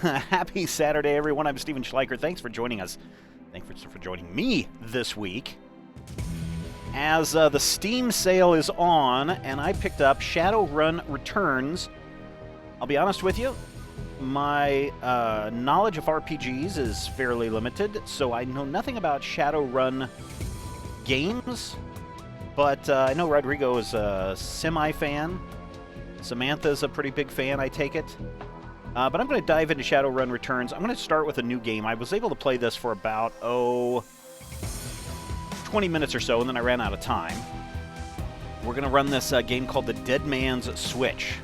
Happy Saturday, everyone. I'm Steven Schleicher. Thanks for joining us. Thanks for joining me this week. As the Steam sale is on, and I picked up Shadowrun Returns. I'll be honest with you, my knowledge of RPGs is fairly limited, so I know nothing about Shadowrun games, but I know Rodrigo is a semi-fan. Samantha's a pretty big fan, I take it. But I'm going to dive into Shadowrun Returns. I'm going to start with a new game. I was able to play this for about, 20 minutes or so, and then I ran out of time. We're going to run this game called The Dead Man's Switch,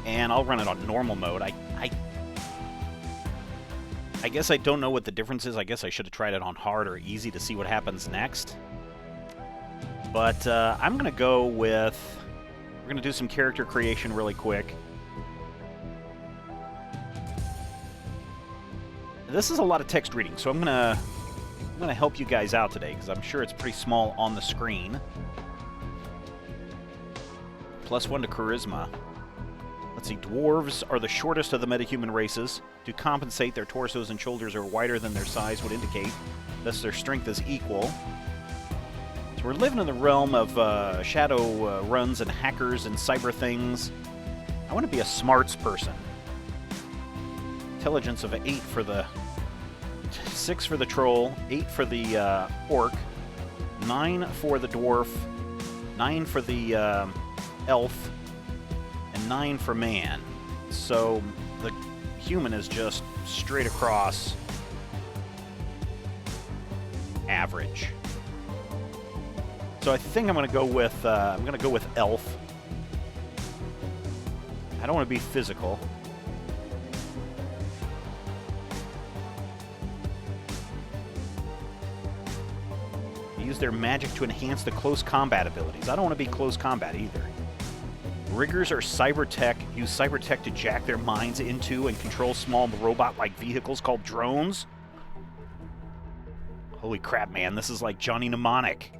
and I'll run it on normal mode. I guess I don't know what the difference is. I guess I should have tried it on hard or easy to see what happens next. But I'm going to go with... We're going to do some character creation really quick. This is a lot of text reading, so I'm gonna help you guys out today, because I'm sure it's pretty small on the screen. +1 to charisma. Let's see, dwarves are the shortest of the metahuman races. To compensate, their torsos and shoulders are wider than their size would indicate, thus their strength is equal. So we're living in the realm of shadow runs and hackers and cyber things. I want to be a smarts person. Intelligence of 8 for the 6 for the troll, 8 for the orc, 9 for the dwarf, 9 for the elf, and 9 for man. So the human is just straight across average. So I think I'm going to go with elf. I don't want to be physical. Use their magic to enhance the close combat abilities. I don't want to be close combat either. Riggers are cyber tech. Use cyber tech to jack their minds into and control small robot-like vehicles called drones. Holy crap, man. This is like Johnny Mnemonic.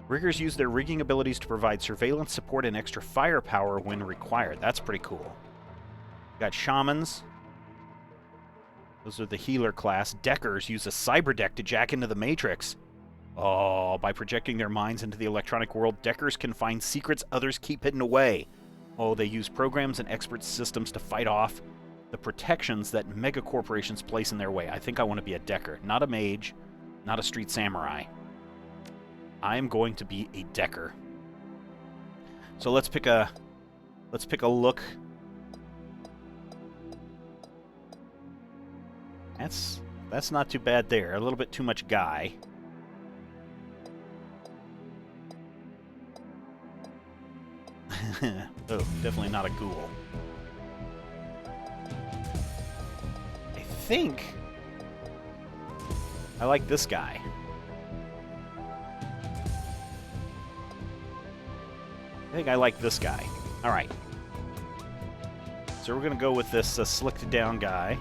Riggers use their rigging abilities to provide surveillance support and extra firepower when required. That's pretty cool. Got shamans. Those are the healer class. Deckers use a cyber deck to jack into the Matrix. Oh, by projecting their minds into the electronic world, Deckers can find secrets others keep hidden away. Oh, they use programs and expert systems to fight off the protections that megacorporations place in their way. I think I want to be a Decker, not a mage, not a street samurai. I am going to be a Decker. So let's pick a look. That's not too bad there. A little bit too much guy. Oh, definitely not a ghoul. I think I like this guy. I think I like this guy. All right. So we're going to go with this slicked down guy.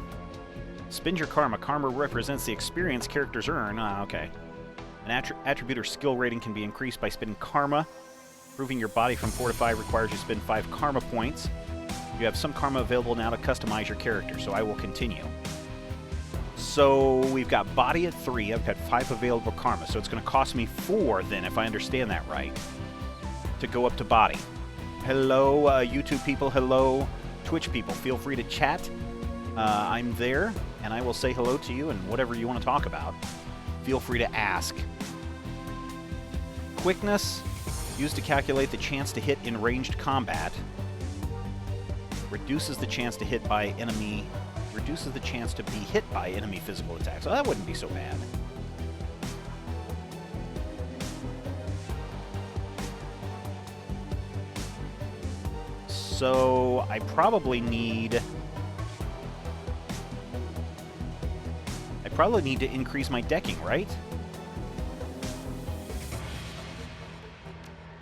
Spend your karma. Karma represents the experience characters earn. Okay. An attribute or skill rating can be increased by spending karma. Improving your body from 4 to 5 requires you to spend 5 karma points. You have some karma available now to customize your character, so I will continue. So we've got body at 3. I've got 5 available karma, so it's going to cost me 4 then, if I understand that right, to go up to body. Hello, YouTube people. Hello, Twitch people. Feel free to chat. I'm there, and I will say hello to you, and whatever you want to talk about, feel free to ask. Quickness, used to calculate the chance to hit in ranged combat. Reduces the chance to hit by enemy. Reduces the chance to be hit by enemy physical attacks. So that wouldn't be so bad. So I probably need to increase my decking, right?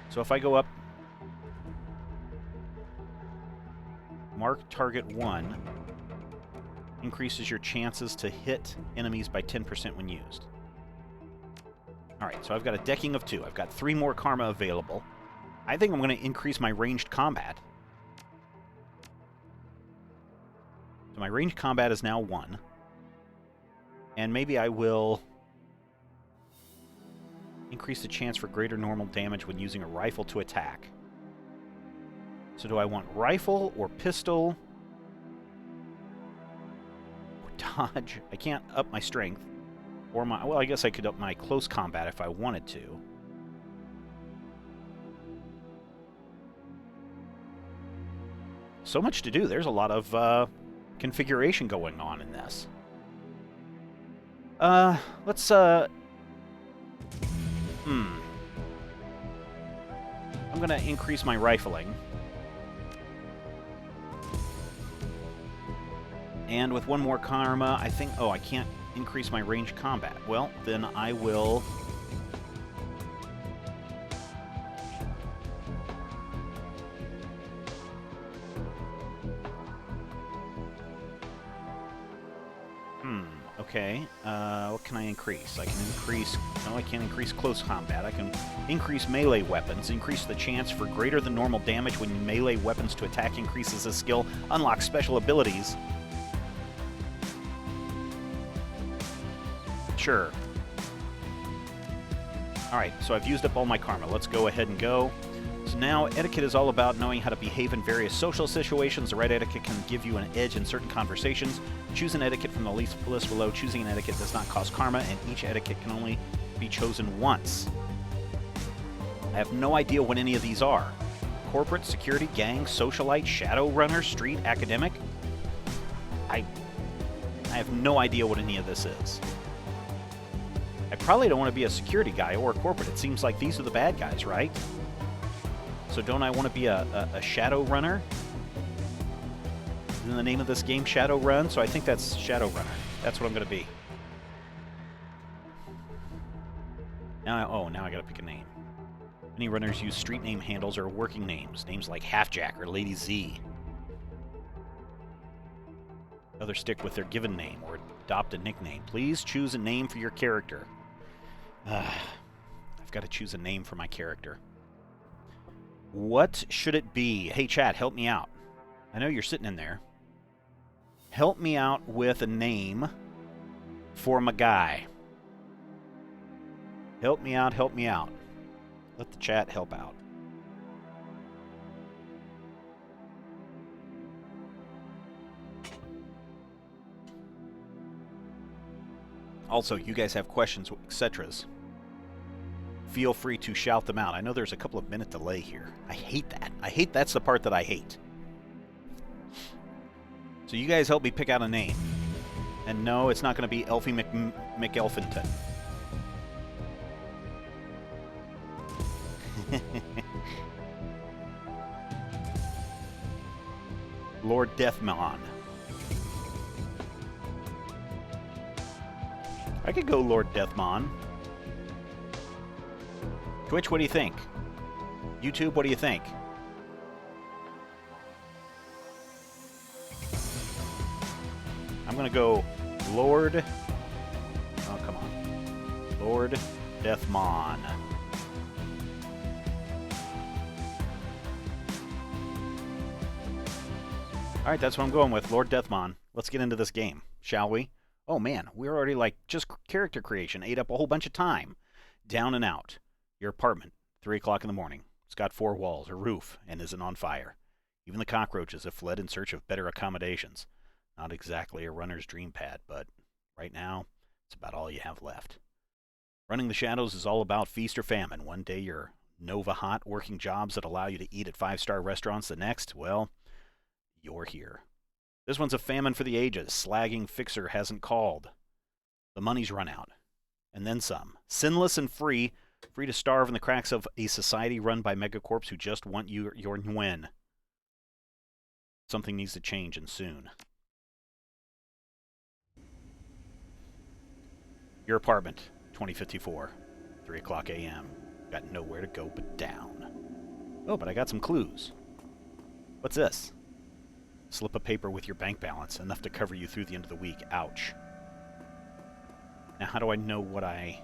So if I go up, mark target 1, increases your chances to hit enemies by 10% when used. Alright, so I've got a decking of 2. I've got 3 more karma available. I think I'm going to increase my ranged combat. my range combat is now 1. And maybe I will increase the chance for greater normal damage when using a rifle to attack. So do I want rifle or pistol or dodge? I can't up my strength. Or my... Well, I guess I could up my close combat if I wanted to. So much to do. There's a lot of configuration going on in this. Let's, I'm gonna increase my rifling. And with 1 more karma, I think... Oh, I can't increase my range combat. Well, then I will... Okay, what can I increase? I can increase... No, I can't increase close combat. I can increase melee weapons, increase the chance for greater than normal damage when melee weapons to attack increases a skill, unlock special abilities. Sure. Alright, so I've used up all my karma. Let's go ahead and go. So now, etiquette is all about knowing how to behave in various social situations. The right etiquette can give you an edge in certain conversations. Choose an etiquette from the list below. Choosing an etiquette does not cost karma, and each etiquette can only be chosen once. I have no idea what any of these are. Corporate, security, gang, socialite, Shadowrunner, street, academic. I have no idea what any of this is. I probably don't want to be a security guy or a corporate. It seems like these are the bad guys, right? So don't I want to be a Shadowrunner? Isn't the name of this game Shadowrun? So I think that's Shadowrunner. That's what I'm going to be. Now I got to pick a name. Many runners use street name handles or working names. Names like Halfjack or Lady Z. Others stick with their given name or adopt a nickname. Please choose a name for your character. I've got to choose a name for my character. What should it be? Hey, chat, help me out. I know you're sitting in there. Help me out with a name for my guy. Help me out, help me out. Let the chat help out. Also, you guys have questions, etc. Feel free to shout them out. I know there's a couple of minute delay here. I hate that. That's the part that I hate. So you guys help me pick out a name. And no, it's not going to be Elfie McElfington. Lord Deathmon. I could go Lord Deathmon. Twitch, what do you think? YouTube, what do you think? I'm gonna go Lord... Oh, come on. Lord Deathmon. Alright, that's what I'm going with. Lord Deathmon. Let's get into this game, shall we? Oh man, we're already like, just character creation ate up a whole bunch of time. Down and out. Your apartment, 3 o'clock in the morning. It's got 4 walls, a roof, and isn't on fire. Even the cockroaches have fled in search of better accommodations. Not exactly a runner's dream pad, but right now, it's about all you have left. Running the Shadows is all about feast or famine. One day you're Nova hot, working jobs that allow you to eat at 5-star restaurants. The next, well, you're here. This one's a famine for the ages. Slagging Fixer hasn't called. The money's run out. And then some. Sinless and free to starve in the cracks of a society run by megacorps who just want your win. Something needs to change, and soon. Your apartment, 2054, 3 o'clock a.m. Got nowhere to go but down. Oh, but I got some clues. What's this? Slip of paper with your bank balance, enough to cover you through the end of the week. Ouch. Now, how do I know what I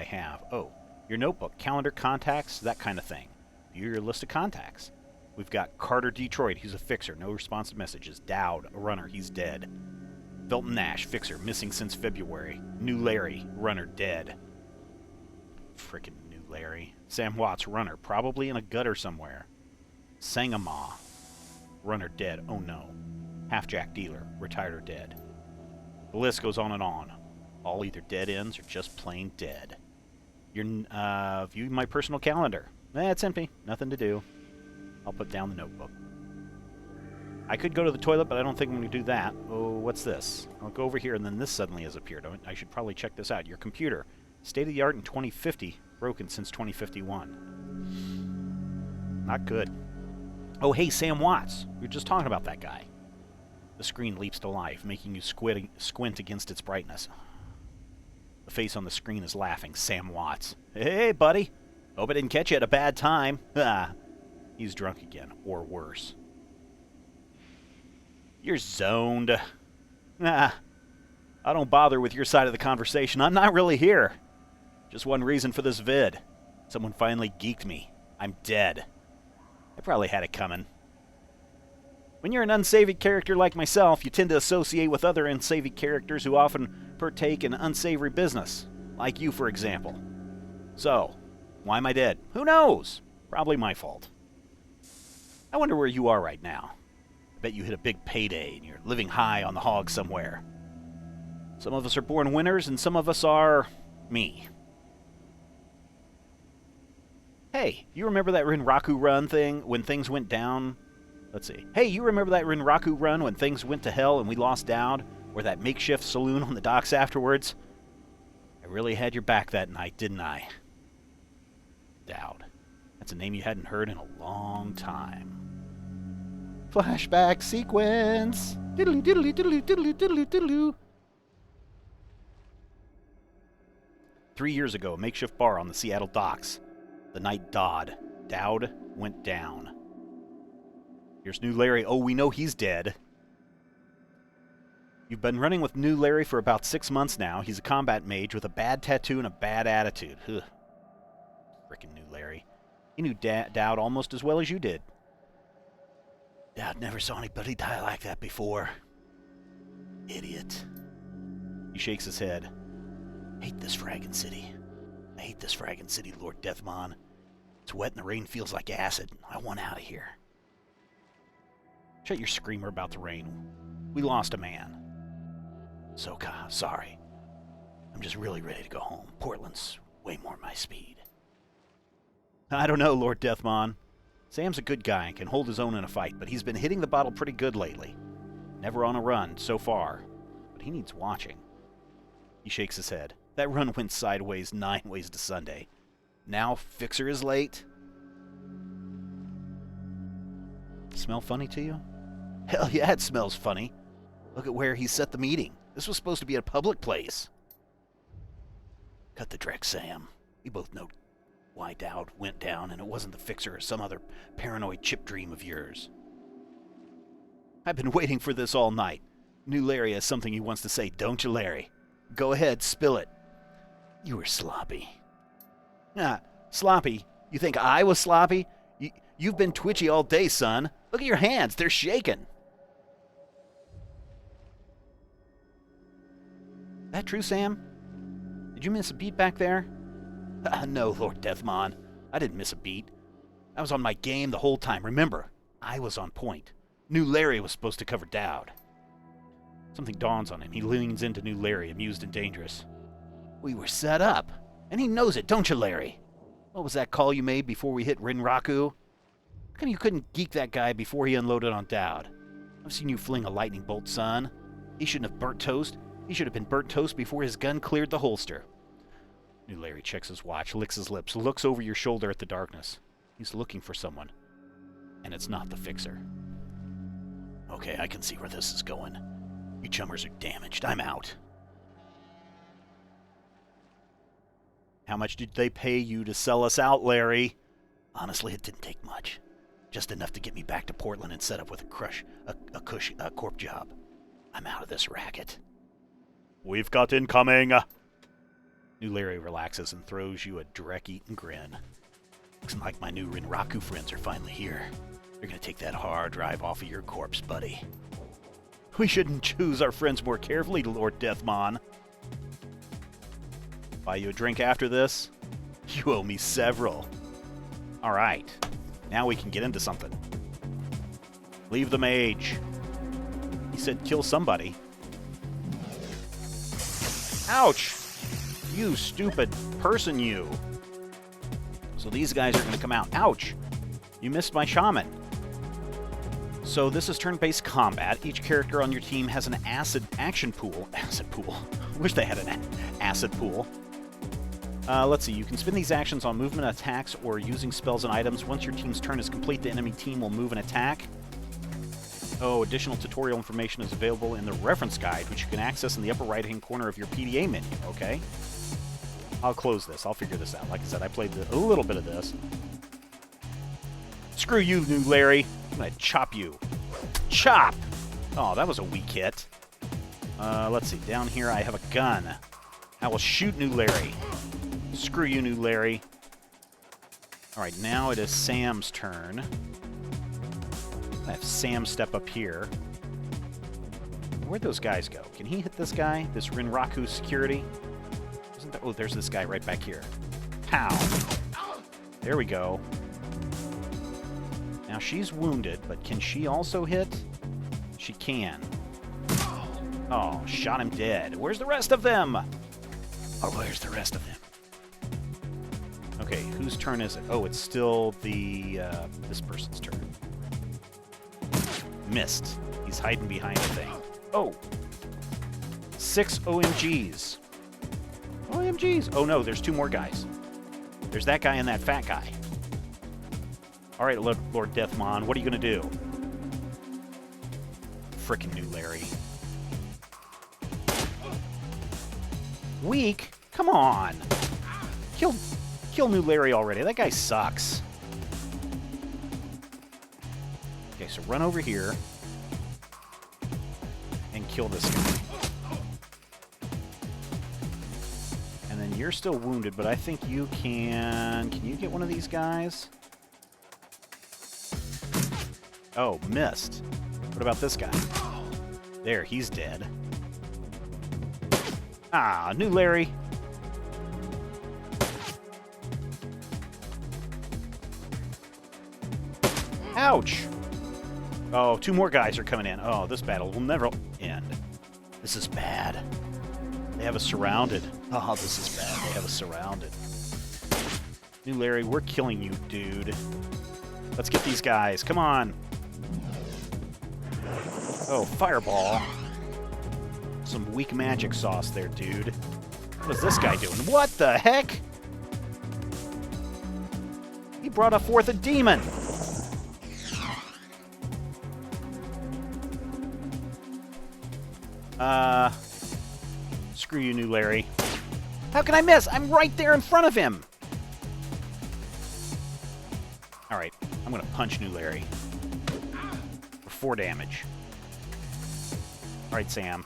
have? Oh, your notebook, calendar, contacts, that kind of thing. View your list of contacts. We've got Carter Detroit, he's a fixer, no responsive messages. Dowd, a runner, he's dead. Felton Nash, fixer, missing since February. New Larry, runner, dead. Frickin' New Larry. Sam Watts, runner, probably in a gutter somewhere. Sangama, runner, dead. Oh no. Half-Jack dealer, retired or dead. The list goes on and on. All either dead ends or just plain dead. View my personal calendar. It's empty. Nothing to do. I'll put down the notebook. I could go to the toilet, but I don't think I'm going to do that. Oh, what's this? I'll go over here, and then this suddenly has appeared. I should probably check this out. Your computer. State-of-the-art in 2050. Broken since 2051. Not good. Oh, hey, Sam Watts. We were just talking about that guy. The screen leaps to life, making you squint against its brightness. The face on the screen is laughing. Sam Watts. Hey, buddy. Hope I didn't catch you at a bad time. He's drunk again, or worse. You're zoned. I don't bother with your side of the conversation. I'm not really here. Just one reason for this vid. Someone finally geeked me. I'm dead. I probably had it coming. When you're an unsavory character like myself, you tend to associate with other unsavory characters who often partake in unsavory business. Like you, for example. So, why am I dead? Who knows? Probably my fault. I wonder where you are right now. I bet you hit a big payday and you're living high on the hog somewhere. Some of us are born winners and some of us are me. Hey, you remember that Rinraku run thing when things went down? Let's see. Hey, you remember that Rinraku run when things went to hell and we lost Dowd? Or that makeshift saloon on the docks afterwards? I really had your back that night, didn't I? Dowd. That's a name you hadn't heard in a long time. Flashback sequence. Diddly diddly diddly diddly diddly diddly. 3 years ago, a makeshift bar on the Seattle docks. The night Dowd went down. Here's New Larry. Oh, we know he's dead. You've been running with New Larry for about 6 months now. He's a combat mage with a bad tattoo and a bad attitude. Ugh. Frickin' New Larry. He knew Dowd almost as well as you did. Dowd never saw anybody die like that before. Idiot. He shakes his head. Hate this fraggin' city. I hate this fraggin' city, Lord Deathmon. It's wet and the rain feels like acid. I want out of here. Shut your screamer about the rain. We lost a man. Soka, sorry. I'm just really ready to go home. Portland's way more my speed. I don't know, Lord Deathmon. Sam's a good guy and can hold his own in a fight, but he's been hitting the bottle pretty good lately. Never on a run, so far. But he needs watching. He shakes his head. That run went sideways 9 ways to Sunday. Now Fixer is late. Smell funny to you? Hell yeah, it smells funny. Look at where he set the meeting. This was supposed to be a public place. Cut the dreck, Sam. We both know why Dowd went down, and it wasn't the Fixer or some other paranoid chip dream of yours. I've been waiting for this all night. New Larry has something he wants to say, don't you, Larry? Go ahead, spill it. You were sloppy. Sloppy? You think I was sloppy? You've been twitchy all day, son. Look at your hands. They're shaking. That true, Sam? Did you miss a beat back there? No, Lord Deathmon. I didn't miss a beat. I was on my game the whole time. Remember, I was on point. New Larry was supposed to cover Dowd. Something dawns on him. He leans into New Larry, amused and dangerous. We were set up. And he knows it, don't you, Larry? What was that call you made before we hit Rinraku? How come you couldn't geek that guy before he unloaded on Dowd? I've seen you fling a lightning bolt, son. He shouldn't have burnt toast. He should have been burnt toast before his gun cleared the holster. New Larry checks his watch, licks his lips, looks over your shoulder at the darkness. He's looking for someone. And it's not the Fixer. Okay, I can see where this is going. You chummers are damaged. I'm out. How much did they pay you to sell us out, Larry? Honestly, it didn't take much. Just enough to get me back to Portland and set up with a corp job. I'm out of this racket. We've got incoming. New Larry relaxes and throws you a Drek-eaten grin. Looks like my new Rinraku friends are finally here. You're gonna take that hard drive off of your corpse, buddy. We shouldn't choose our friends more carefully, Lord Deathmon. Buy you a drink after this? You owe me several. Alright. Now we can get into something. Leave the mage. He said kill somebody. Ouch! You stupid person, you. So these guys are going to come out. Ouch! You missed my shaman. So this is turn-based combat. Each character on your team has an acid action pool. Acid pool. Wish they had an acid pool. Let's see. You can spend these actions on movement attacks or using spells and items. Once your team's turn is complete, the enemy team will move and attack. Oh, additional tutorial information is available in the reference guide, which you can access in the upper right-hand corner of your PDA menu. Okay. I'll close this. I'll figure this out. Like I said, I played a little bit of this. Screw you, new Larry. I'm going to chop you. Chop! Oh, that was a weak hit. Let's see. Down here, I have a gun. I will shoot new Larry. Screw you, new Larry. Alright, now it is Sam's turn. I have Sam step up here. Where'd those guys go? Can he hit this guy? This Rinraku security? Isn't there, oh, there's this guy right back here. Pow! There we go. Now she's wounded, but can she also hit? She can. Oh, shot him dead. Where's the rest of them? Oh, where's the rest of them? Okay, whose turn is it? Oh, it's still the this person's turn. Missed. He's hiding behind a thing. Oh! 6 OMGs. OMGs! Oh no, there's 2 more guys. There's that guy and that fat guy. Alright, Lord Deathmon, what are you gonna do? Frickin' new Larry. Weak? Come on! Kill new Larry already. That guy sucks. Okay, so run over here and kill this guy. And then you're still wounded, but I think you can... Can you get one of these guys? Oh, missed. What about this guy? There, he's dead. Ah, new Larry. Ouch! Oh, 2 more guys are coming in. Oh, this battle will never end. This is bad. They have us surrounded. Oh, this is bad. They have us surrounded. New Larry, we're killing you, dude. Let's get these guys. Come on. Oh, fireball. Some weak magic sauce there, dude. What is this guy doing? What the heck? He brought forth a demon. Screw you, new Larry. How can I miss? I'm right there in front of him. Alright, I'm gonna punch new Larry. For 4 damage. Alright, Sam.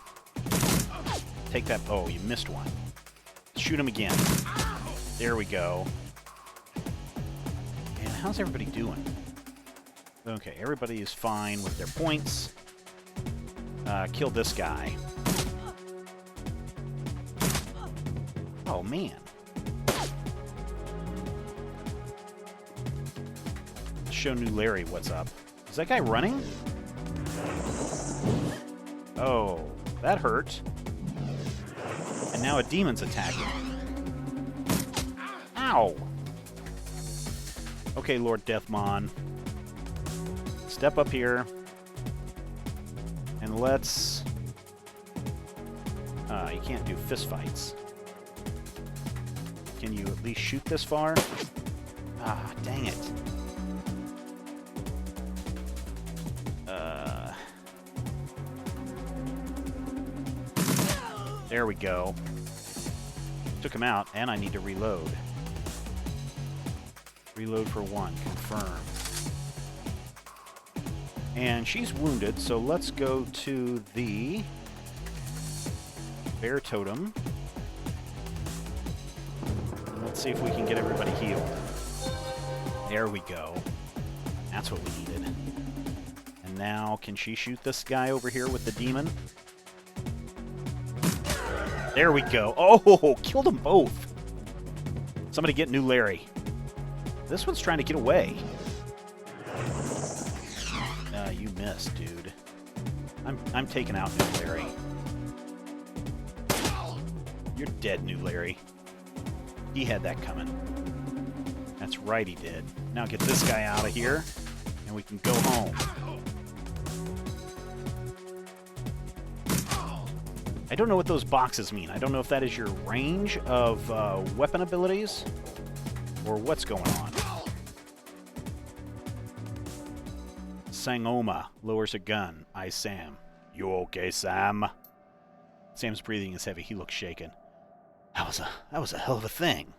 Take that. Oh, you missed one. Shoot him again. There we go. And how's everybody doing? Okay, everybody is fine with their points. Kill this guy. Oh, man. Let's show new Larry what's up. Is that guy running? Oh, that hurt. And now a demon's attacking. Ow! Okay, Lord Deathmon. Step up here. And let's... you can't do fistfights. Can you at least shoot this far? Ah, dang it. There we go. Took him out, and I need to reload. Reload for 1. Confirm. And she's wounded, so let's go to the bear totem. Let's see if we can get everybody healed. There we go. That's what we needed. And now, can she shoot this guy over here with the demon? There we go. Oh, killed them both. Somebody get New Larry. This one's trying to get away. You missed, dude. I'm taking out New Larry. You're dead, New Larry. He had that coming. That's right, he did. Now get this guy out of here, and we can go home. I don't know what those boxes mean. I don't know if that is your range of weapon abilities, or what's going on. Sangoma lowers a gun. Eyes Sam. You okay, Sam? Sam's breathing is heavy. He looks shaken. That was a hell of a thing.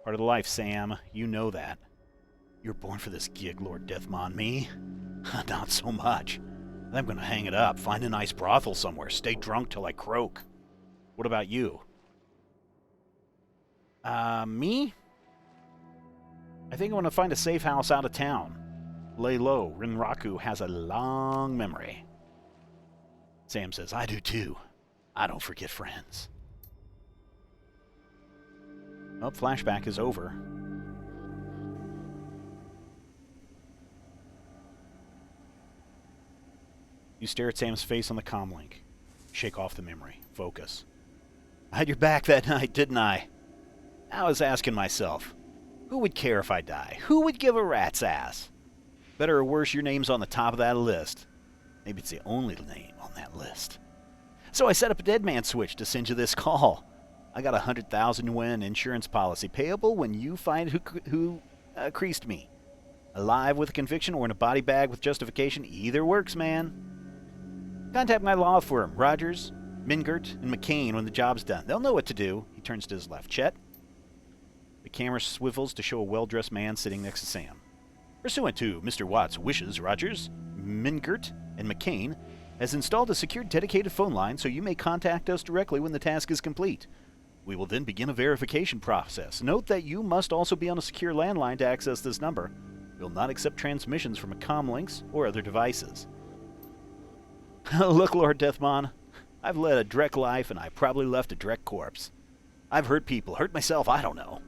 Part of the life, Sam. You know that. You're born for this gig, Lord Deathmon. Me? Not so much. I'm gonna hang it up, find a nice brothel somewhere, stay drunk till I croak. What about you? Me? I think I want to find a safe house out of town. Lay low. Rinraku has a long memory. Sam says, I do too. I don't forget friends. Oh, flashback is over. You stare at Sam's face on the comlink. Shake off the memory. Focus. I had your back that night, didn't I? I was asking myself, who would care if I die? Who would give a rat's ass? Better or worse, your name's on the top of that list. Maybe it's the only name on that list. So I set up a dead man switch to send you this call. I got 100,000 yuan insurance policy payable when you find who creased me. Alive with a conviction or in a body bag with justification, either works, man. Contact my law firm, Rogers, Mingert, and McCain when the job's done. They'll know what to do. He turns to his left. Chet. The camera swivels to show a well-dressed man sitting next to Sam. Pursuant to Mr. Watt's wishes, Rogers, Mingert, and McCain has installed a secure dedicated phone line so you may contact us directly when the task is complete. We will then begin a verification process. Note that you must also be on a secure landline to access this number. We will not accept transmissions from comlinks or other devices. Look, Lord Deathmon, I've led a Drek life and I probably left a Drek corpse. I've hurt people, hurt myself, I don't know.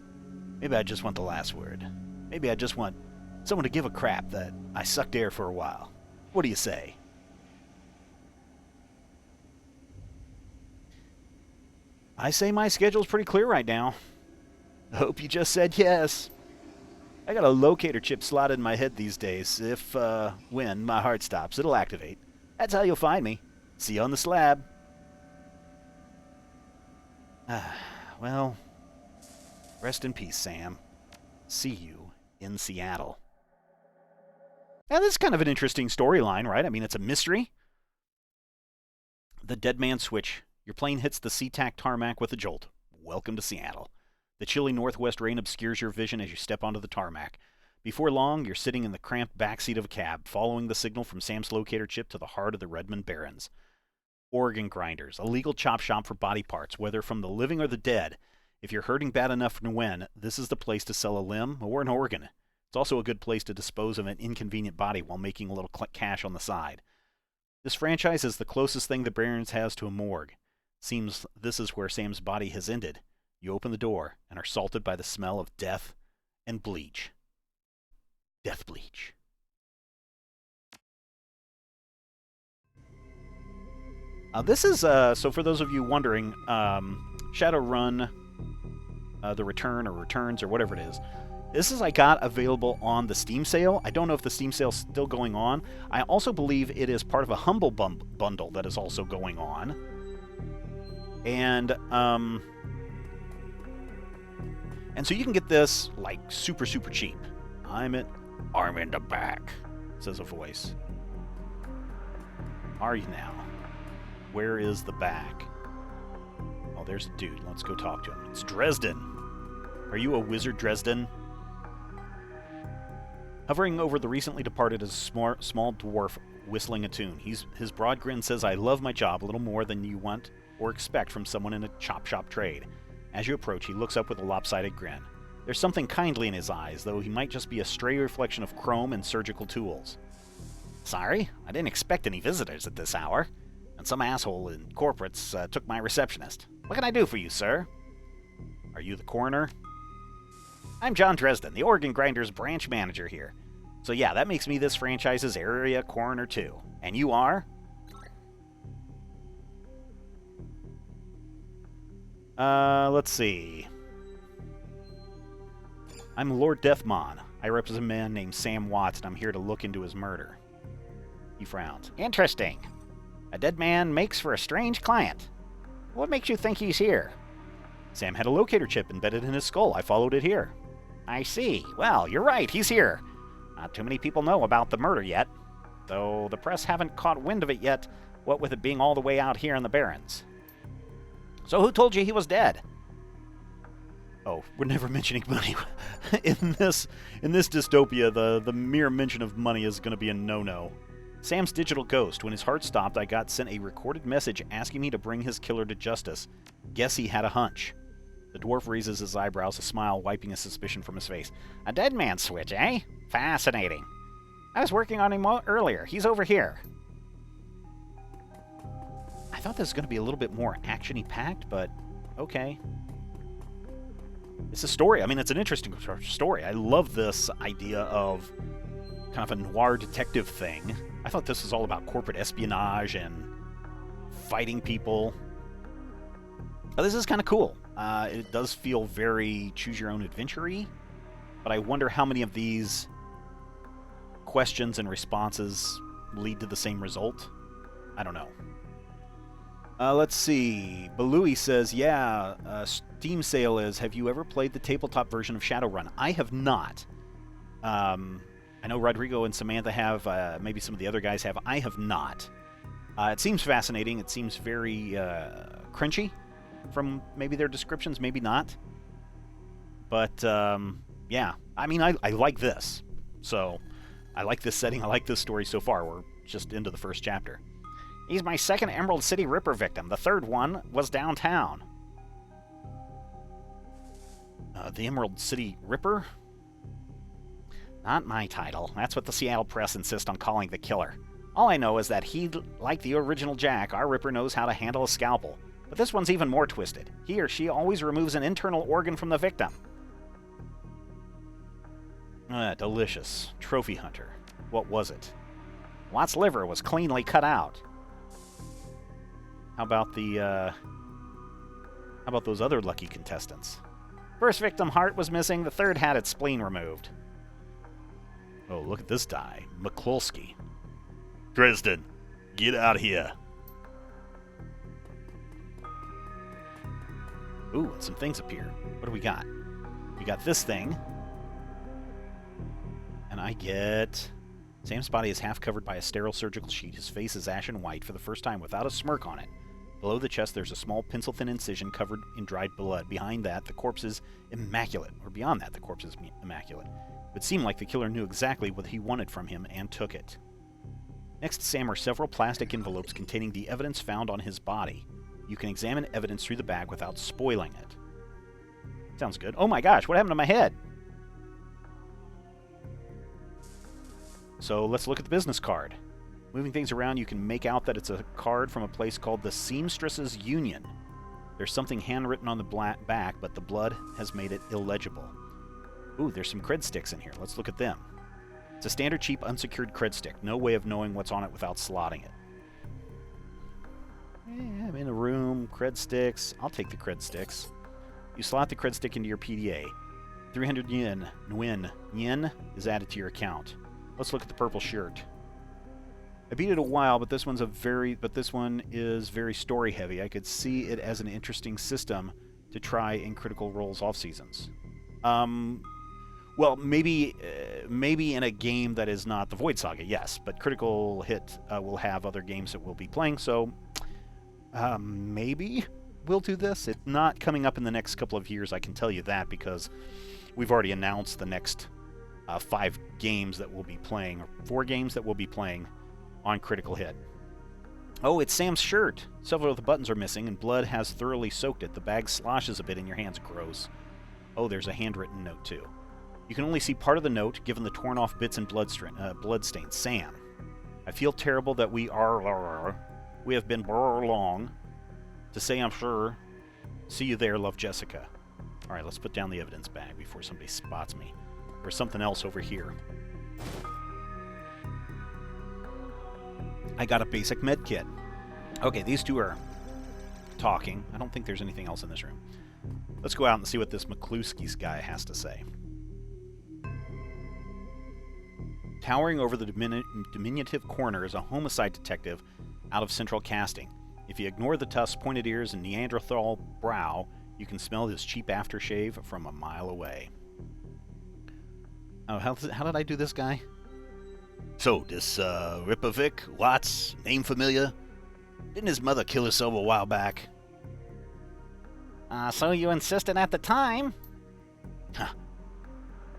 Maybe I just want the last word. Maybe I just want someone to give a crap that I sucked air for a while. What do you say? I say my schedule's pretty clear right now. I hope you just said yes. I got a locator chip slotted in my head these days. If, when my heart stops, it'll activate. That's how you'll find me. See you on the slab. Well, rest in peace, Sam. See you in Seattle. Now, this is kind of an interesting storyline, right? I mean, it's a mystery. The dead man switch. Your plane hits the SeaTac tarmac with a jolt. Welcome to Seattle. The chilly northwest rain obscures your vision as you step onto the tarmac. Before long, you're sitting in the cramped backseat of a cab, following the signal from Sam's locator chip to the heart of the Redmond Barrens. Organ grinders, a legal chop shop for body parts, whether from the living or the dead. If you're hurting bad enough for Nguyen, this is the place to sell a limb or an organ. It's also a good place to dispose of an inconvenient body while making a little cash on the side. This franchise is the closest thing the Barrens has to a morgue. Seems this is where Sam's body has ended. You open the door and are salted by the smell of death and bleach. Death bleach. This is, so for those of you wondering, Shadowrun, The Return or Returns or whatever it is, this is I got available on the Steam sale. I don't know if the Steam sale's still going on. I also believe it is part of a Humble bundle that is also going on. And so you can get this, like, super, super cheap. I'm in the back, says a voice. Are you now? Where is the back? Oh, there's a dude. Let's go talk to him. It's Dresden. Are you a wizard, Dresden? Hovering over the recently departed is a small dwarf whistling a tune. His broad grin says, I love my job a little more than you want or expect from someone in a chop shop trade. As you approach, he looks up with a lopsided grin. There's something kindly in his eyes, though he might just be a stray reflection of chrome and surgical tools. Sorry, I didn't expect any visitors at this hour, and some asshole in corporates took my receptionist. What can I do for you, sir? Are you the coroner? I'm John Dresden, the Organ Grinders branch manager here. So yeah, that makes me this franchise's area coroner too. And you are? Let's see. I'm Lord Deathmon. I represent a man named Sam Watts, and I'm here to look into his murder. He frowns. Interesting. A dead man makes for a strange client. What makes you think he's here? Sam had a locator chip embedded in his skull. I followed it here. I see. Well, you're right. He's here. Not too many people know about the murder yet. Though the press haven't caught wind of it yet, what with it being all the way out here in the Barrens. So who told you he was dead? Oh, we're never mentioning money. in this dystopia, the mere mention of money is going to be a no-no. Sam's digital ghost. When his heart stopped, I got sent a recorded message asking me to bring his killer to justice. Guess he had a hunch. The dwarf raises his eyebrows, a smile wiping a suspicion from his face. A dead man switch, eh? Fascinating. I was working on him earlier. He's over here. I thought this was going to be a little bit more action-y packed, but okay. It's a story. I mean, it's an interesting story. I love this idea of kind of a noir detective thing. I thought this was all about corporate espionage and fighting people. But this is kind of cool. It does feel very choose-your-own-adventure-y, but I wonder how many of these questions and responses lead to the same result. I don't know. Let's see. Balui says, yeah, Steam sale is, have you ever played the tabletop version of Shadowrun? I have not. I know Rodrigo and Samantha have, maybe some of the other guys have. I have not. It seems fascinating. It seems very crunchy from maybe their descriptions, maybe not. But, yeah. I mean, I like this. So, I like this setting. I like this story so far. We're just into the first chapter. He's my second Emerald City Ripper victim. The third one was downtown. The Emerald City Ripper? Not my title. That's what the Seattle Press insist on calling the killer. All I know is that he, like the original Jack, our Ripper knows how to handle a scalpel. But this one's even more twisted. He or she always removes an internal organ from the victim. Delicious. Trophy hunter. What was it? Watt's liver was cleanly cut out. How about the, how about those other lucky contestants? First victim heart was missing, the third had its spleen removed. Oh, look at this die. McCloskey. Dresden, get out of here. Ooh, and some things appear. What do we got? We got this thing. And I get... Sam's body is half covered by a sterile surgical sheet. His face is ashen white for the first time without a smirk on it. Below the chest, there's a small pencil-thin incision covered in dried blood. Behind that, the corpse is immaculate. Or beyond that, the corpse is immaculate. It would seem like the killer knew exactly what he wanted from him and took it. Next to Sam are several plastic envelopes containing the evidence found on his body. You can examine evidence through the bag without spoiling it. Sounds good. Oh my gosh, what happened to my head? So let's look at the business card. Moving things around, you can make out that it's a card from a place called the Seamstresses Union. There's something handwritten on the back, but the blood has made it illegible. Ooh, there's some cred sticks in here. Let's look at them. It's a standard cheap unsecured cred stick. No way of knowing what's on it without slotting it. I'm in a room. Cred sticks. I'll take the cred sticks. You slot the cred stick into your PDA. 300 yen, yen is added to your account. Let's look at the purple shirt. I beat it a while, but this one is very story heavy. I could see it as an interesting system to try in Critical Role's off seasons. Well, maybe in a game that is not the Void Saga, yes, but Critical Hit will have other games that we'll be playing, so maybe we'll do this. It's not coming up in the next couple of years, I can tell you that, because we've already announced the next 5 games that we'll be playing, or 4 games that we'll be playing on Critical Hit. Oh, it's Sam's shirt. Several of the buttons are missing, and blood has thoroughly soaked it. The bag sloshes a bit in your hands. Gross. Oh, there's a handwritten note, too. You can only see part of the note, given the torn-off bits and bloodstains. Sam, I feel terrible that we have been long. To say I'm sure. See you there, love, Jessica. All right, let's put down the evidence bag before somebody spots me. There's something else over here. I got a basic med kit. Okay, these two are talking. I don't think there's anything else in this room. Let's go out and see what this McCluskey's guy has to say. Towering over the diminutive corner is a homicide detective out of central casting. If you ignore the tusk, pointed ears, and Neanderthal brow, you can smell his cheap aftershave from a mile away. Oh, how did I do this guy? So, this Ripovic, Watts, name familiar? Didn't his mother kill herself a while back? So you insisted at the time? Huh.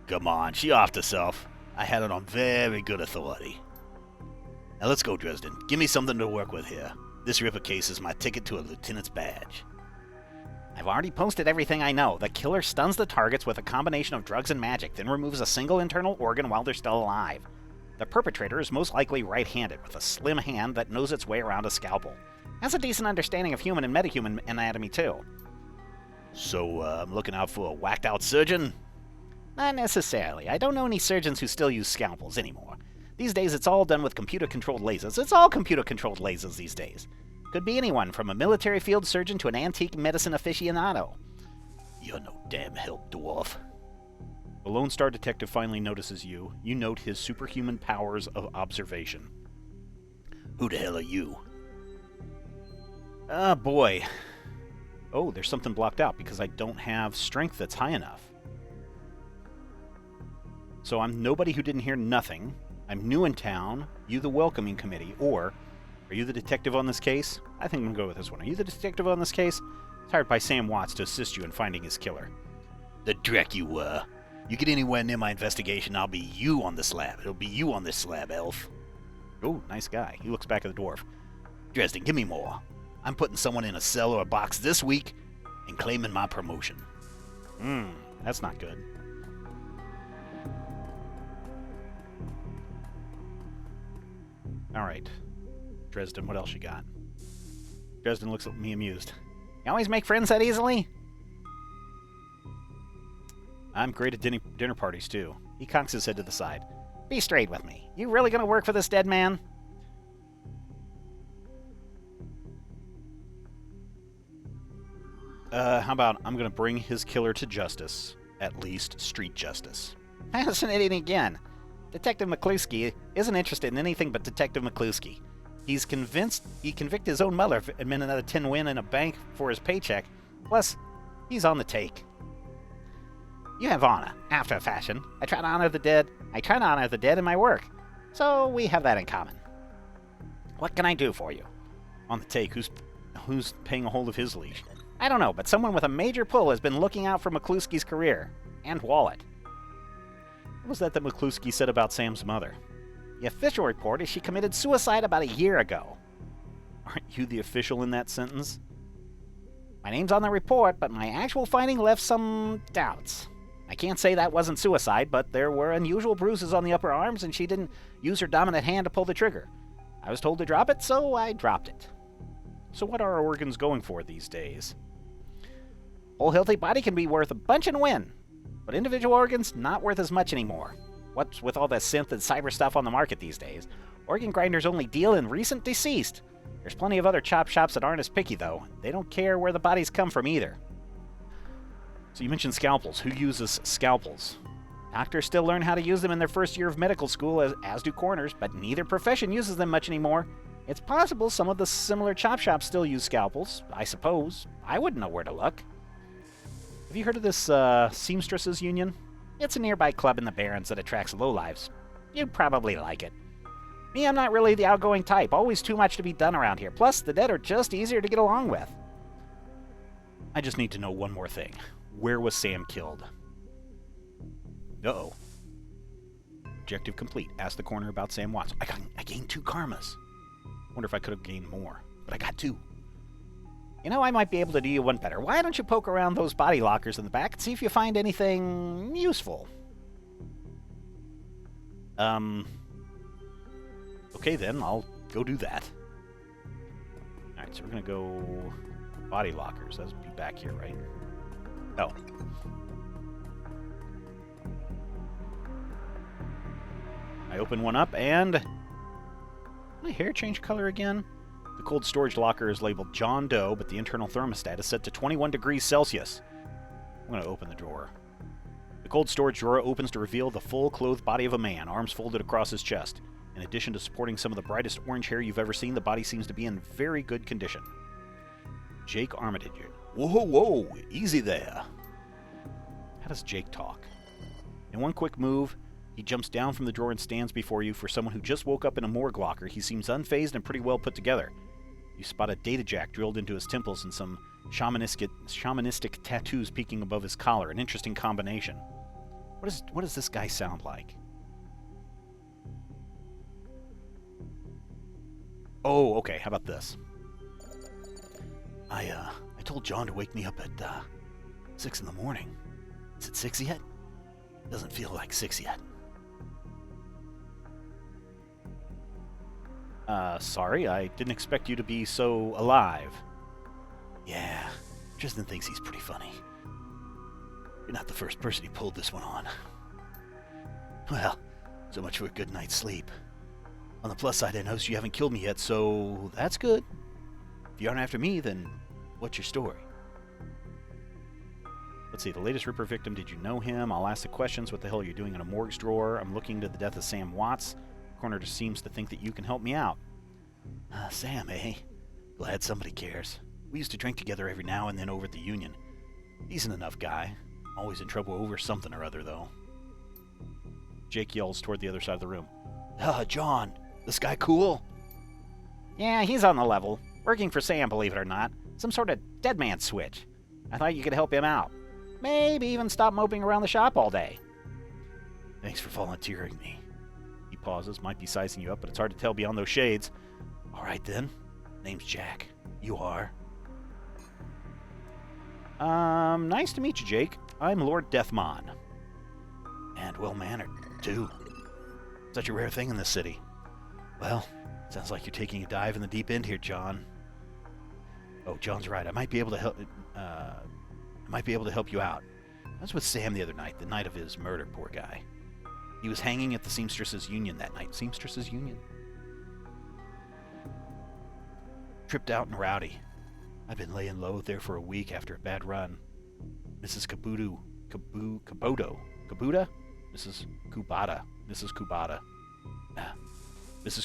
Come on, she offed herself. I had it on very good authority. Now let's go, Dresden. Give me something to work with here. This Ripper case is my ticket to a lieutenant's badge. I've already posted everything I know. The killer stuns the targets with a combination of drugs and magic, then removes a single internal organ while they're still alive. The perpetrator is most likely right-handed, with a slim hand that knows its way around a scalpel. Has a decent understanding of human and metahuman anatomy, too. So, I'm looking out for a whacked-out surgeon? Not necessarily. I don't know any surgeons who still use scalpels anymore. These days, it's all done with computer-controlled lasers. It's all computer-controlled lasers these days. Could be anyone, from a military field surgeon to an antique medicine aficionado. You're no damn help, dwarf. The Lone Star detective finally notices you. You note his superhuman powers of observation. Who the hell are you? Ah, boy. Oh, there's something blocked out because I don't have strength that's high enough. So I'm nobody who didn't hear nothing. I'm new in town. You the welcoming committee. Or, are you the detective on this case? I think I'm going to go with this one. Are you the detective on this case? It's hired by Sam Watts to assist you in finding his killer. The dreck you were. You get anywhere near my investigation, I'll be you on the slab. It'll be you on this slab, elf. Oh, nice guy. He looks back at the dwarf. Dresden, give me more. I'm putting someone in a cell or a box this week and claiming my promotion. That's not good. All right. Dresden, what else you got? Dresden looks at me amused. You always make friends that easily? I'm great at dinner parties, too. He cocks his head to the side. Be straight with me. You really gonna work for this dead man? How about I'm gonna bring his killer to justice. At least street justice. Fascinating again. Detective McCluskey isn't interested in anything but Detective McCluskey. He's convinced he convicted his own mother of admitting another 10 win in a bank for his paycheck. Plus, he's on the take. You have honor, after a fashion. I try to honor the dead in my work. So we have that in common. What can I do for you? On the take, who's paying a hold of his leash? I don't know, but someone with a major pull has been looking out for McCluskey's career. And wallet. What was that McCluskey said about Sam's mother? The official report is she committed suicide about a year ago. Aren't you the official in that sentence? My name's on the report, but my actual finding left some doubts. I can't say that wasn't suicide, but there were unusual bruises on the upper arms, and she didn't use her dominant hand to pull the trigger. I was told to drop it, so I dropped it. So what are our organs going for these days? Whole healthy body can be worth a bunch and win, but individual organs not worth as much anymore. What's with all the synth and cyber stuff on the market these days? Organ grinders only deal in recent deceased. There's plenty of other chop shops that aren't as picky, though. They don't care where the bodies come from either. So you mentioned scalpels. Who uses scalpels? Doctors still learn how to use them in their first year of medical school, as do coroners, but neither profession uses them much anymore. It's possible some of the similar chop shops still use scalpels, I suppose. I wouldn't know where to look. Have you heard of this Seamstresses Union? It's a nearby club in the Barrens that attracts lowlives. You'd probably like it. Me, I'm not really the outgoing type. Always too much to be done around here. Plus, the dead are just easier to get along with. I just need to know one more thing. Where was Sam killed? Uh-oh. Objective complete. Ask the coroner about Sam Watts. I gained 2 karmas. Wonder if I could have gained more, but I got 2. You know, I might be able to do you one better. Why don't you poke around those body lockers in the back and see if you find anything useful? Okay then, I'll go do that. Alright, so we're gonna go body lockers. That'll be back here, right? Oh. I open one up and... my hair changed color again? The cold storage locker is labeled John Doe, but the internal thermostat is set to 21 degrees Celsius. I'm going to open the drawer. The cold storage drawer opens to reveal the full clothed body of a man, arms folded across his chest. In addition to sporting some of the brightest orange hair you've ever seen, the body seems to be in very good condition. Jake Armitage. Whoa, whoa, easy there. How does Jake talk? In one quick move, he jumps down from the drawer and stands before you. For someone who just woke up in a morgue locker, he seems unfazed and pretty well put together. You spot a data jack drilled into his temples and some shamanistic tattoos peeking above his collar. An interesting combination. What does this guy sound like? Oh, okay, how about this? I told John to wake me up at 6 in the morning. Is it 6 yet? Doesn't feel like 6 yet. Sorry, I didn't expect you to be so alive. Yeah, Tristan thinks he's pretty funny. You're not the first person he pulled this one on. Well, so much for a good night's sleep. On the plus side, I noticed you haven't killed me yet, so that's good. If you aren't after me, then what's your story? Let's see, the latest Ripper victim, did you know him? I'll ask the questions. What the hell are you doing in a morgue's drawer? I'm looking into the death of Sam Watts. Coroner just seems to think that you can help me out. Sam, eh? Glad somebody cares. We used to drink together every now and then over at the Union. Decent enough guy. Always in trouble over something or other, though. Jake yells toward the other side of the room. John, this guy cool? Yeah, he's on the level. Working for Sam, believe it or not. Some sort of dead man switch. I thought you could help him out. Maybe even stop moping around the shop all day. Thanks for volunteering me. He pauses, might be sizing you up, but it's hard to tell beyond those shades. All right, then. Name's Jack. You are? Nice to meet you, Jake. I'm Lord Deathmon. And well-mannered, too. Such a rare thing in this city. Well, sounds like you're taking a dive in the deep end here, John. Oh, John's right. I might be able to help you out. I was with Sam the other night, the night of his murder, poor guy. He was hanging at the Seamstresses' Union that night. Seamstresses' Union? Tripped out and rowdy. I've been laying low there for a week after a bad run. Mrs. Kabuda? Mrs.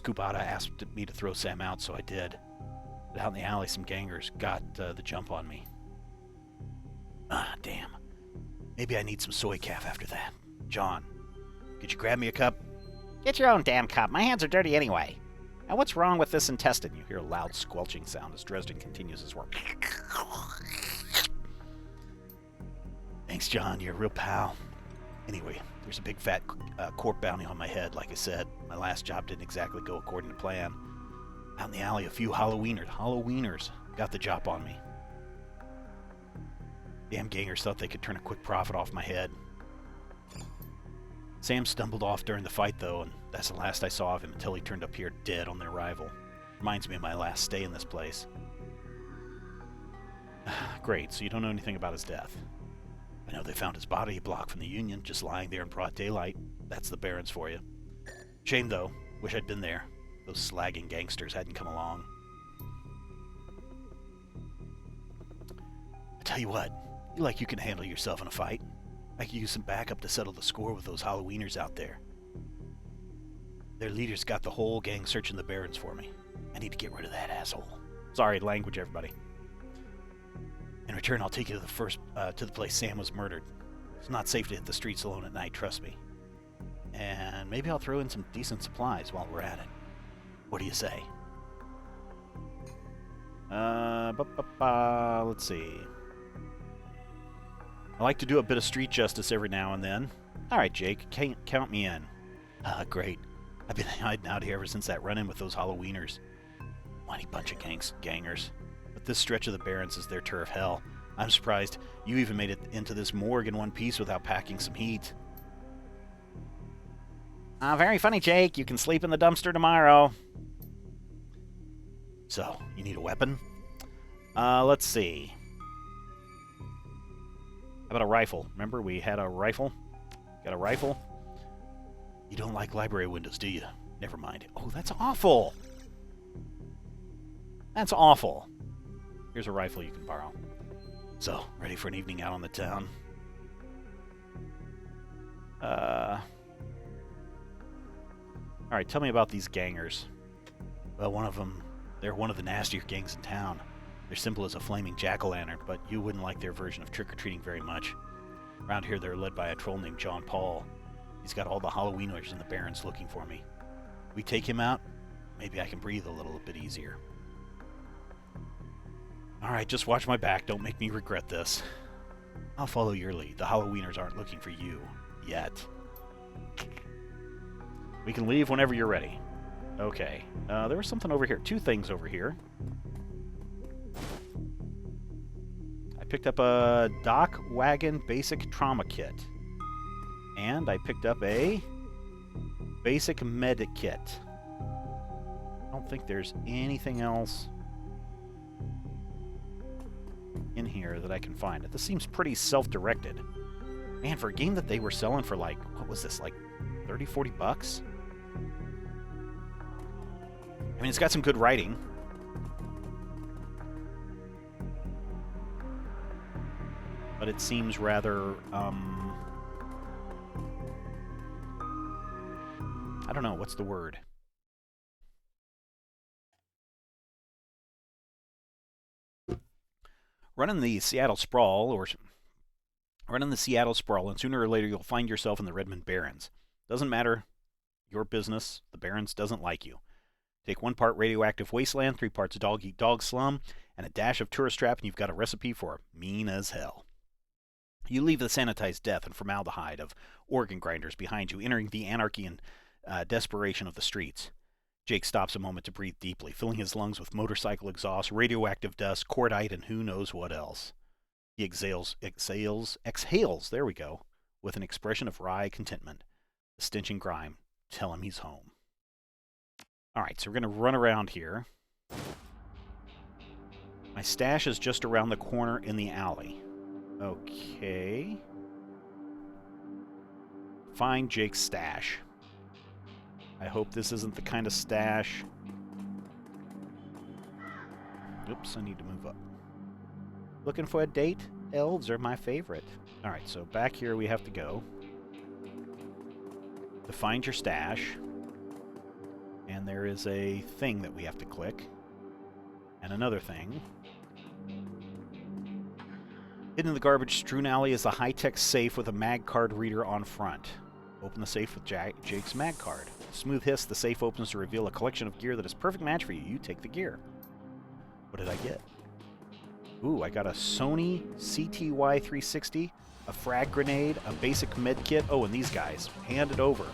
Kubata asked me to throw Sam out, so I did. But out in the alley, some gangers got the jump on me. Damn. Maybe I need some soy calf after that. John, could you grab me a cup? Get your own damn cup. My hands are dirty anyway. Now what's wrong with this intestine? You hear a loud squelching sound as Dresden continues his work. Thanks, John. You're a real pal. Anyway, there's a big fat corp bounty on my head, like I said. My last job didn't exactly go according to plan. Out in the alley, a few Halloweeners got the job on me. Damn gangers thought they could turn a quick profit off my head. Sam stumbled off during the fight, though, and that's the last I saw of him until he turned up here dead on their arrival. Reminds me of my last stay in this place. Great, so you don't know anything about his death. I know they found his body a block from the Union, just lying there in broad daylight. That's the Barrens for you. Shame, though. Wish I'd been there. Those slagging gangsters hadn't come along. I tell you what, you can handle yourself in a fight. I could use some backup to settle the score with those Halloweeners out there. Their leaders got the whole gang searching the Barrens for me. I need to get rid of that asshole. Sorry, language, everybody. In return, I'll take you to the place Sam was murdered. It's not safe to hit the streets alone at night, trust me. And maybe I'll throw in some decent supplies while we're at it. What do you say? Let's see. I like to do a bit of street justice every now and then. All right, Jake, count me in. Great. I've been hiding out here ever since that run-in with those Halloweeners. Whiny bunch of gangers. But This stretch of the Barrens is their turf hell. I'm surprised you even made it into this morgue in one piece without packing some heat. Very funny, Jake. You can sleep in the dumpster tomorrow. So, you need a weapon? Let's see. How about a rifle? Remember we had a rifle? Got a rifle? You don't like library windows, do you? Never mind. Oh, that's awful. That's awful. Here's a rifle you can borrow. So, ready for an evening out on the town? Alright, tell me about these gangers. Well, they're one of the nastier gangs in town. They're simple as a flaming jack-o'-lantern, but you wouldn't like their version of trick-or-treating very much. Around here, they're led by a troll named John Paul. He's got all the Halloweeners in the Barrens looking for me. We take him out, maybe I can breathe a little bit easier. Alright, just watch my back. Don't make me regret this. I'll follow your lead. The Halloweeners aren't looking for you. Yet. We can leave whenever you're ready. Okay. There was something over here. Two things over here. I picked up a Dock Wagon Basic Trauma Kit. And I picked up a Basic Med Kit. I don't think there's anything else in here that I can find. This seems pretty self-directed. Man, for a game that they were selling for like, what was this, like 30, 40 bucks? I mean, it's got some good writing. But it seems rather, I don't know, what's the word? Running the Seattle Sprawl, and sooner or later you'll find yourself in the Redmond Barrens. Doesn't matter your business, the Barrens doesn't like you. Take 1 part radioactive wasteland, 3 parts dog slum, and a dash of tourist trap, and you've got a recipe for mean as hell. You leave the sanitized death and formaldehyde of organ grinders behind you, entering the anarchy and desperation of the streets. Jake stops a moment to breathe deeply, filling his lungs with motorcycle exhaust, radioactive dust, cordite, and who knows what else. He exhales, there we go, with an expression of wry contentment. The stench and grime tell him he's home. Alright, so we're going to run around here. My stash is just around the corner in the alley. Okay. Find Jake's stash. I hope this isn't the kind of stash. Oops, I need to move up. Looking for a date? Elves are my favorite. Alright, so back here we have to go. To find your stash. And there is a thing that we have to click. And another thing. Hidden in the garbage-strewn alley is a high-tech safe with a mag card reader on front. Open the safe with Jake's mag card. Smooth hiss, the safe opens to reveal a collection of gear that is perfect match for you. You take the gear. What did I get? Ooh, I got a Sony CTY 360, a frag grenade, a basic med kit. Oh, and these guys. Hand it over.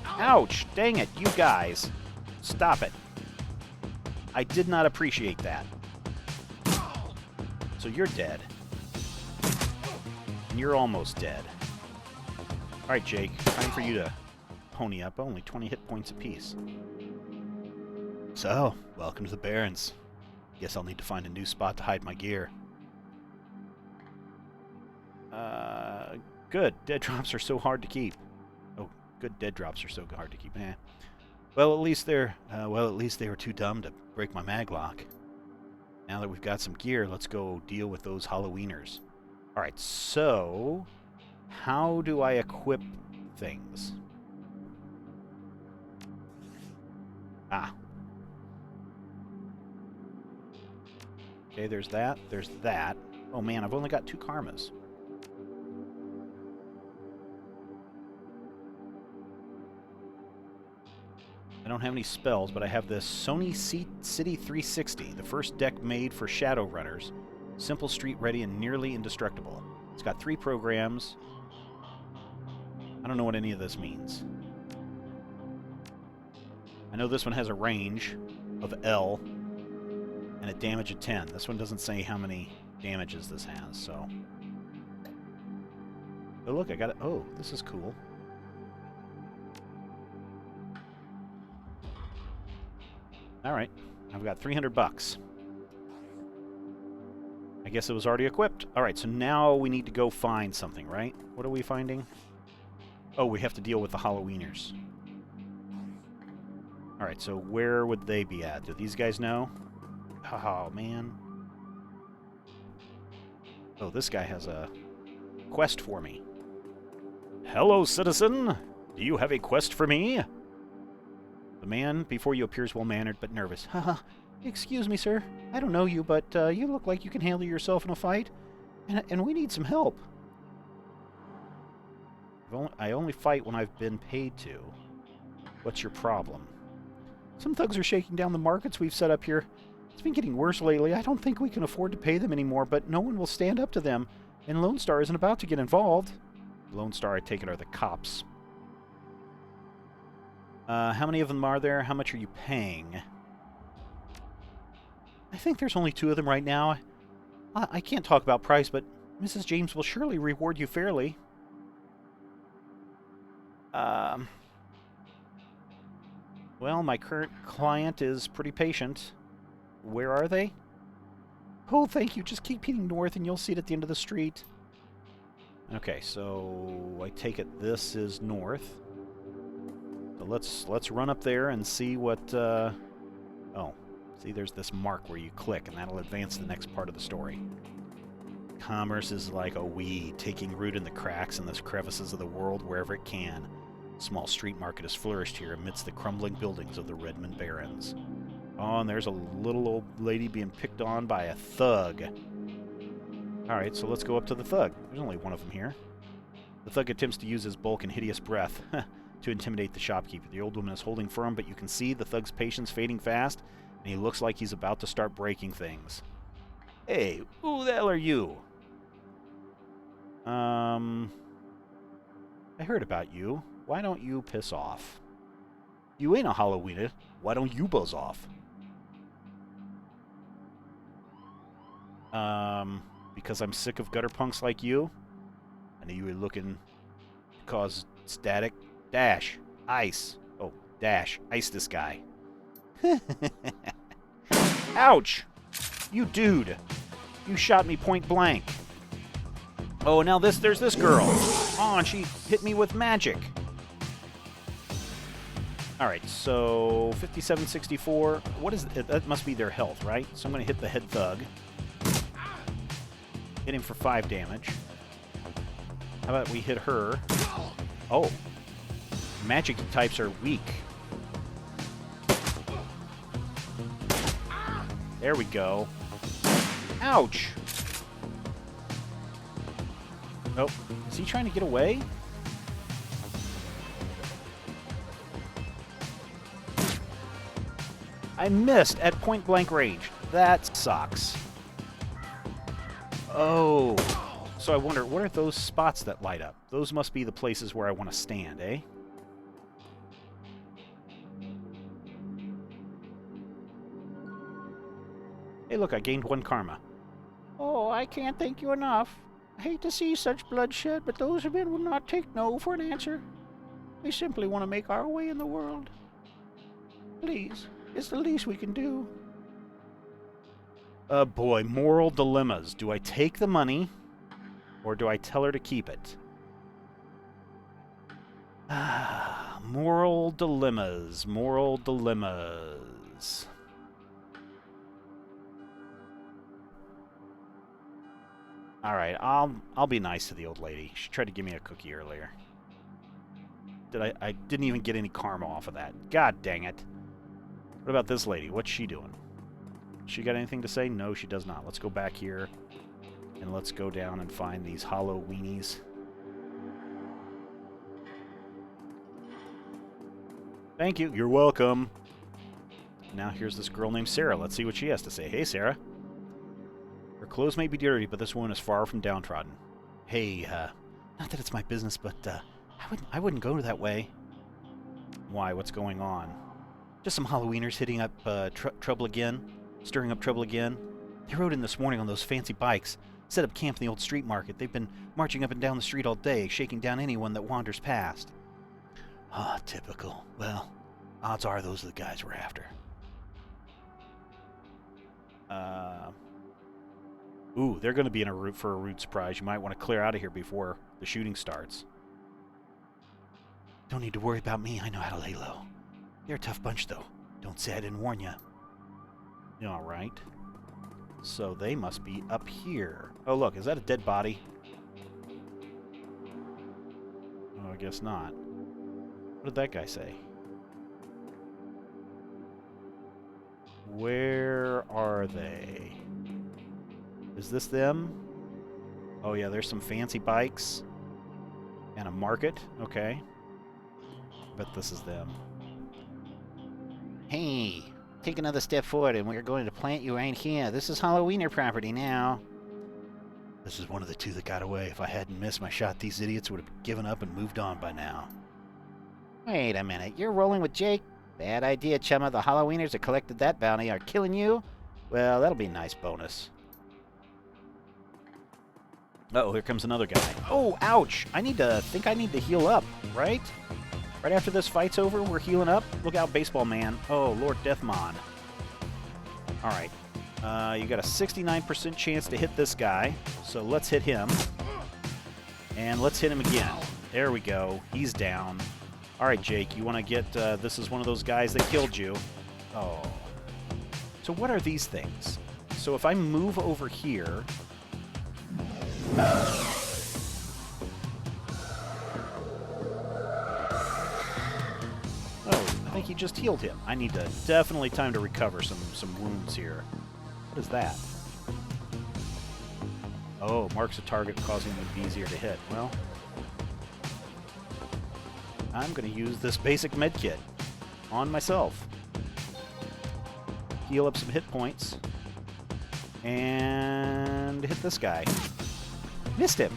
Ouch! Dang it, you guys. Stop it. I did not appreciate that. So you're dead. And you're almost dead. Alright, Jake. Time for you to pony up. Only 20 hit points apiece. So, welcome to the Barrens. Guess I'll need to find a new spot to hide my gear. Good. Dead drops are so hard to keep. Oh, good. Dead drops are so hard to keep. Well, at least they were too dumb to break my mag lock. Now that we've got some gear, let's go deal with those Halloweeners. Alright, so how do I equip things? Ah. Okay, there's that. There's that. Oh man, I've only got 2 karmas. I don't have any spells, but I have this Sony City 360, the first deck made for Shadowrunners. Simple, street ready, and nearly indestructible. It's got 3 programs. I don't know what any of this means. I know this one has a range of L, and a damage of 10. This one doesn't say how many damages this has, so... Oh, look, I got it. Oh, this is cool. Alright, I've got 300 bucks. I guess it was already equipped. Alright, so now we need to go find something, right? What are we finding? Oh, we have to deal with the Halloweeners. Alright, so where would they be at? Do these guys know? Oh, man. Oh, this guy has a quest for me. Hello, citizen! Do you have a quest for me? The man before you appears well-mannered but nervous. Haha, excuse me, sir. I don't know you, but you look like you can handle yourself in a fight, and we need some help. I only fight when I've been paid to. What's your problem? Some thugs are shaking down the markets we've set up here. It's been getting worse lately. I don't think we can afford to pay them anymore, but no one will stand up to them, and Lone Star isn't about to get involved. Lone Star, I take it, are the cops. How many of them are there? How much are you paying? I think there's only 2 of them right now. I can't talk about price, but Mrs. James will surely reward you fairly. Well, my current client is pretty patient. Where are they? Oh, thank you. Just keep heading north and you'll see it at the end of the street. Okay, so I take it this is north. So let's run up there and see what... Oh, see, there's this mark where you click, and that'll advance the next part of the story. Commerce is like a weed, taking root in the cracks and the crevices of the world wherever it can. A small street market has flourished here amidst the crumbling buildings of the Redmond Barrens. Oh, and there's a little old lady being picked on by a thug. Alright, so let's go up to the thug. There's only one of them here. The thug attempts to use his bulk and hideous breath to intimidate the shopkeeper. The old woman is holding firm, but you can see the thug's patience fading fast, and he looks like he's about to start breaking things. Hey, who the hell are you? I heard about you. Why don't you piss off? You ain't a Halloweener. Why don't you buzz off? Because I'm sick of gutter punks like you. I knew you were looking to cause static. Dash. Ice. Oh, dash. Ice this guy. Ouch! You dude. You shot me point blank. Oh, now there's this girl. Oh, and she hit me with magic. Alright, so 5764. What is it? That must be their health, right? So I'm going to hit the head thug. Hit him for 5 damage. How about we hit her? Oh. Magic types are weak. There we go. Ouch! Nope. Is he trying to get away? I missed at point blank range. That sucks. Oh. So I wonder, what are those spots that light up? Those must be the places where I want to stand, eh? Hey, look, I gained 1 karma. Oh, I can't thank you enough. I hate to see such bloodshed, but those men will not take no for an answer. We simply want to make our way in the world. Please, it's the least we can do. Boy, moral dilemmas. Do I take the money, or do I tell her to keep it? Moral dilemmas. Moral dilemmas. Alright, I'll be nice to the old lady. She tried to give me a cookie earlier. I didn't even get any karma off of that. God dang it. What about this lady? What's she doing? She got anything to say? No, she does not. Let's go back here, and let's go down and find these hollow weenies. Thank you. You're welcome. Now here's this girl named Sarah. Let's see what she has to say. Hey, Sarah. Her clothes may be dirty, but this woman is far from downtrodden. Hey, not that it's my business, but I wouldn't go that way. Why? What's going on? Just some Halloweeners hitting up trouble again. Stirring up trouble again? They rode in this morning on those fancy bikes. Set up camp in the old street market. They've been marching up and down the street all day, shaking down anyone that wanders past. Ah, typical. Well, odds are those are the guys we're after. Ooh, they're going to be in a route for a rude surprise. You might want to clear out of here before the shooting starts. Don't need to worry about me. I know how to lay low. They're a tough bunch, though. Don't say I didn't warn you. All right. So they must be up here. Oh, look, is that a dead body? Oh, I guess not. What did that guy say? Where are they? Is this them? Oh, yeah, there's some fancy bikes. And a market. Okay. Bet this is them. Hey, take another step forward and we're going to plant you right here. This is Halloweener property now. This is one of the two that got away. If I hadn't missed my shot, these idiots would have given up and moved on by now. Wait a minute, you're rolling with Jake? Bad idea, chumma. The Halloweeners that collected that bounty are killing you? Well, that'll be a nice bonus. Uh-oh, here comes another guy. Oh, ouch! I need to heal up, right? Right after this fight's over, we're healing up. Look out, baseball man. Oh, Lord Deathmon. All right. You got a 69% chance to hit this guy, so let's hit him. And let's hit him again. There we go. He's down. All right, Jake, you want to get... this is one of those guys that killed you. Oh. So what are these things? So if I move over here... Oh, I think he just healed him. I need to definitely time to recover some wounds here. What is that? Oh, marks a target causing them to be easier to hit. Well, I'm going to use this basic med kit on myself. Heal up some hit points. And hit this guy. Missed him.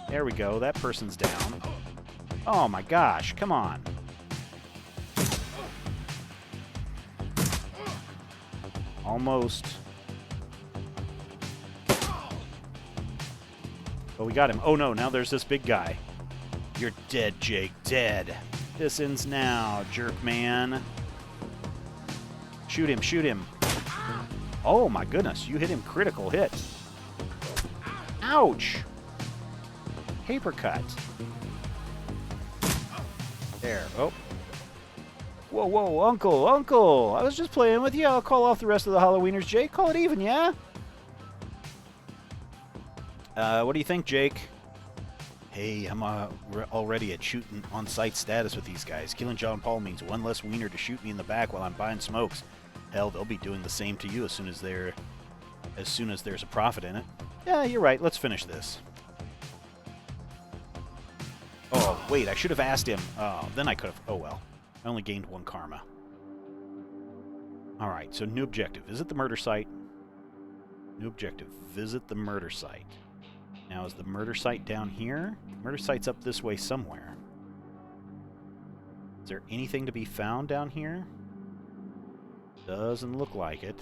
There we go. That person's down. Oh my gosh, come on. Almost. Oh, we got him. Oh no, now there's this big guy. You're dead, Jake. Dead. This ends now, jerk man. Shoot him, shoot him. Oh my goodness, you hit him critical hit. Ouch! Paper cut. There. Oh. Whoa, whoa, Uncle, Uncle! I was just playing with you. I'll call off the rest of the Halloweeners, Jake. Call it even, yeah? What do you think, Jake? Hey, I'm already at shooting on-site status with these guys. Killing John Paul means one less wiener to shoot me in the back while I'm buying smokes. Hell, they'll be doing the same to you as soon as there's a profit in it. Yeah, you're right. Let's finish this. Oh, wait, I should have asked him. Oh, then I could have. Oh, well. I only gained 1 karma. All right, so new objective. Visit the murder site. New objective. Visit the murder site. Now, is the murder site down here? Murder site's up this way somewhere. Is there anything to be found down here? Doesn't look like it.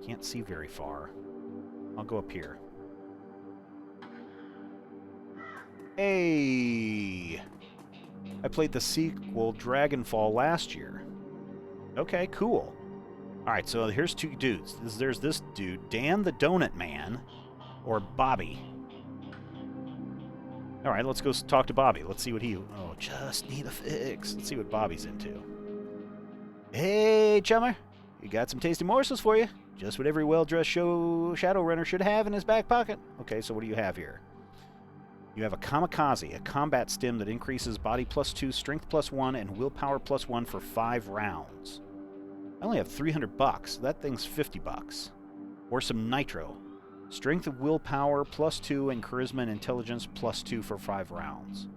Can't see very far. I'll go up here. Hey! I played the sequel Dragonfall last year. Okay, cool. Alright, so here's 2 dudes. There's this dude, Dan the Donut Man, or Bobby. Alright, let's go talk to Bobby. Let's see what he... Oh, just need a fix. Let's see what Bobby's into. Hey, chummer. You got some tasty morsels for you. Just what every well-dressed Shadowrunner should have in his back pocket. Okay, so what do you have here? You have a Kamikaze, a combat stim that increases body +2, strength +1, and willpower +1 for 5 rounds. I only have $300. That thing's $50. Or some Nitro. Strength and willpower +2, and charisma and intelligence +2 for 5 rounds.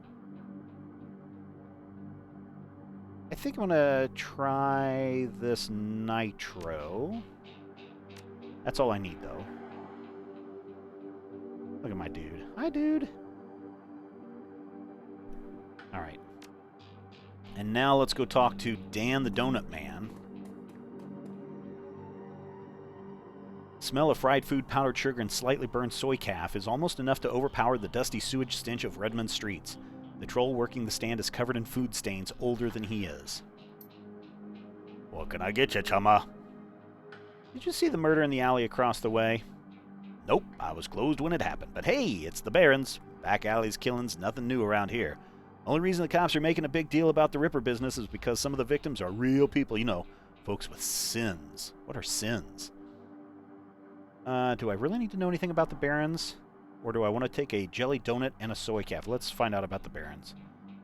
I think I'm gonna try this Nitro. That's all I need, though. Look at my dude. Hi, dude. Alright. And now let's go talk to Dan the Donut Man. Smell of fried food, powdered sugar, and slightly burned soy calf is almost enough to overpower the dusty sewage stench of Redmond streets. The troll working the stand is covered in food stains, older than he is. What can I get you, chumma? Did you see the murder in the alley across the way? Nope, I was closed when it happened, but hey, it's the Barons. Back alleys killings, nothing new around here. Only reason the cops are making a big deal about the Ripper business is because some of the victims are real people, you know, Folks with sins. What are sins? Do I really need to know anything about the Barons? Or do I want to take a jelly donut and a soy calf? Let's find out about the Barons.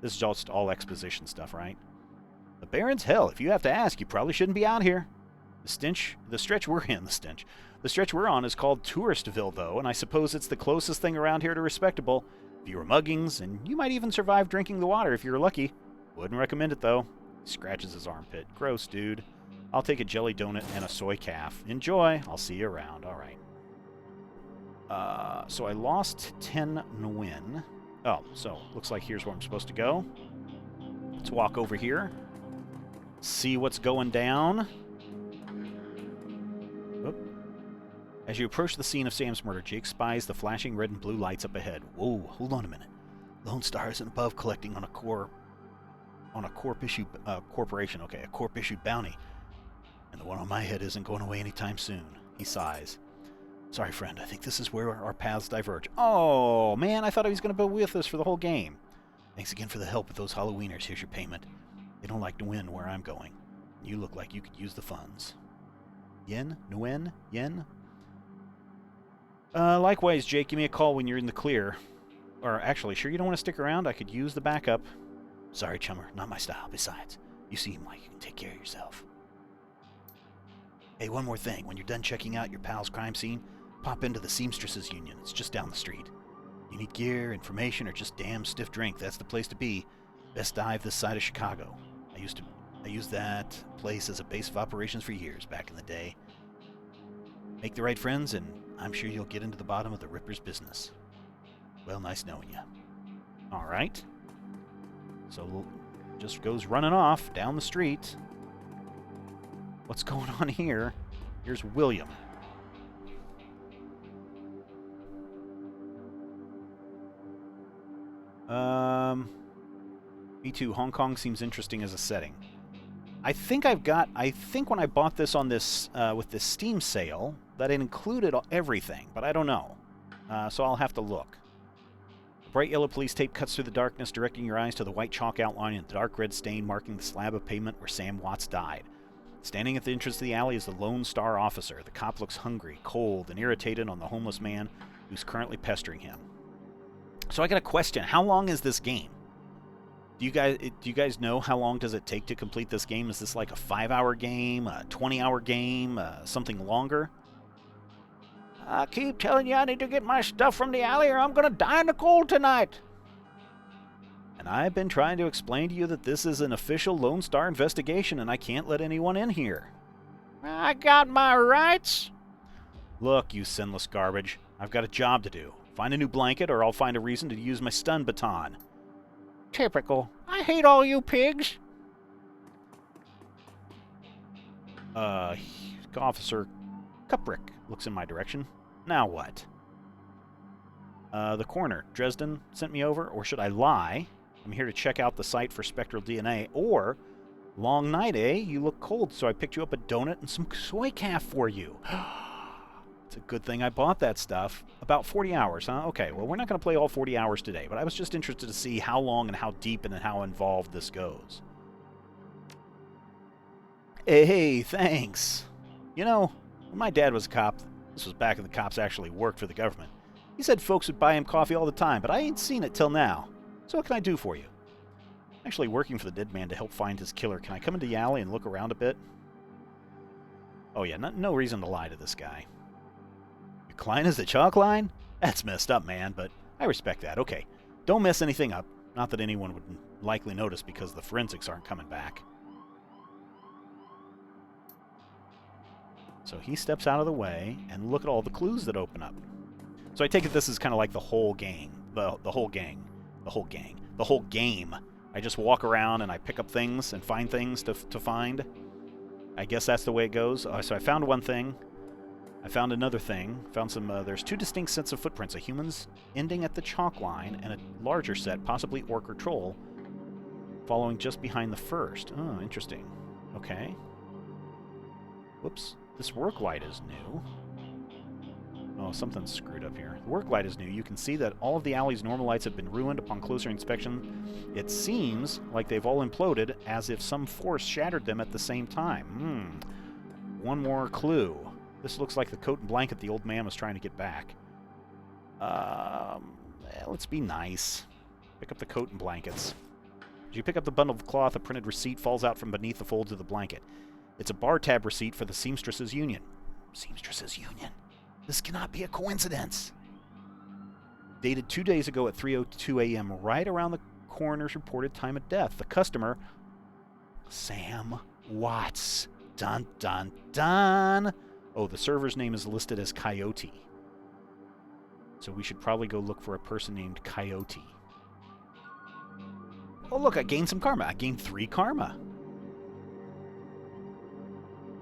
This is just all exposition stuff, right? The Barons? Hell, if you have to ask, you probably shouldn't be out here. The stretch we're on is called Touristville, though, and I suppose it's the closest thing around here to respectable. Fewer muggings, and you might even survive drinking the water if you're lucky. Wouldn't recommend it, though. He scratches his armpit. Gross, dude. I'll take a jelly donut and a soy calf. Enjoy. I'll see you around. All right. So I lost 10 Nguyen. Oh, so looks like here's where I'm supposed to go. Let's walk over here. See what's going down. Oop. As you approach the scene of Sam's murder, Jake spies the flashing red and blue lights up ahead. Whoa, hold on a minute. Lone Star isn't above collecting on a corporation. Okay, a corp-issued bounty. And the one on my head isn't going away anytime soon. He sighs. Sorry, friend. I think this is where our paths diverge. Oh, man, I thought he was going to be with us for the whole game. Thanks again for the help with those Halloweeners. Here's your payment. They don't like to win where I'm going. You look like you could use the funds. Yen? Nguyen? Yen? Likewise, Jake, give me a call when you're in the clear. Or actually, sure you don't want to stick around? I could use the backup. Sorry, chummer. Not my style. Besides, you seem like you can take care of yourself. Hey, one more thing. When you're done checking out your pal's crime scene, pop into the Seamstresses Union. It's just down the street. You need gear, information, or just damn stiff drink. That's the place to be. Best dive this side of Chicago. I used that place as a base of operations for years back in the day. Make the right friends, and I'm sure you'll get into the bottom of the Ripper's business. Well, nice knowing you. All right. So just goes running off down the street. What's going on here? Here's William. Me too. Hong Kong seems interesting as a setting. I think when I bought this on this with this Steam sale, that it included everything, but I don't know. So I'll have to look. Bright yellow police tape cuts through the darkness, directing your eyes to the white chalk outline and the dark red stain marking the slab of pavement where Sam Watts died. Standing at the entrance to the alley is the Lone Star officer. The cop looks hungry, cold, and irritated on the homeless man who's currently pestering him. So I got a question. How long is this game? Do you guys know how long does it take to complete this game? Is this like a 5-hour game, a 20-hour game, something longer? I keep telling you I need to get my stuff from the alley or I'm going to die in the cold tonight. And I've been trying to explain to you that this is an official Lone Star investigation and I can't let anyone in here. I got my rights. Look, you sinless garbage. I've got a job to do. Find a new blanket or I'll find a reason to use my stun baton. Typical. I hate all you pigs. Officer Kuprick looks in my direction. Now what? The coroner, Dresden, sent me over, or should I lie? I'm here to check out the site for spectral DNA, or long night, eh? You look cold, so I picked you up a donut and some soy calf for you. It's a good thing I bought that stuff. About 40 hours, huh? Okay, well, we're not going to play all 40 hours today, but I was just interested to see how long and how deep and how involved this goes. Hey, thanks. You know, when my dad was a cop, this was back when the cops actually worked for the government, he said folks would buy him coffee all the time, but I ain't seen it till now. So what can I do for you? I'm actually working for the dead man to help find his killer. Can I come into the alley and look around a bit? Oh yeah, no reason to lie to this guy. Your client is the chalk line? That's messed up, man, but I respect that. Okay, don't mess anything up. Not that anyone would likely notice because the forensics aren't coming back. So he steps out of the way, and look at all the clues that open up. So I take it this is kind of like the whole game I just walk around and I pick up things and find things to find. I guess that's the way it goes. So I found one thing. I found another thing. Found some, there's 2 distinct sets of footprints. A human's ending at the chalk line and a larger set, possibly orc or troll, following just behind the first. Oh, interesting. Okay. Whoops. This work light is new. Oh, something's screwed up here. The work light is new. You can see that all of the alley's normal lights have been ruined upon closer inspection. It seems like they've all imploded, as if some force shattered them at the same time. One more clue. This looks like the coat and blanket the old man was trying to get back. Let's be nice. Pick up the coat and blankets. As you pick up the bundle of cloth, a printed receipt falls out from beneath the folds of the blanket. It's a bar tab receipt for the Seamstresses Union. Seamstresses Union? This cannot be a coincidence. Dated 2 days ago at 3:02 a.m., right around the coroner's reported time of death. The customer, Sam Watts. Dun, dun, dun. Oh, the server's name is listed as Coyote. So we should probably go look for a person named Coyote. Oh, look, I gained some karma. I gained 3 karma.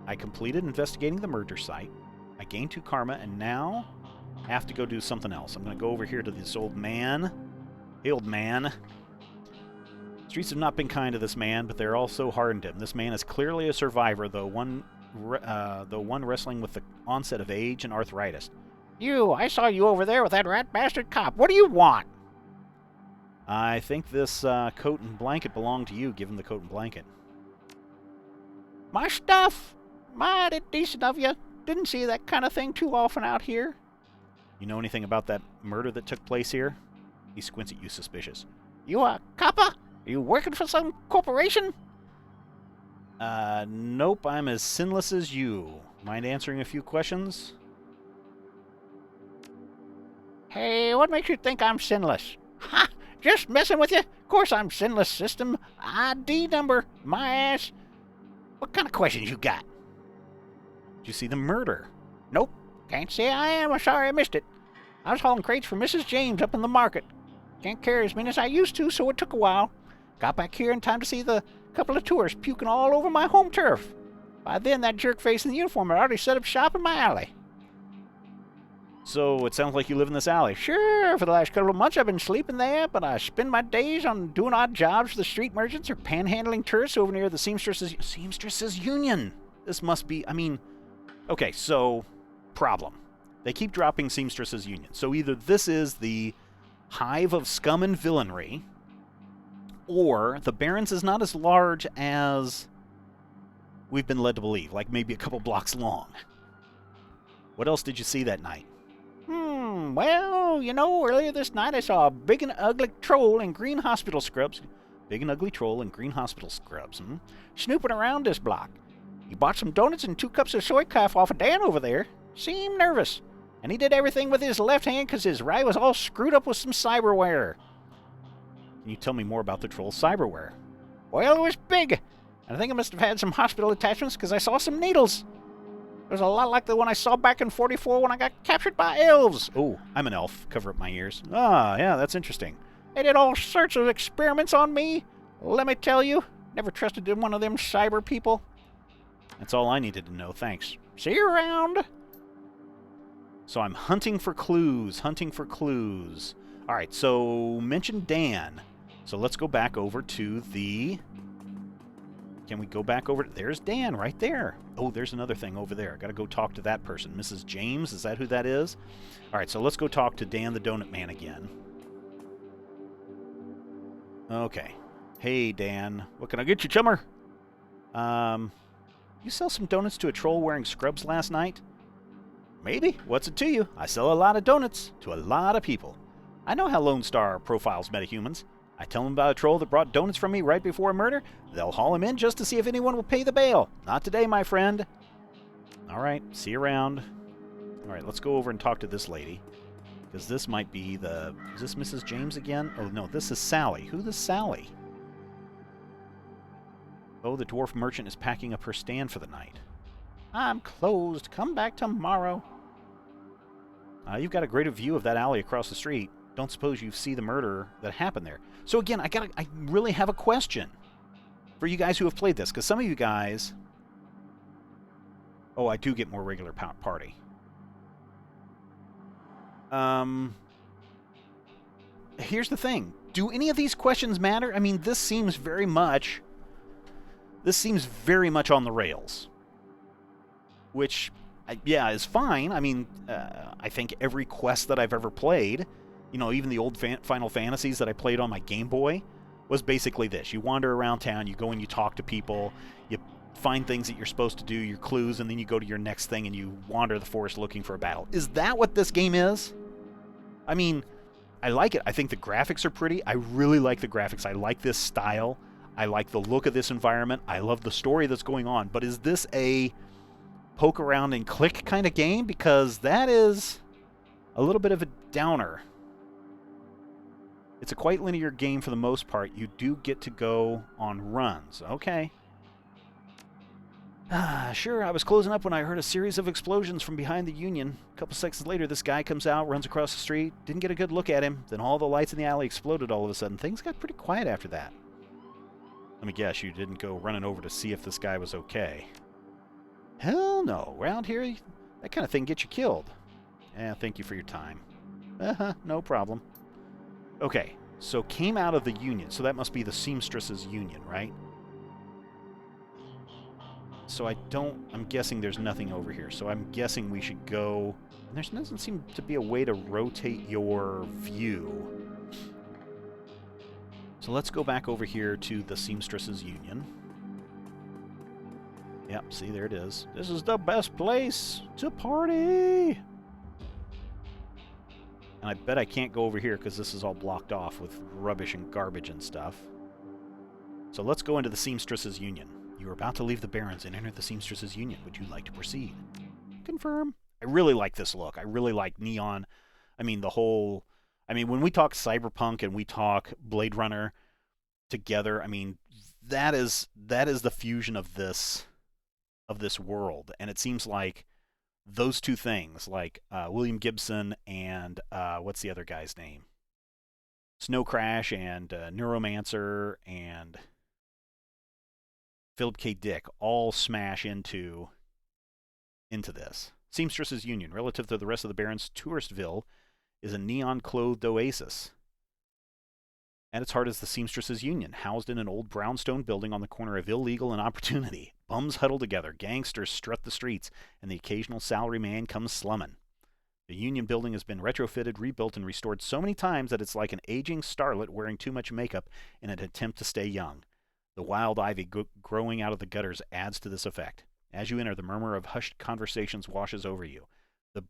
I completed investigating the murder site. I gained 2 karma, and now I have to go do something else. I'm going to go over here to this old man. Hey, old man. Streets have not been kind to this man, but they're also hardened him. This man is clearly a survivor, though one wrestling with the onset of age and arthritis. You, I saw you over there with that rat bastard cop. What do you want? I think this coat and blanket belong to you. Give him the coat and blanket. My stuff? Mighty decent of you. Didn't see that kind of thing too often out here. You know anything about that murder that took place here? He squints at you suspicious. You a copper? Are you working for some corporation? Nope, I'm as sinless as you. Mind answering a few questions? Hey, what makes you think I'm sinless? Ha! Just messing with you. Of course I'm sinless. System ID number. My ass. What kind of questions you got? Did you see the murder? Nope. Can't say I am. I'm sorry I missed it. I was hauling crates for Mrs. James up in the market. Can't carry as many as I used to, so it took a while. Got back here in time to see the couple of tourists puking all over my home turf. By then, that jerk face in the uniform had already set up shop in my alley. So, it sounds like you live in this alley. Sure, for the last couple of months I've been sleeping there, but I spend my days on doing odd jobs for the street merchants or panhandling tourists over near the Seamstresses Union. This must be, okay, so, problem. They keep dropping Seamstresses Union. So either this is the hive of scum and villainy, or the Barrens is not as large as we've been led to believe, like maybe a couple blocks long. What else did you see that night? Well, earlier this night I saw a big and ugly troll in green hospital scrubs. Big and ugly troll in green hospital scrubs, Snooping around this block. He bought some donuts and 2 cups of soy calf off of Dan over there. Seemed nervous. And he did everything with his left hand because his right was all screwed up with some cyberware. Can you tell me more about the troll's cyberware? Well, it was big. And I think it must have had some hospital attachments because I saw some needles. It was a lot like the one I saw back in 44 when I got captured by elves. Oh, I'm an elf. Cover up my ears. Ah, yeah, that's interesting. They did all sorts of experiments on me. Let me tell you, never trusted one of them cyber people. That's all I needed to know, thanks. See you around. So I'm hunting for clues. All right, so mention Dan. So let's go back over to the... Can we go back over? There's Dan right there. Oh, there's another thing over there. Got to go talk to that person. Mrs. James, is that who that is? All right, so let's go talk to Dan the Donut Man again. Okay. Hey, Dan. What can I get you, chummer? You sell some donuts to a troll wearing scrubs last night? Maybe. What's it to you? I sell a lot of donuts to a lot of people. I know how Lone Star profiles metahumans. I tell them about a troll that brought donuts from me right before a murder. They'll haul him in just to see if anyone will pay the bail. Not today, my friend. All right, see you around. All right, let's go over and talk to this lady. Because this might be the... Is this Mrs. James again? Oh, no, this is Sally. Who is Sally? Oh, the dwarf merchant is packing up her stand for the night. I'm closed. Come back tomorrow. You've got a greater view of that alley across the street. don't suppose you see the murder that happened there. So again, I really have a question for you guys who have played this, because some of you guys... Oh, I do get more regular party. Here's the thing. Do any of these questions matter? I mean, this seems very much on the rails. Which, yeah, is fine. I mean, I think every quest that I've ever played, you know, even the old Final Fantasies that I played on my Game Boy, was basically this. You wander around town, you go and you talk to people, you find things that you're supposed to do, your clues, and then you go to your next thing and you wander the forest looking for a battle. Is that what this game is? I mean, I like it. I think the graphics are pretty. I really like the graphics. I like this style. I like the look of this environment. I love the story that's going on. But is this a poke around and click kind of game? Because that is a little bit of a downer. It's a quite linear game for the most part. You do get to go on runs. Okay. Sure, I was closing up when I heard a series of explosions from behind the Union. A couple seconds later, this guy comes out, runs across the street. Didn't get a good look at him. Then all the lights in the alley exploded all of a sudden. Things got pretty quiet after that. Let me guess, you didn't go running over to see if this guy was okay. Hell no. Around here, that kind of thing gets you killed. Thank you for your time. No problem. Okay, so came out of the Union. So that must be the Seamstresses Union, right? So I'm guessing there's nothing over here. So I'm guessing we should go... And there doesn't seem to be a way to rotate your view. So let's go back over here to the Seamstresses Union. Yep, see, there it is. This is the best place to party! And I bet I can't go over here because this is all blocked off with rubbish and garbage and stuff. So let's go into the Seamstresses Union. You are about to leave the Barrens and enter the Seamstresses Union. Would you like to proceed? Confirm. I really like this look. I really like neon. I mean, the whole... I mean, when we talk cyberpunk and we talk Blade Runner together, I mean, that is the fusion of this world. And it seems like those two things, like William Gibson and what's the other guy's name? Snow Crash and Neuromancer and Philip K. Dick all smash into this. Seamstresses Union, relative to the rest of the Barrens, Touristville is a neon-clothed oasis. At its heart is the Seamstresses Union, housed in an old brownstone building on the corner of illegal and opportunity. Bums huddle together, gangsters strut the streets, and the occasional salaryman comes slumming. The Union building has been retrofitted, rebuilt, and restored so many times that it's like an aging starlet wearing too much makeup in an attempt to stay young. The wild ivy growing out of the gutters adds to this effect. As you enter, the murmur of hushed conversations washes over you. The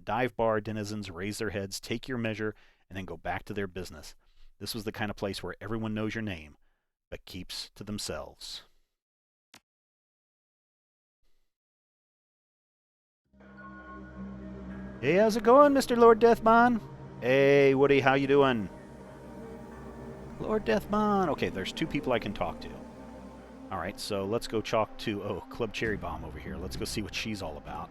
dive bar denizens raise their heads, take your measure, and then go back to their business. This was the kind of place where everyone knows your name, but keeps to themselves. Hey, how's it going, Mr. Lord Deathbond? Hey, Woody, how you doing? Lord Deathbond. Okay, there's two people I can talk to. All right, so let's go talk to, Club Cherry Bomb over here. Let's go see what she's all about.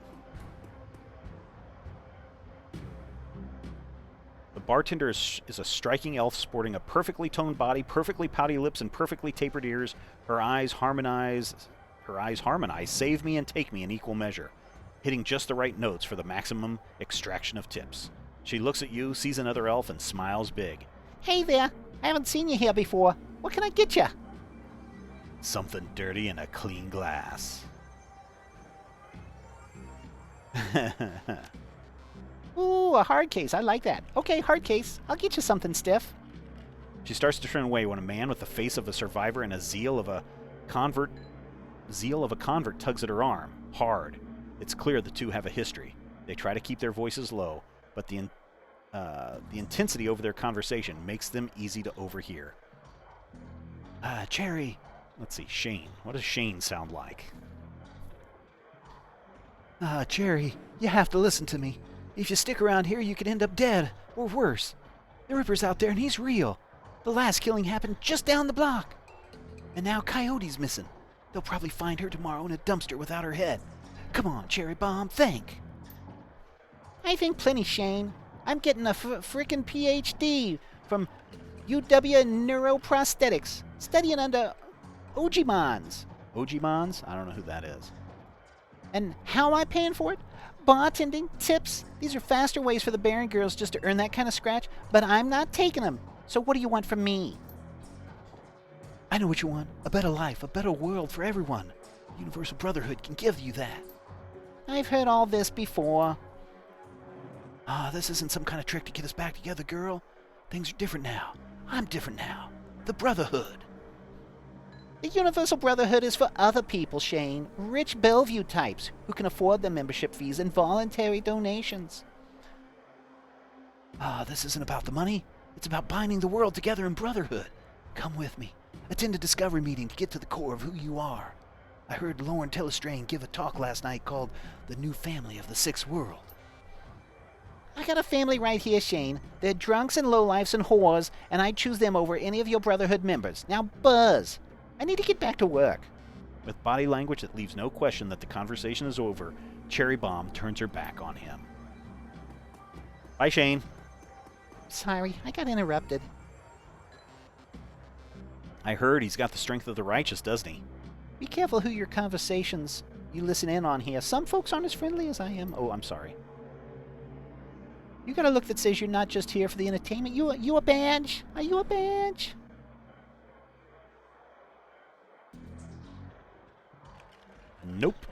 The bartender is a striking elf sporting a perfectly toned body, perfectly pouty lips, and perfectly tapered ears. Her eyes harmonize, save me and take me in equal measure, hitting just the right notes for the maximum extraction of tips. She looks at you, sees another elf, and smiles big. Hey there, I haven't seen you here before. What can I get you? Something dirty in a clean glass. Ooh, a hard case. I like that. Okay, hard case. I'll get you something stiff. She starts to turn away when a man with the face of a survivor and a zeal of a convert tugs at her arm, hard. It's clear the two have a history. They try to keep their voices low, but the intensity over their conversation makes them easy to overhear. Cherry. Let's see, Shane. What does Shane sound like? Cherry, you have to listen to me. If you stick around here, you could end up dead, or worse. The Ripper's out there, and he's real. The last killing happened just down the block. And now Coyote's missing. They'll probably find her tomorrow in a dumpster without her head. Come on, Cherry Bomb, think. I think plenty, Shane. I'm getting a freaking PhD from UW Neuroprosthetics, studying under Ojimans. Ojimans? I don't know who that is. And how am I paying for it? Bartending, tips. These are faster ways for the Baron girls just to earn that kind of scratch, but I'm not taking them. So what do you want from me? I know what you want. A better life, a better world for everyone. Universal Brotherhood can give you that. I've heard all this before. This isn't some kind of trick to get us back together, girl. Things are different now. I'm different now. The Brotherhood. The Universal Brotherhood is for other people, Shane. Rich Bellevue types who can afford their membership fees and voluntary donations. This isn't about the money. It's about binding the world together in brotherhood. Come with me. Attend a discovery meeting to get to the core of who you are. I heard Lauren Telestrain give a talk last night called The New Family of the Sixth World. I got a family right here, Shane. They're drunks and lowlifes and whores, and I'd choose them over any of your Brotherhood members. Now buzz! I need to get back to work. With body language that leaves no question that the conversation is over, Cherry Bomb turns her back on him. Bye, Shane. Sorry, I got interrupted. I heard he's got the strength of the righteous, doesn't he? Be careful who your conversations you listen in on here. Some folks aren't as friendly as I am. Oh, I'm sorry. You got a look that says you're not just here for the entertainment. You a badge? Are you a badge? Nope.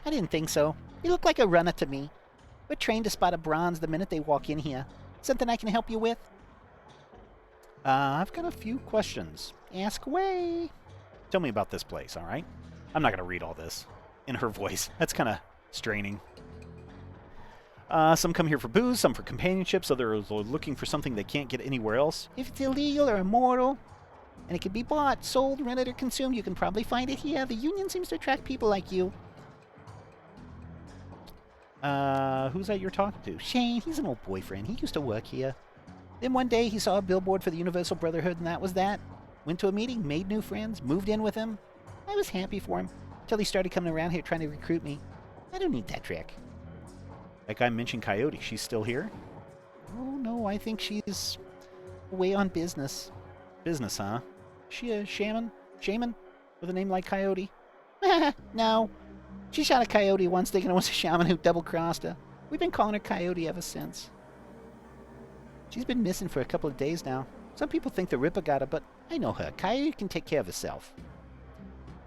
I didn't think so. You look like a runner to me. We're trained to spot a bronze the minute they walk in here. Something I can help you with? I've got a few questions. Ask away. Tell me about this place, all right? I'm not going to read all this in her voice. That's kind of straining. Some come here for booze, some for companionship, so they're looking for something they can't get anywhere else. If it's illegal or immoral, and it can be bought, sold, rented, or consumed, you can probably find it here. The Union seems to attract people like you. Who's that you're talking to? Shane, he's an old boyfriend. He used to work here. Then one day he saw a billboard for the Universal Brotherhood, and that was that. Went to a meeting, made new friends, moved in with him. I was happy for him, until he started coming around here trying to recruit me. I don't need that trick. That guy mentioned Coyote. She's still here? Oh, no, I think she's away on business. Business, huh? Is she a shaman? Shaman? With a name like Coyote? No. She shot a coyote once thinking it was a shaman who double-crossed her. We've been calling her Coyote ever since. She's been missing for a couple of days now. Some people think the Ripper got her, but I know her. Coyote can take care of herself.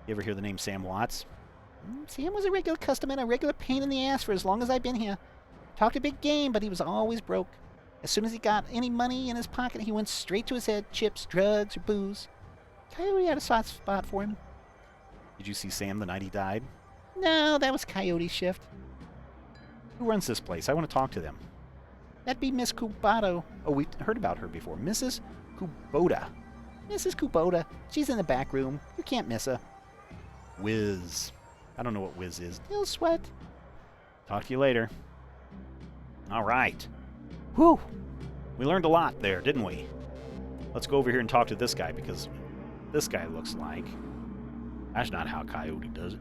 You ever hear the name Sam Watts? Sam was a regular customer and a regular pain in the ass for as long as I've been here. Talked a big game, but he was always broke. As soon as he got any money in his pocket, he went straight to his head, chips, drugs, or booze. Coyote had a soft spot for him. Did you see Sam the night he died? No, that was Coyote's shift. Who runs this place? I want to talk to them. That'd be Miss Kubato. Oh, we heard about her before. Mrs. Kubota. Mrs. Kubota. She's in the back room. You can't miss her. Whiz. I don't know what whiz is. No sweat. Talk to you later. All right. Whew. We learned a lot there, didn't we? Let's go over here and talk to this guy, because this guy looks like... That's not how Coyote does it.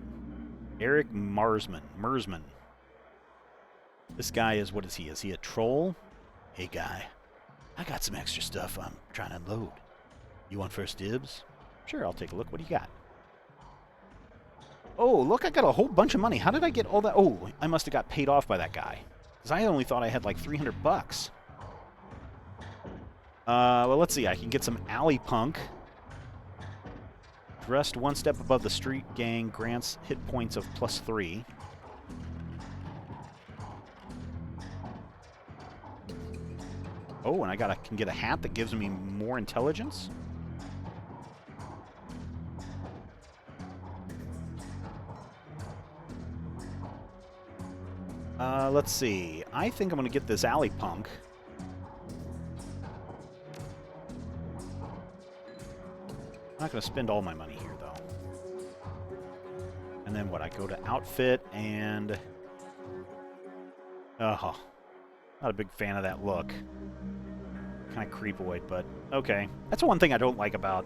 Eric Mersman. This guy is... What is he? Is he a troll? Hey, guy. I got some extra stuff I'm trying to unload. You want first dibs? Sure, I'll take a look. What do you got? Oh, look, I got a whole bunch of money. How did I get all that? Oh, I must have got paid off by that guy. Because I only thought I had like $300 bucks. Well, let's see. I can get some alley punk. Dressed one step above the street gang grants hit points of +3. Oh, and I can get a hat that gives me more intelligence. Let's see. I think I'm going to get this alley punk. I'm not going to spend all my money here, though. And then what? I go to outfit and... Oh, not a big fan of that look. Kind of creepoid, but okay. That's the one thing I don't like about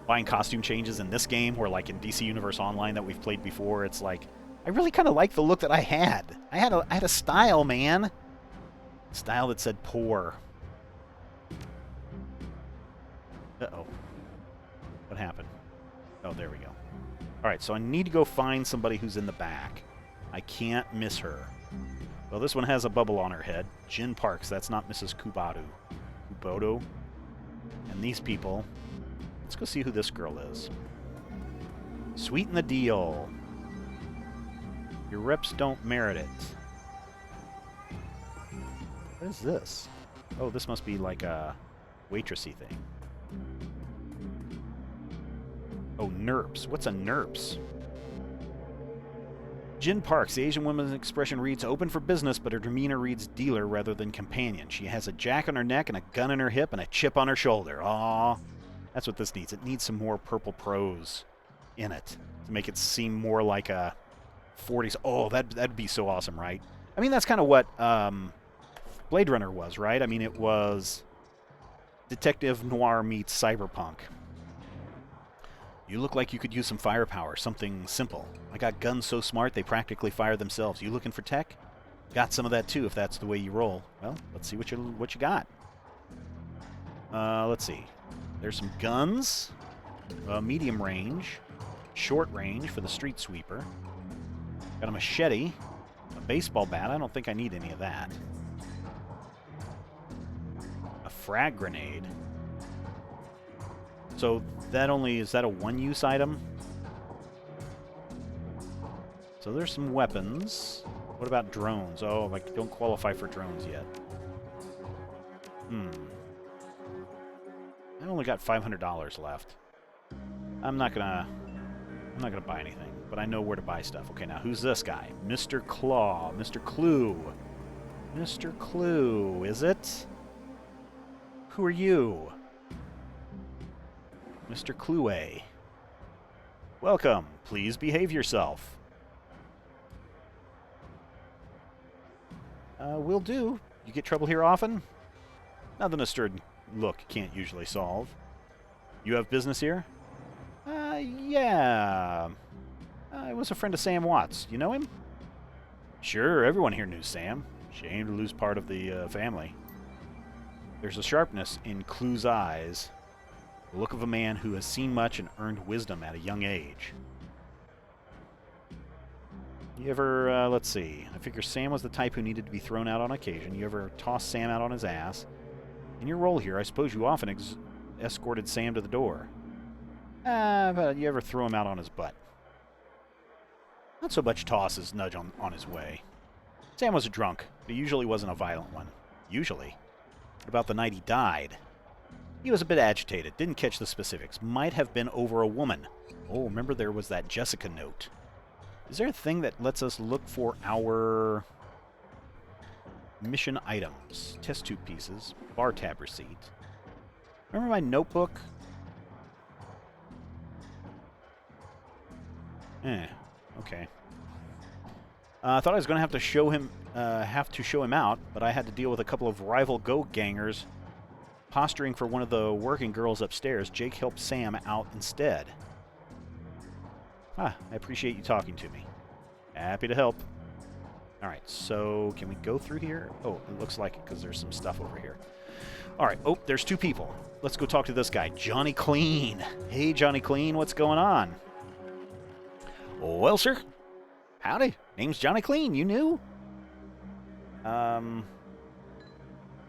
buying costume changes in this game, where like in DC Universe Online that we've played before, it's like, I really kind of like the look that I had. I had a style, man. Style that said poor. Uh-oh. What happened? Oh, there we go. Alright, so I need to go find somebody who's in the back. I can't miss her. Well, this one has a bubble on her head. Jin Parks, that's not Mrs. Kubodo. And these people... Let's go see who this girl is. Sweeten the deal. Your reps don't merit it. What is this? Oh, this must be like a waitressy thing. Oh, NERPs. What's a NERPs? Jin Parks, the Asian woman's expression reads open for business, but her demeanor reads dealer rather than companion. She has a jack on her neck and a gun in her hip and a chip on her shoulder. Aww. That's what this needs. It needs some more purple prose in it to make it seem more like a 40s. Oh, that'd be so awesome, right? I mean, that's kind of what Blade Runner was, right? I mean, it was detective noir meets cyberpunk. You look like you could use some firepower, something simple. I got guns so smart they practically fire themselves. You looking for tech? Got some of that too, if that's the way you roll. Well, let's see what you got. Let's see. There's some guns, medium range, short range for the street sweeper. Got a machete, a baseball bat. I don't think I need any of that. A frag grenade. So is that a one-use item? So there's some weapons. What about drones? Oh, like don't qualify for drones yet. I only got $500 left. I'm not gonna buy anything, but I know where to buy stuff. Okay, now who's this guy? Mr. Claw, Mr. Clue. Mr. Clue, is it? Who are you? Mr. Clue. Welcome. Please behave yourself. Will do. You get trouble here often? Nothing a stirred look can't usually solve. You have business here? Yeah. I was a friend of Sam Watts. You know him? Sure, everyone here knew Sam. Shame to lose part of the family. There's a sharpness in Clue's eyes. The look of a man who has seen much and earned wisdom at a young age. You ever, let's see. I figure Sam was the type who needed to be thrown out on occasion. You ever toss Sam out on his ass? In your role here, I suppose you often escorted Sam to the door. But you ever throw him out on his butt? Not so much toss as nudge on his way. Sam was a drunk, but he usually wasn't a violent one. Usually. What about the night he died? He was a bit agitated, didn't catch the specifics. Might have been over a woman. Oh, remember there was that Jessica note. Is there a thing that lets us look for our mission items? Test tube pieces, bar tab receipt. Remember my notebook? Okay. I thought I was going to have to show him out, but I had to deal with a couple of rival goat gangers posturing for one of the working girls upstairs. Jake helped Sam out instead. I appreciate you talking to me. Happy to help. Alright, so can we go through here? Oh, it looks like it because there's some stuff over here. Alright, oh, there's two people. Let's go talk to this guy, Johnny Clean. Hey, Johnny Clean, what's going on? Well, sir. Howdy. Name's Johnny Clean. You knew? I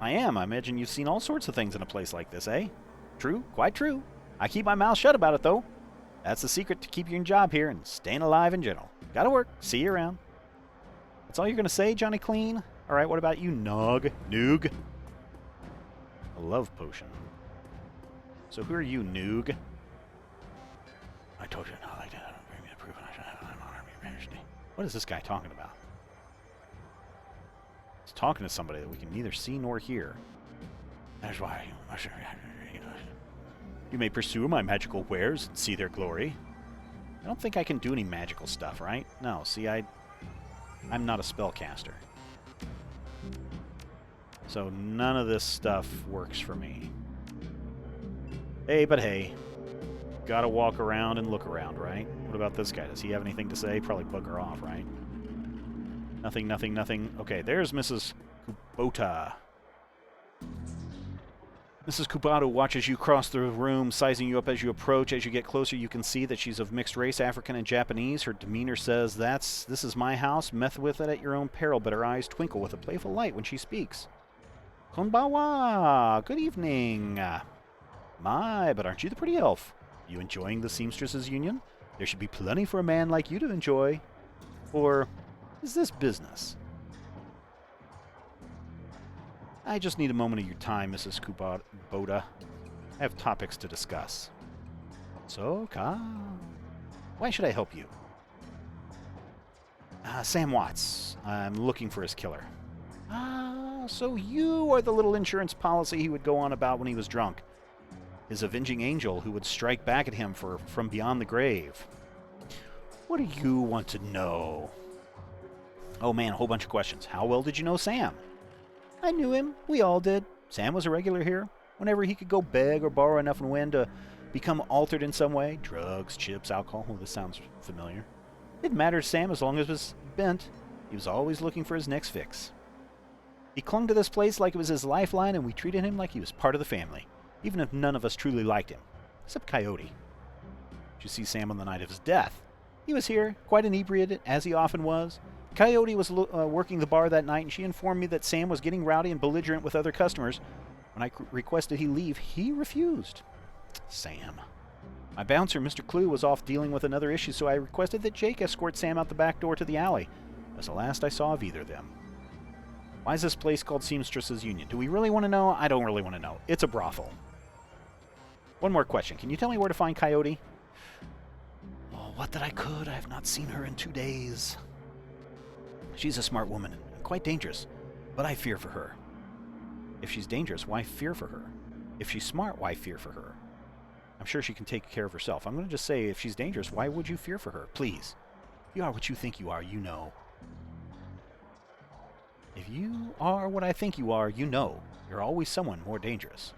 am. I imagine you've seen all sorts of things in a place like this, eh? True. Quite true. I keep my mouth shut about it, though. That's the secret to keeping your job here and staying alive in general. Gotta work. See you around. That's all you're gonna say, Johnny Clean? Alright, what about you, Noog? A love potion. So who are you, Noog? I told you not like that. Bring me the proof and I should have an honor me majesty. What is this guy talking about? He's talking to somebody that we can neither see nor hear. That's why you may pursue my magical wares and see their glory. I don't think I can do any magical stuff, right? No, see, I'm not a spellcaster. So none of this stuff works for me. Hey, but hey. Gotta walk around and look around, right? What about this guy? Does he have anything to say? Probably bugger off, right? Nothing. Okay, there's Mrs. Kubota. Mrs. Kubota watches you cross the room, sizing you up as you approach. As you get closer, you can see that she's of mixed race, African and Japanese. Her demeanor says, this is my house. Mess with it at your own peril, but her eyes twinkle with a playful light when she speaks. Konbawa! Good evening. My, but aren't you the pretty elf? You enjoying the Seamstresses Union? There should be plenty for a man like you to enjoy. Or is this business? I just need a moment of your time, Mrs. Kubota. I have topics to discuss. So, why should I help you? Sam Watts. I'm looking for his killer. So you are the little insurance policy he would go on about when he was drunk. His avenging angel who would strike back at him from beyond the grave. What do you want to know? Oh man, a whole bunch of questions. How well did you know Sam? I knew him. We all did. Sam was a regular here. Whenever he could go beg or borrow enough and win to become altered in some way. Drugs, chips, alcohol. Oh, this sounds familiar. It mattered to Sam as long as it was bent. He was always looking for his next fix. He clung to this place like it was his lifeline, and we treated him like he was part of the family, even if none of us truly liked him. Except Coyote. Did you see Sam on the night of his death? He was here, quite inebriated, as he often was. Coyote was working the bar that night, and she informed me that Sam was getting rowdy and belligerent with other customers. When I requested he leave, he refused. Sam. My bouncer, Mr. Clue, was off dealing with another issue, so I requested that Jake escort Sam out the back door to the alley. That's the last I saw of either of them. Why is this place called Seamstresses Union? Do we really want to know? I don't really want to know. It's a brothel. One more question. Can you tell me where to find Coyote? Oh, what that I could. I have not seen her in 2 days. She's a smart woman and quite dangerous, but I fear for her. If she's dangerous, why fear for her? If she's smart, why fear for her? I'm sure she can take care of herself. I'm going to just say, if she's dangerous, why would you fear for her? Please. If you are what you think you are, you know. If you are what I think you are, you know. You're always someone more dangerous.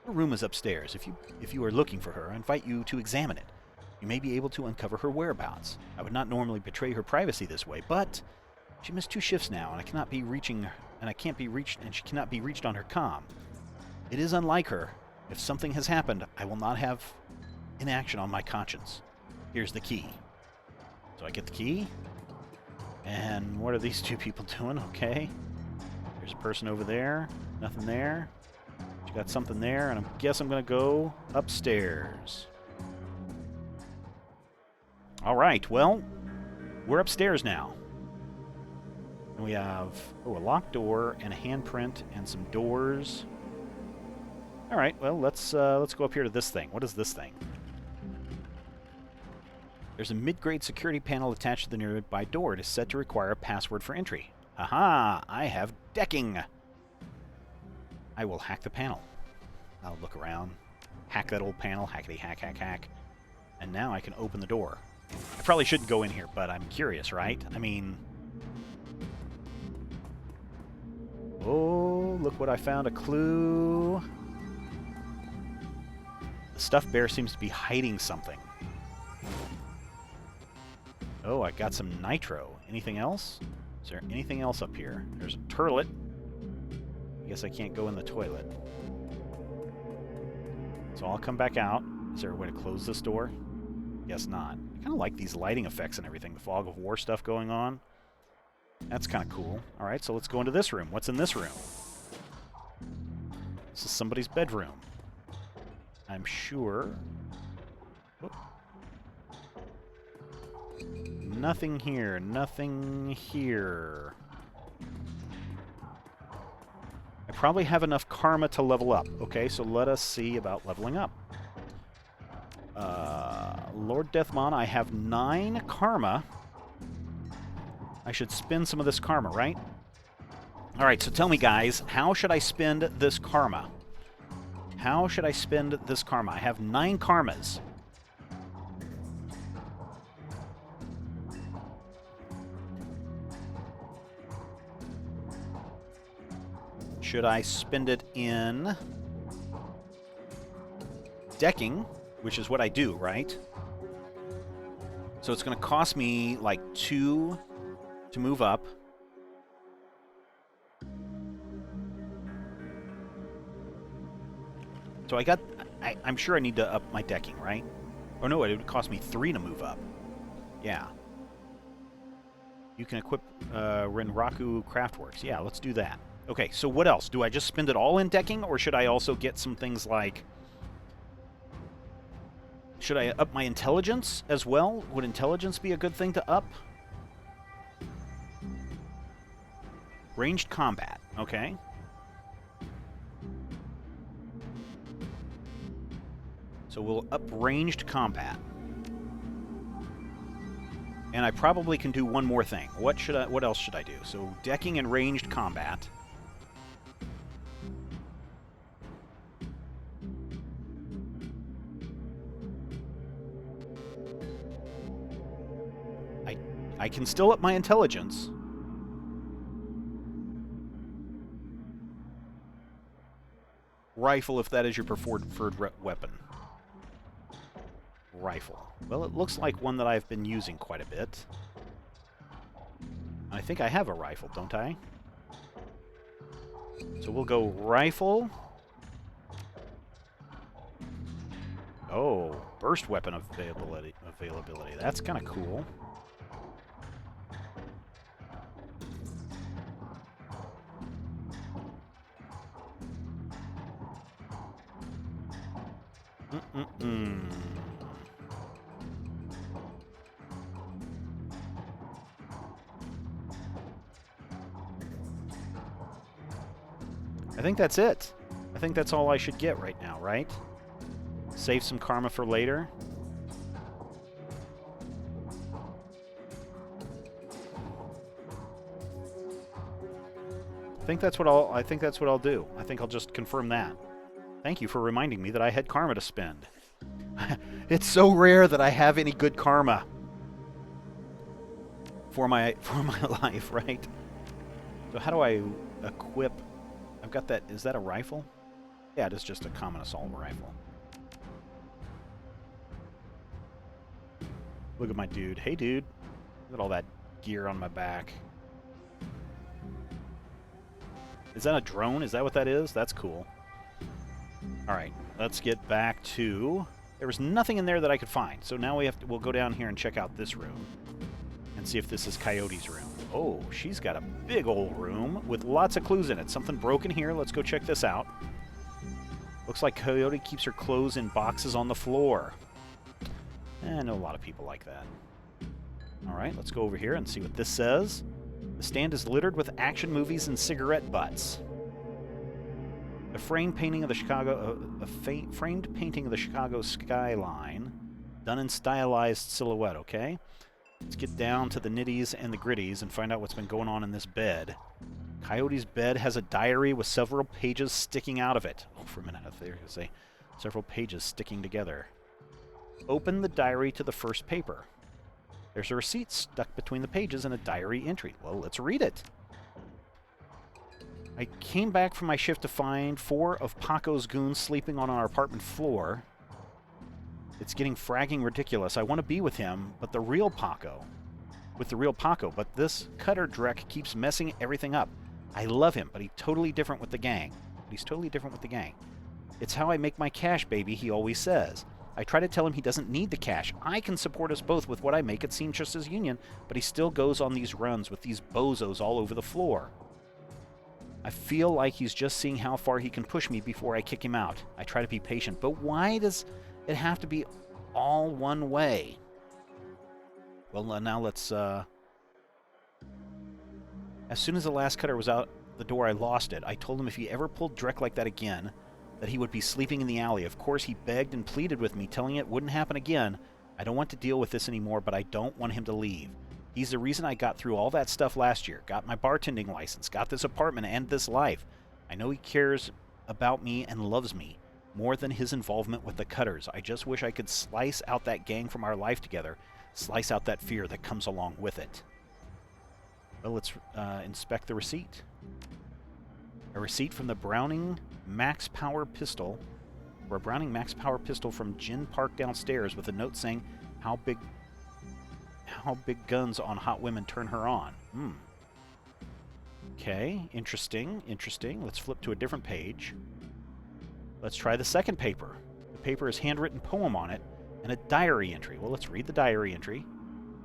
Her room is upstairs. If you are looking for her, I invite you to examine it. You may be able to uncover her whereabouts. I would not normally betray her privacy this way, but she missed 2 shifts now, and I cannot be reaching, and I can't be reached, and she cannot be reached on her comm. It is unlike her. If something has happened, I will not have inaction on my conscience. Here's the key. So I get the key. And what are these 2 people doing? Okay. There's a person over there. Nothing there. She got something there, and I guess I'm going to go upstairs. All right, well, we're upstairs now. And we have, a locked door and a handprint and some doors. All right, well, let's go up here to this thing. What is this thing? There's a mid-grade security panel attached to the nearby door. It is set to require a password for entry. Aha! I have decking! I will hack the panel. I'll look around, hack that old panel, hackety hack, hack, hack. And now I can open the door. I probably shouldn't go in here, but I'm curious, right? I mean... Oh, look what I found, a clue. The stuffed bear seems to be hiding something. Oh, I got some nitro. Anything else? Is there anything else up here? There's a turlet. I guess I can't go in the toilet. So I'll come back out. Is there a way to close this door? Guess not. I kind of like these lighting effects and everything. The fog of war stuff going on. That's kind of cool. Alright, so let's go into this room. What's in this room? This is somebody's bedroom. I'm sure. Whoop. Nothing here. Nothing here. I probably have enough karma to level up. Okay, so let us see about leveling up. Lord Deathmon, I have 9 karma. I should spend some of this karma, right? Alright, so tell me, guys, how should I spend this karma? How should I spend this karma? I have 9 karmas. Should I spend it in decking, which is what I do, right? So it's going to cost me like 2 to move up. So I'm sure I need to up my decking, right? Oh no, it would cost me 3 to move up. Yeah. You can equip Renraku Craftworks. Yeah, let's do that. Okay, so what else? Do I just spend it all in decking, or should I also get some things like... Should I up my intelligence as well? Would intelligence be a good thing to up? Ranged combat. Okay. So we'll up ranged combat. And I probably can do one more thing. What else should I do? So decking and ranged combat. I can still up my intelligence. Rifle, if that is your preferred weapon. Rifle. Well, it looks like one that I've been using quite a bit. I think I have a rifle, don't I? So we'll go rifle. Oh, burst weapon availability. That's kind of cool. I think that's it. I think that's all I should get right now, right? Save some karma for later. I think that's what I'll do. I think I'll just confirm that. Thank you for reminding me that I had karma to spend. It's so rare that I have any good karma for my life, right? So how do I equip? I've got that. Is that a rifle? Yeah, it is just a common assault rifle. Look at my dude. Hey, dude. Look at all that gear on my back. Is that a drone? Is that what that is? That's cool. All right, let's get back to... There was nothing in there that I could find, so now we'll go down here and check out this room and see if this is Coyote's room. Oh, she's got a big old room with lots of clues in it. Something broken here. Let's go check this out. Looks like Coyote keeps her clothes in boxes on the floor. I know a lot of people like that. All right, let's go over here and see what this says. The stand is littered with action movies and cigarette butts. A framed painting of the framed painting of the Chicago skyline, done in stylized silhouette. Okay, let's get down to the nitties and the gritties and find out what's been going on in this bed. Coyote's bed has a diary with several pages sticking out of it. Oh, for a minute, I thought they were going to say several pages sticking together. Open the diary to the first paper. There's a receipt stuck between the pages and a diary entry. Well, let's read it. I came back from my shift to find 4 of Paco's goons sleeping on our apartment floor. It's getting fragging ridiculous. I want to be with him, but the real Paco. But this Cutter Drek keeps messing everything up. I love him, but he's totally different with the gang. It's how I make my cash, baby, he always says. I try to tell him he doesn't need the cash. I can support us both with what I make at Seamstresses Union, but he still goes on these runs with these bozos all over the floor. I feel like he's just seeing how far he can push me before I kick him out. I try to be patient, but why does it have to be all one way? Well, now let's... As soon as the last Cutter was out the door, I lost it. I told him if he ever pulled Drek like that again, that he would be sleeping in the alley. Of course, he begged and pleaded with me, telling it wouldn't happen again. I don't want to deal with this anymore, but I don't want him to leave. He's the reason I got through all that stuff last year, got my bartending license, got this apartment and this life. I know he cares about me and loves me more than his involvement with the Cutters. I just wish I could slice out that gang from our life together, slice out that fear that comes along with it. Well, let's inspect the receipt. A receipt from the Browning Max Power pistol, or a Browning Max Power pistol from Gin Park downstairs with a note saying how big guns on hot women turn her on. Okay, interesting. Let's flip to a different page. Let's try the second paper. The paper has handwritten poem on it and a diary entry. Well, let's read the diary entry.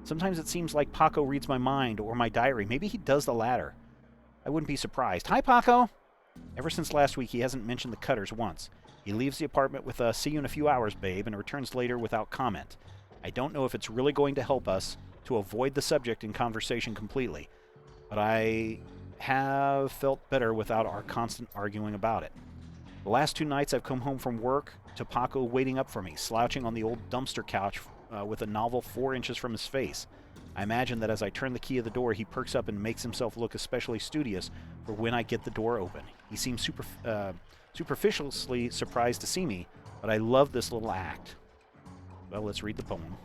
Sometimes it seems like Paco reads my mind or my diary. Maybe he does the latter. I wouldn't be surprised. Hi, Paco! Ever since last week, he hasn't mentioned the Cutters once. He leaves the apartment with a "see you in a few hours, babe," and returns later without comment. I don't know if it's really going to help us to avoid the subject in conversation completely, but I have felt better without our constant arguing about it. The last 2 nights I've come home from work to Paco waiting up for me, slouching on the old dumpster couch with a novel 4 inches from his face. I imagine that as I turn the key of the door, he perks up and makes himself look especially studious for when I get the door open. He seems superficially surprised to see me, but I love this little act. Well, let's read the poem.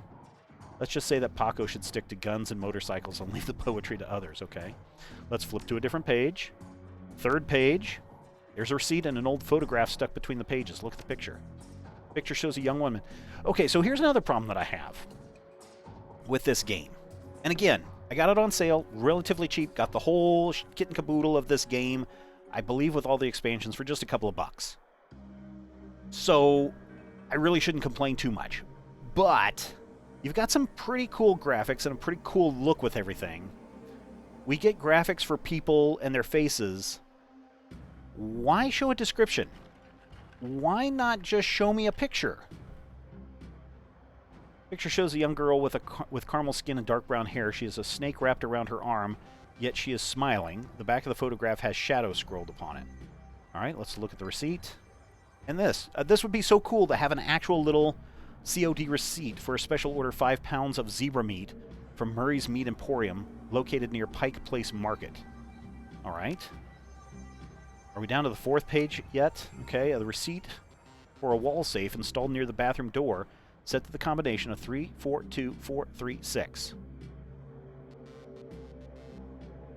Let's just say that Paco should stick to guns and motorcycles and leave the poetry to others, okay? Let's flip to a different page. 3rd page. There's a receipt and an old photograph stuck between the pages. Look at the picture. The picture shows a young woman. Okay, so here's another problem that I have with this game. And again, I got it on sale, relatively cheap, got the whole kit and caboodle of this game, I believe with all the expansions, for just a couple of bucks. So, I really shouldn't complain too much. But, you've got some pretty cool graphics and a pretty cool look with everything. We get graphics for people and their faces. Why show a description? Why not just show me a picture? Picture shows a young girl with caramel skin and dark brown hair. She has a snake wrapped around her arm, yet she is smiling. The back of the photograph has shadows scrolled upon it. All right, let's look at the receipt. And this. This would be so cool to have an actual little COD receipt for a special order 5 pounds of zebra meat from Murray's Meat Emporium, located near Pike Place Market. All right. Are we down to the 4th page yet? Okay, the receipt for a wall safe installed near the bathroom door, set to the combination of 342436.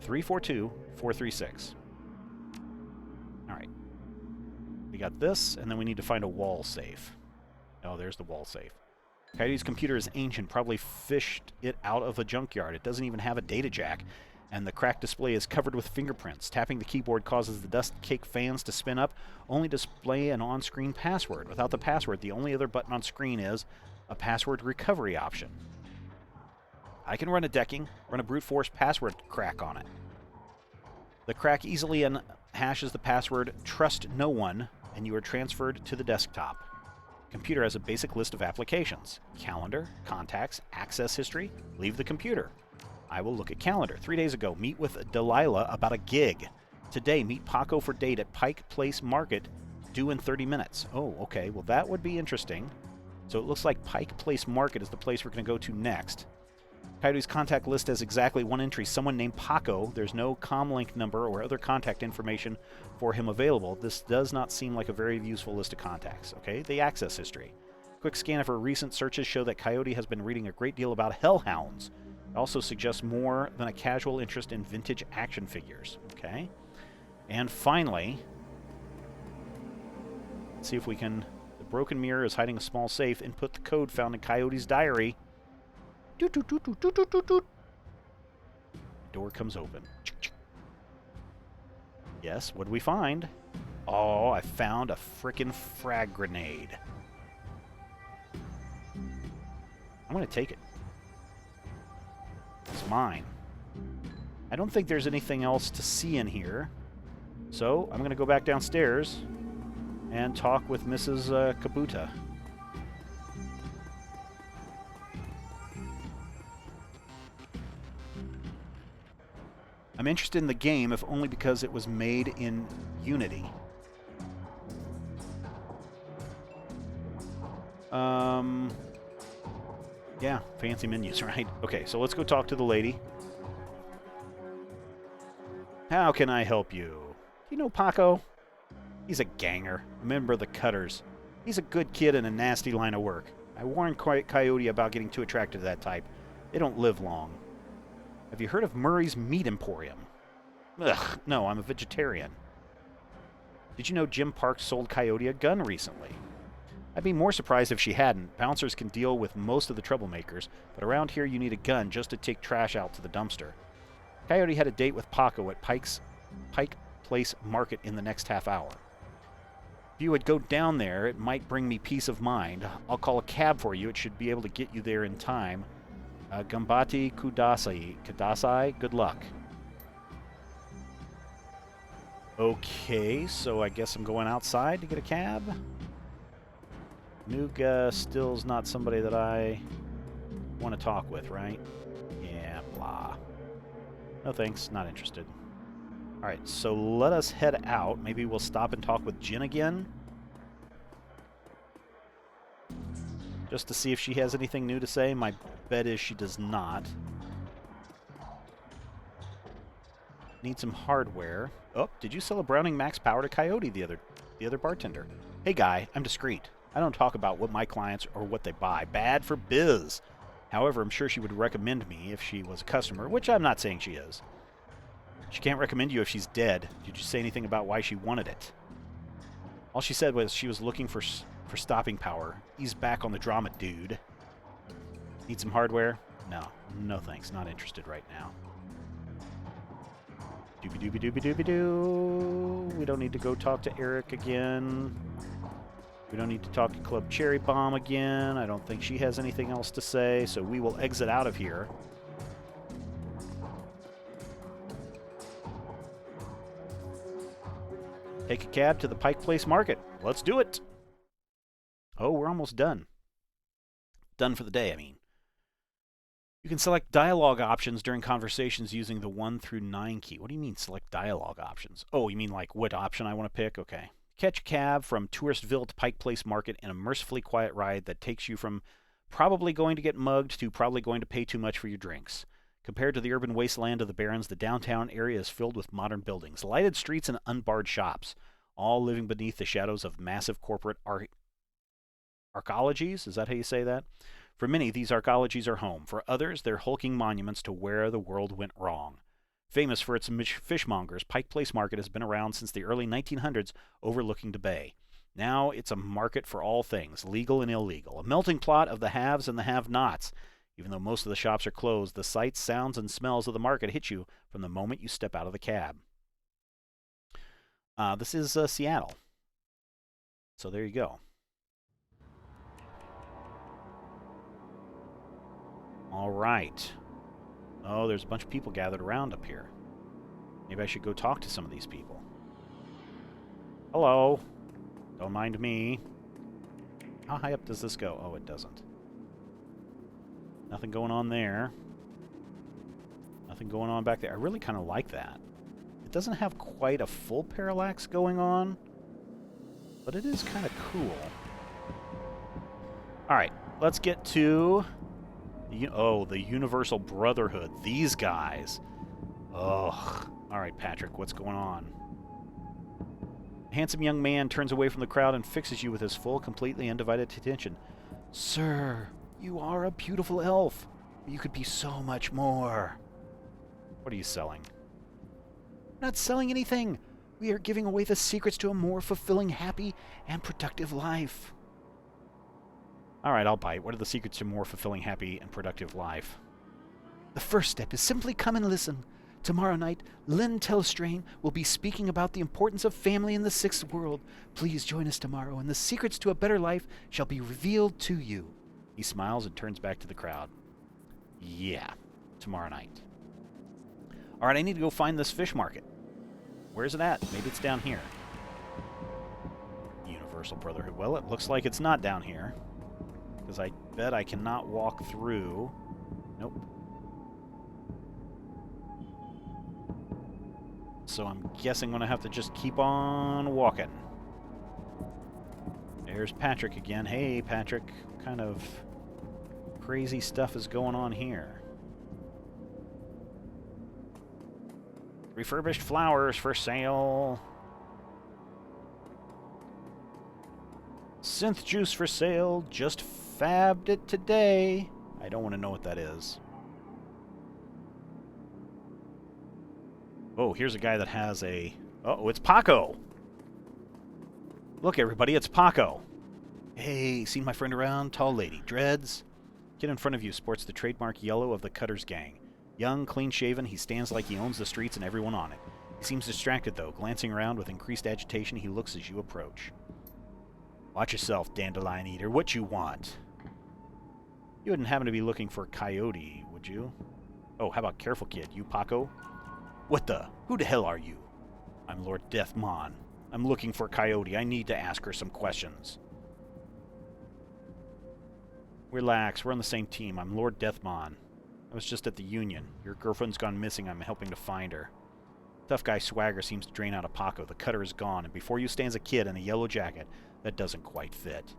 342436. All right. We got this, and then we need to find a wall safe. Oh, there's the wall safe. Coyote's computer is ancient, probably fished it out of a junkyard. It doesn't even have a data jack, and the cracked display is covered with fingerprints. Tapping the keyboard causes the dust cake fans to spin up, only display an on-screen password. Without the password, the only other button on screen is a password recovery option. I can run a brute force password crack on it. The crack easily hashes the password "trust no one," and you are transferred to the desktop. Computer has a basic list of applications: calendar, contacts, access history. Leave the computer. I will look at calendar. 3 days ago, meet with Delilah about a gig. Today, meet Paco for date at Pike Place Market, due in 30 minutes. Oh, okay. Well, that would be interesting. So it looks like Pike Place Market is the place we're going to go to next. Coyote's contact list has exactly 1 entry, someone named Paco. There's no comlink number or other contact information for him available. This does not seem like a very useful list of contacts. Okay, the access history. Quick scan of her recent searches show that Coyote has been reading a great deal about hellhounds. It also suggests more than a casual interest in vintage action figures. Okay, and finally, let's see if we can... The broken mirror is hiding a small safe. Input the code found in Coyote's diary. Doot, doot, doot, doot, doot, doot, doot, doot. Door comes open. Yes, what do we find? Oh, I found a frickin' frag grenade. I'm gonna take it. It's mine. I don't think there's anything else to see in here. So, I'm gonna go back downstairs and talk with Mrs. Kabuta. I'm interested in the game, if only because it was made in Unity. Yeah, fancy menus, right? Okay, so let's go talk to the lady. How can I help you? Do you know Paco? He's a ganger, a member of the Cutters. He's a good kid in a nasty line of work. I warned Coyote about getting too attracted to that type. They don't live long. Have you heard of Murray's Meat Emporium? Ugh, no, I'm a vegetarian. Did you know Jim Parks sold Coyote a gun recently? I'd be more surprised if she hadn't. Bouncers can deal with most of the troublemakers, but around here you need a gun just to take trash out to the dumpster. Coyote had a date with Paco at Pike Place Market in the next half hour. If you would go down there, it might bring me peace of mind. I'll call a cab for you. It should be able to get you there in time. Gambati Kudasai, good luck. Okay, so I guess I'm going outside to get a cab. Nuga still's not somebody that I want to talk with, right? Yeah, blah. No thanks, not interested. Alright, so let us head out. Maybe we'll stop and talk with Jin again. Just to see if she has anything new to say. My bet is she does not. Need some hardware. Oh, did you sell a Browning Max Power to Coyote, the other bartender? Hey guy, I'm discreet. I don't talk about what my clients or what they buy. Bad for biz. However, I'm sure she would recommend me if she was a customer, which I'm not saying she is. She can't recommend you if she's dead. Did you say anything about why she wanted it? All she said was she was looking for stopping power. Ease back on the drama, dude. Need some hardware? No. No thanks. Not interested right now. Doobie-doobie-doobie-doobie-doo. We don't need to go talk to Eric again. We don't need to talk to Club Cherry Bomb again. I don't think she has anything else to say, so we will exit out of here. Take a cab to the Pike Place Market. Let's do it! Oh, we're almost done. Done for the day, I mean. You can select dialogue options during conversations using the 1 through 9 key. What do you mean, select dialogue options? Oh, you mean like what option I want to pick? Okay. Catch a cab from Touristville to Pike Place Market in a mercifully quiet ride that takes you from probably going to get mugged to probably going to pay too much for your drinks. Compared to the urban wasteland of the Barrens, the downtown area is filled with modern buildings, lighted streets, and unbarred shops, all living beneath the shadows of massive corporate arcologies. Is that how you say that? For many, these arcologies are home. For others, they're hulking monuments to where the world went wrong. Famous for its fishmongers, Pike Place Market has been around since the early 1900s, overlooking the bay. Now it's a market for all things, legal and illegal, a melting pot of the haves and the have-nots. Even though most of the shops are closed, the sights, sounds, and smells of the market hit you from the moment you step out of the cab. This is Seattle. So there you go. All right. Oh, there's a bunch of people gathered around up here. Maybe I should go talk to some of these people. Hello. Don't mind me. How high up does this go? Oh, it doesn't. Nothing going on there. Nothing going on back there. I really kind of like that. It doesn't have quite a full parallax going on, but it is kind of cool. All right, let's get to the Universal Brotherhood. These guys. Ugh. All right, Patrick, what's going on? A handsome young man turns away from the crowd and fixes you with his full, completely undivided attention. Sir, you are a beautiful elf. You could be so much more. What are you selling? We're not selling anything. We are giving away the secrets to a more fulfilling, happy, and productive life. All right, I'll bite. What are the secrets to a more fulfilling, happy, and productive life? The first step is simply come and listen. Tomorrow night, Lynn Telstrain will be speaking about the importance of family in the sixth world. Please join us tomorrow, and the secrets to a better life shall be revealed to you. He smiles and turns back to the crowd. Yeah, tomorrow night. All right, I need to go find this fish market. Where's it at? Maybe it's down here. Universal Brotherhood. Well, it looks like it's not down here, because I bet I cannot walk through. Nope. So I'm guessing I'm going to have to just keep on walking. There's Patrick again. Hey, Patrick. What kind of crazy stuff is going on here? Refurbished flowers for sale. Synth juice for sale. Just fabbed it today. I don't want to know what that is. Oh, here's a guy that has a... Oh, it's Paco! Look, everybody, it's Paco. Hey, seen my friend around? Tall lady. Dreads? Kid in front of you sports the trademark yellow of the Cutters gang. Young, clean-shaven, he stands like he owns the streets and everyone on it. He seems distracted, though. Glancing around with increased agitation, he looks as you approach. Watch yourself, dandelion eater. What you want? You wouldn't happen to be looking for Coyote, would you? Oh, how about careful, kid? You Paco? What the? Who the hell are you? I'm Lord Deathmon. I'm looking for Coyote. I need to ask her some questions. Relax, we're on the same team. I'm Lord Deathmon. I was just at the Union. Your girlfriend's gone missing. I'm helping to find her. Tough guy swagger seems to drain out of Paco. The cutter is gone, and before you stands a kid in a yellow jacket that doesn't quite fit.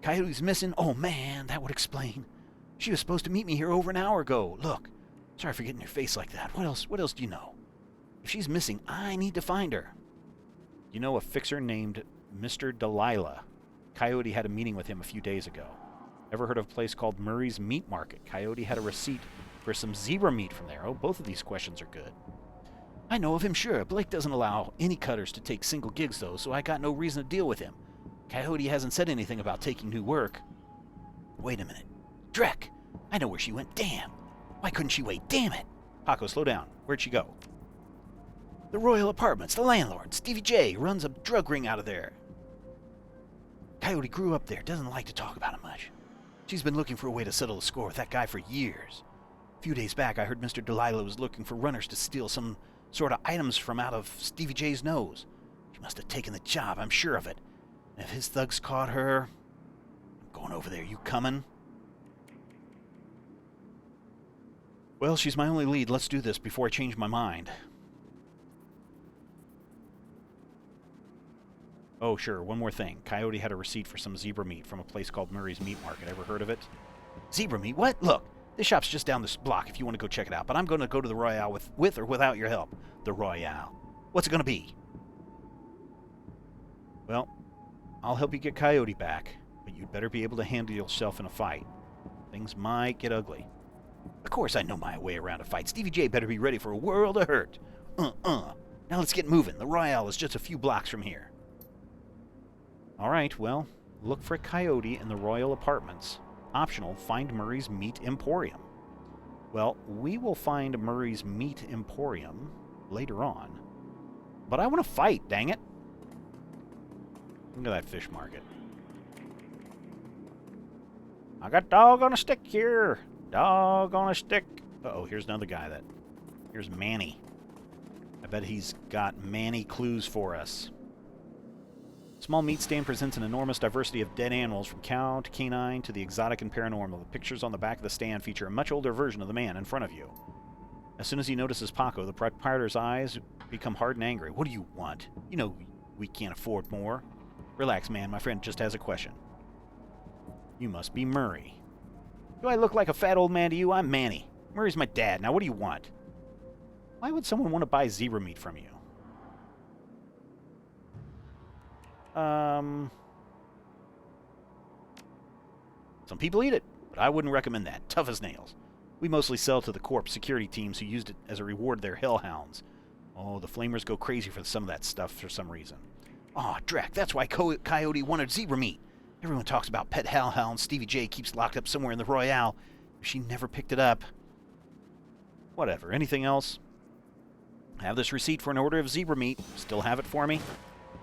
Coyote's missing? Oh man, that would explain. She was supposed to meet me here over an hour ago. Look, sorry for getting your face like that. What else do you know? If she's missing, I need to find her. You know a fixer named Mr. Delilah. Coyote had a meeting with him a few days ago. Ever heard of a place called Murray's Meat Market? Coyote had a receipt for some zebra meat from there. Oh, both of these questions are good. I know of him, sure. Blake doesn't allow any cutters to take single gigs, though, so I got no reason to deal with him. Coyote hasn't said anything about taking new work. Wait a minute. Drek! I know where she went. Damn! Why couldn't she wait? Damn it! Paco, slow down. Where'd she go? The Royal Apartments. The landlord, Stevie J, runs a drug ring out of there. Coyote grew up there. Doesn't like to talk about it much. She's been looking for a way to settle the score with that guy for years. A few days back, I heard Mr. Delilah was looking for runners to steal some sort of items from out of Stevie J's nose. She must have taken the job, I'm sure of it. And if his thugs caught her... I'm going over there. You coming? Well, she's my only lead. Let's do this before I change my mind. Oh, sure. One more thing. Coyote had a receipt for some zebra meat from a place called Murray's Meat Market. Ever heard of it? Zebra meat? What? Look, this shop's just down this block if you want to go check it out. But I'm going to go to the Royale with or without your help. The Royale. What's it going to be? Well, I'll help you get Coyote back, but you'd better be able to handle yourself in a fight. Things might get ugly. Of course I know my way around a fight. Stevie J better be ready for a world of hurt. Now let's get moving. The Royale is just a few blocks from here. All right, well, look for a Coyote in the Royal Apartments. Optional, find Murray's Meat Emporium. Well, we will find Murray's Meat Emporium later on. But I want to fight, dang it. Look at that fish market. I got dog on a stick here. Dog on a stick. Uh-oh, here's another guy that... Here's Manny. I bet he's got Manny clues for us. Small meat stand presents an enormous diversity of dead animals, from cow to canine to the exotic and paranormal. The pictures on the back of the stand feature a much older version of the man in front of you. As soon as he notices Paco, the proprietor's eyes become hard and angry. What do you want? You know we can't afford more. Relax, man. My friend just has a question. You must be Murray. Do I look like a fat old man to you? I'm Manny. Murray's my dad. Now what do you want? Why would someone want to buy zebra meat from you? Some people eat it, but I wouldn't recommend that. Tough as nails. We mostly sell to the Corp security teams who used it as a reward to their hellhounds. Oh, the Flamers go crazy for some of that stuff for some reason. Aw, Drac, that's why Coyote wanted zebra meat. Everyone talks about pet hellhounds Stevie J keeps locked up somewhere in the Royale. She never picked it up. Whatever. Anything else? I have this receipt for an order of zebra meat. Still have it for me?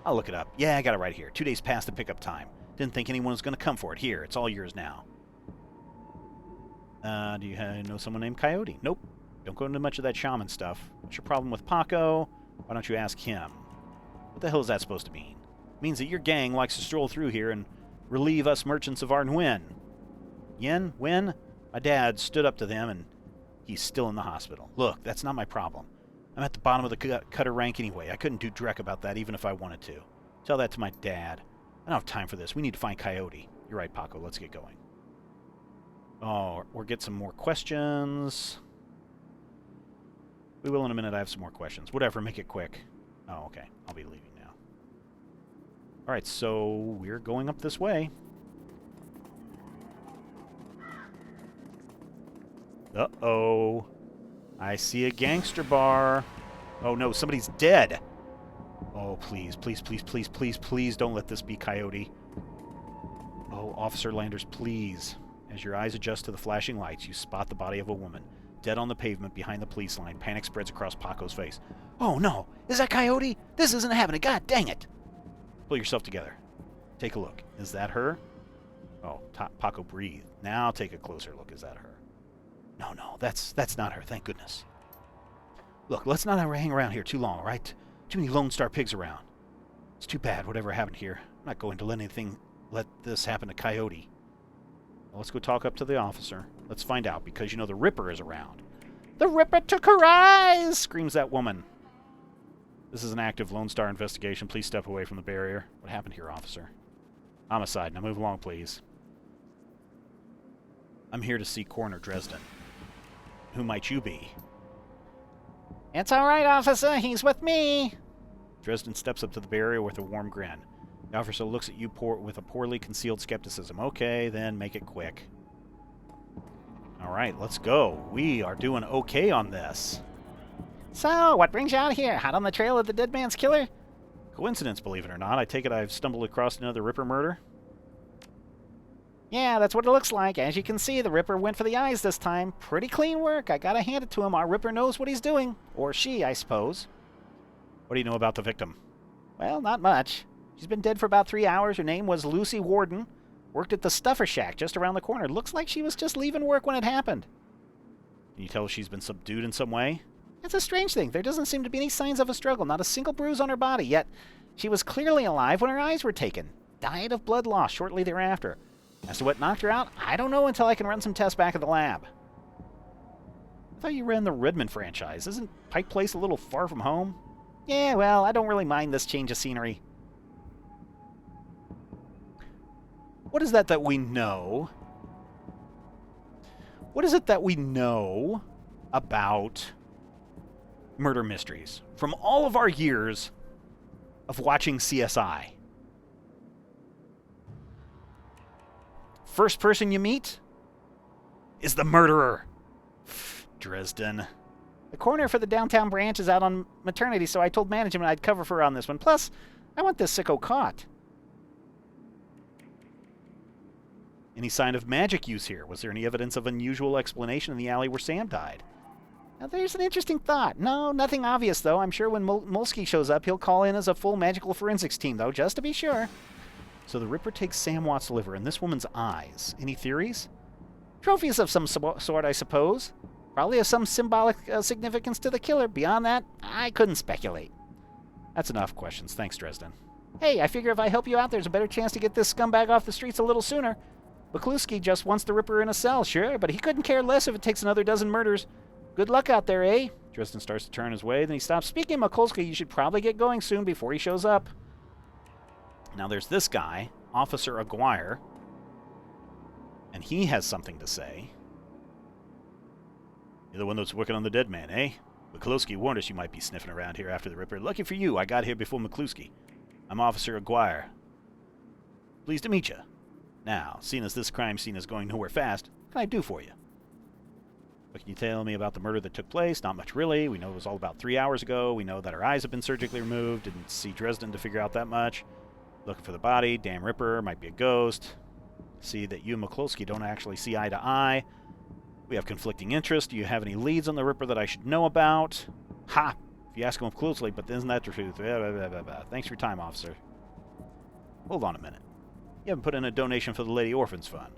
I'll look it up. Yeah, I got it right here. 2 days past the pickup time. Didn't think anyone was going to come for it. Here, it's all yours now. Do you know someone named Coyote? Nope. Don't go into much of that shaman stuff. What's your problem with Paco? Why don't you ask him? What the hell is that supposed to mean? It means that your gang likes to stroll through here and relieve us merchants of our Nguyen. Yen? When? My dad stood up to them, and he's still in the hospital. Look, that's not my problem. I'm at the bottom of the cutter rank anyway. I couldn't do dreck about that even if I wanted to. Tell that to my dad. I don't have time for this. We need to find Coyote. You're right, Paco. Let's get going. Oh, or get some more questions. We will in a minute. I have some more questions. Whatever, make it quick. Oh, okay. I'll be leaving now. Alright, so we're going up this way. Uh-oh. I see a gangster bar. Oh no, somebody's dead. Oh, please, please, please, please, please, please don't let this be Coyote. Oh, Officer Landers, please. As your eyes adjust to the flashing lights, you spot the body of a woman, dead on the pavement behind the police line. Panic spreads across Paco's face. Oh no, is that Coyote? This isn't happening, god dang it! Pull yourself together. Take a look. Is that her? Oh, Paco breathed. Now take a closer look. Is that her? No, that's not her, thank goodness. Look, let's not hang around here too long, all right? Too many Lone Star pigs around. It's too bad, whatever happened here. I'm not going to let this happen to Coyote. Well, let's go talk up to the officer. Let's find out, because you know the Ripper is around. The Ripper took her eyes! Screams that woman. This is an active Lone Star investigation. Please step away from the barrier. What happened here, officer? Homicide. Now move along, please. I'm here to see Coroner Dresden. Who might you be? It's all right, officer. He's with me. Dresden steps up to the barrier with a warm grin. The officer looks at you with a poorly concealed skepticism. Okay, then make it quick. All right, let's go. We are doing okay on this. So, what brings you out here? Hot on the trail of the dead man's killer? Coincidence, believe it or not. I take it I've stumbled across another Ripper murder? Yeah, that's what it looks like. As you can see, the Ripper went for the eyes this time. Pretty clean work. I gotta hand it to him. Our Ripper knows what he's doing. Or she, I suppose. What do you know about the victim? Well, not much. She's been dead for about 3 hours. Her name was Lucy Warden. Worked at the Stuffer Shack just around the corner. Looks like she was just leaving work when it happened. Can you tell if she's been subdued in some way? It's a strange thing. There doesn't seem to be any signs of a struggle. Not a single bruise on her body. Yet, she was clearly alive when her eyes were taken. Died of blood loss shortly thereafter. As to what knocked her out, I don't know until I can run some tests back at the lab. I thought you ran the Redmond franchise. Isn't Pike Place a little far from home? Yeah, well, I don't really mind this change of scenery. What is that we know? What is it that we know about murder mysteries from all of our years of watching CSI? First person you meet is the murderer. Dresden. The coroner for the downtown branch is out on maternity, so I told management I'd cover for her on this one. Plus, I want this sicko caught. Any sign of magic use here? Was there any evidence of unusual explanation in the alley where Sam died? Now, there's an interesting thought. No, nothing obvious, though. I'm sure when Molsky shows up, he'll call in as a full magical forensics team, though, just to be sure. So the Ripper takes Sam Watt's liver and this woman's eyes. Any theories? Trophies of some sort, I suppose. Probably of some symbolic significance to the killer. Beyond that, I couldn't speculate. That's enough questions. Thanks, Dresden. Hey, I figure if I help you out, there's a better chance to get this scumbag off the streets a little sooner. Mikulski just wants the Ripper in a cell, sure, but he couldn't care less if it takes another dozen murders. Good luck out there, eh? Dresden starts to turn his way, then he stops. Speaking of Mikulski, you should probably get going soon before he shows up. Now there's this guy, Officer Aguirre, and he has something to say. You're the one that's working on the dead man, eh? Mikulski warned us you might be sniffing around here after the Ripper. Lucky for you, I got here before Mikulski. I'm Officer Aguirre. Pleased to meet you. Now, seeing as this crime scene is going nowhere fast, what can I do for you? What can you tell me about the murder that took place? Not much, really. We know it was all about 3 hours ago. We know that her eyes have been surgically removed. Didn't see Dresden to figure out that much. Looking for the body. Damn Ripper. Might be a ghost. See that you and Mikulski don't actually see eye to eye. We have conflicting interests. Do you have any leads on the Ripper that I should know about? Ha! If you ask him closely, but isn't that the truth? Thanks for your time, officer. Hold on a minute. You haven't put in a donation for the Lady Orphans Fund.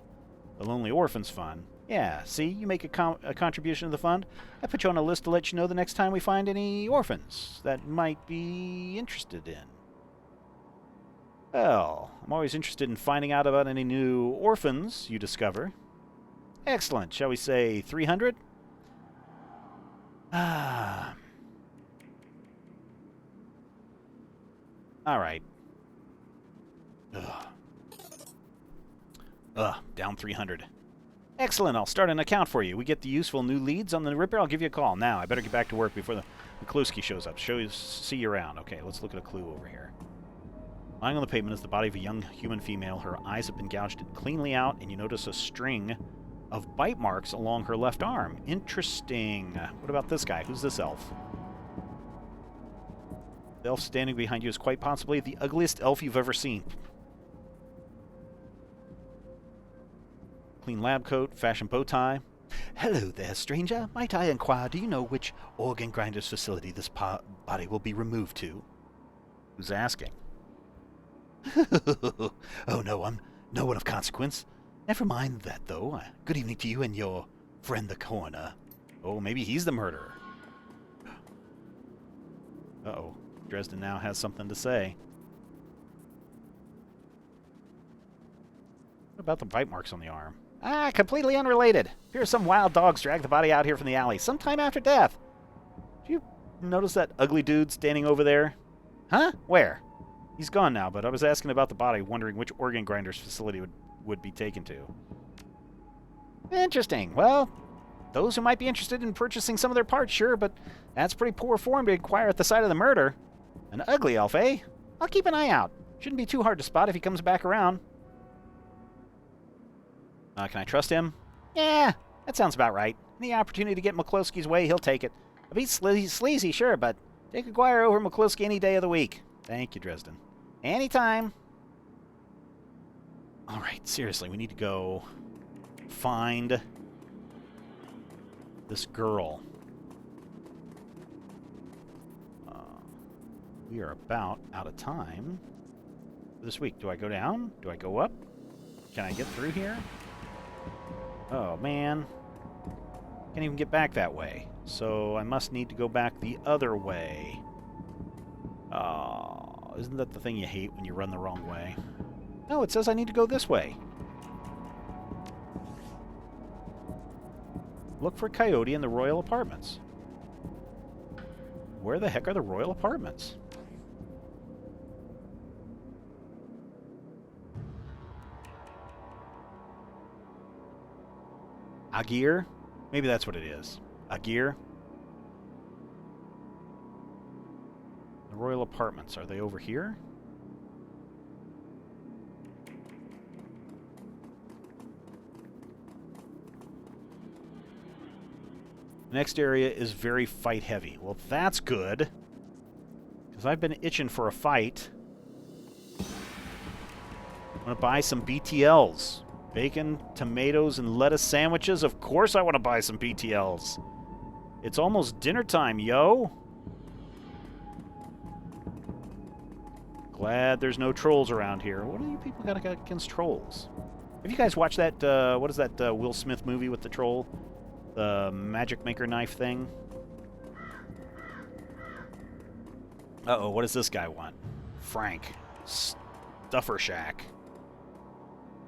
The Lonely Orphans Fund? Yeah, see, you make a contribution to the fund. I put you on a list to let you know the next time we find any orphans that might be interested in. Well, I'm always interested in finding out about any new orphans you discover. Excellent. Shall we say 300? Ah. All right. Down 300. Excellent. I'll start an account for you. We get the useful new leads on the Ripper. I'll give you a call. Now, I better get back to work before the Mikulski shows up. See you around. Okay, let's look at a clue over here. Lying on the pavement is the body of a young human female. Her eyes have been gouged cleanly out, and you notice a string of bite marks along her left arm. Interesting. What about this guy? Who's this elf? The elf standing behind you is quite possibly the ugliest elf you've ever seen. Clean lab coat, fashion bow tie. Hello there, stranger. Might I inquire, do you know which organ grinder's facility this body will be removed to? Who's asking? Oh, no, I'm no one of consequence. Never mind that, though. Good evening to you and your friend the coroner. Oh, maybe he's the murderer. Uh-oh. Dresden now has something to say. What about the bite marks on the arm? Ah, completely unrelated. Appears some wild dogs dragged the body out here from the alley sometime after death. Did you notice that ugly dude standing over there? Huh? Where? He's gone now, but I was asking about the body, wondering which organ grinder's facility would be taken to. Interesting. Well, those who might be interested in purchasing some of their parts, sure, but that's pretty poor form to inquire at the site of the murder. An ugly elf, eh? I'll keep an eye out. Shouldn't be too hard to spot if he comes back around. Can I trust him? Yeah, that sounds about right. Any opportunity to get McCloskey's way, he'll take it. A bit sleazy, sure, but take Aguirre over McCloskey any day of the week. Thank you, Dresden. Anytime. All right, seriously, we need to go find this girl. We are about out of time for this week. Do I go down? Do I go up? Can I get through here? Oh, man. Can't even get back that way. So I must need to go back the other way. Oh, isn't that the thing you hate when you run the wrong way? No, it says I need to go this way. Look for Coyote in the Royal Apartments. Where the heck are the Royal Apartments? Agir? Maybe that's what it is. Agir? The Royal Apartments, are they over here? The next area is very fight heavy. Well, that's good. Because I've been itching for a fight. I'm going to buy some BTLs. Bacon, tomatoes, and lettuce sandwiches? Of course I want to buy some BTLs. It's almost dinner time, yo. Glad there's no trolls around here. What do you people got against trolls? Have you guys watched that, what is that Will Smith movie with the troll? The Magic Maker knife thing? Uh-oh, what does this guy want? Frank. Stuffer Shack.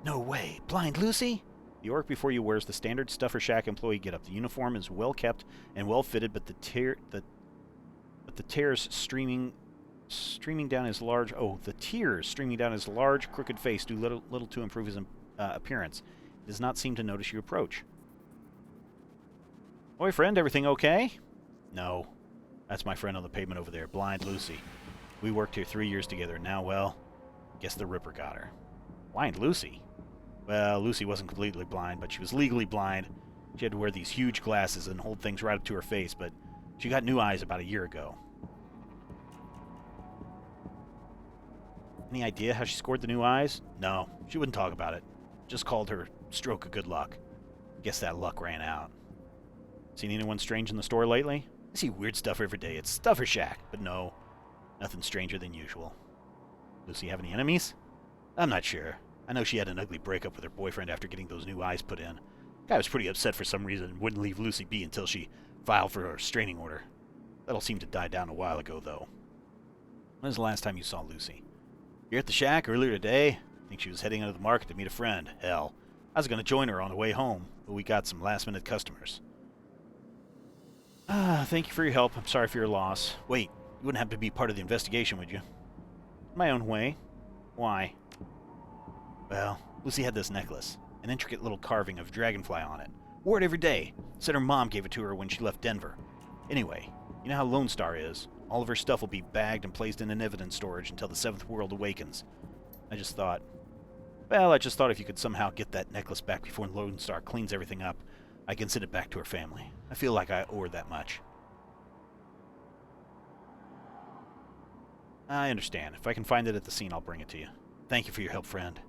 No way. Blind Lucy? The orc before you wears the standard Stuffer Shack employee getup. The uniform is well kept and well fitted, but the tears streaming down his large crooked face do little to improve his appearance. He does not seem to notice you approach. Boyfriend, everything okay? No. That's my friend on the pavement over there, Blind Lucy. We worked here 3 years together. Now, well, guess the Ripper got her. Blind Lucy? Well, Lucy wasn't completely blind, but she was legally blind. She had to wear these huge glasses and hold things right up to her face, but she got new eyes about a year ago. Any idea how she scored the new eyes? No, she wouldn't talk about it. Just called her stroke of good luck. Guess that luck ran out. Seen anyone strange in the store lately? I see weird stuff every day. It's Stuffer Shack, but no, nothing stranger than usual. Lucy have any enemies? I'm not sure. I know she had an ugly breakup with her boyfriend after getting those new eyes put in. Guy was pretty upset for some reason and wouldn't leave Lucy be until she filed for a restraining order. That'll seem to die down a while ago, though. When was the last time you saw Lucy? Here at the shack earlier today? I think she was heading into the market to meet a friend. Hell, I was going to join her on the way home, but we got some last-minute customers. Thank you for your help. I'm sorry for your loss. Wait, you wouldn't have to be part of the investigation, would you? My own way. Why? Well, Lucy had this necklace. An intricate little carving of dragonfly on it. Wore it every day. Said her mom gave it to her when she left Denver. Anyway, you know how Lone Star is. All of her stuff will be bagged and placed in an evidence storage until the Seventh World awakens. I just thought if you could somehow get that necklace back before Lone Star cleans everything up, I can send it back to her family. I feel like I owe her that much. I understand. If I can find it at the scene, I'll bring it to you. Thank you for your help, friend.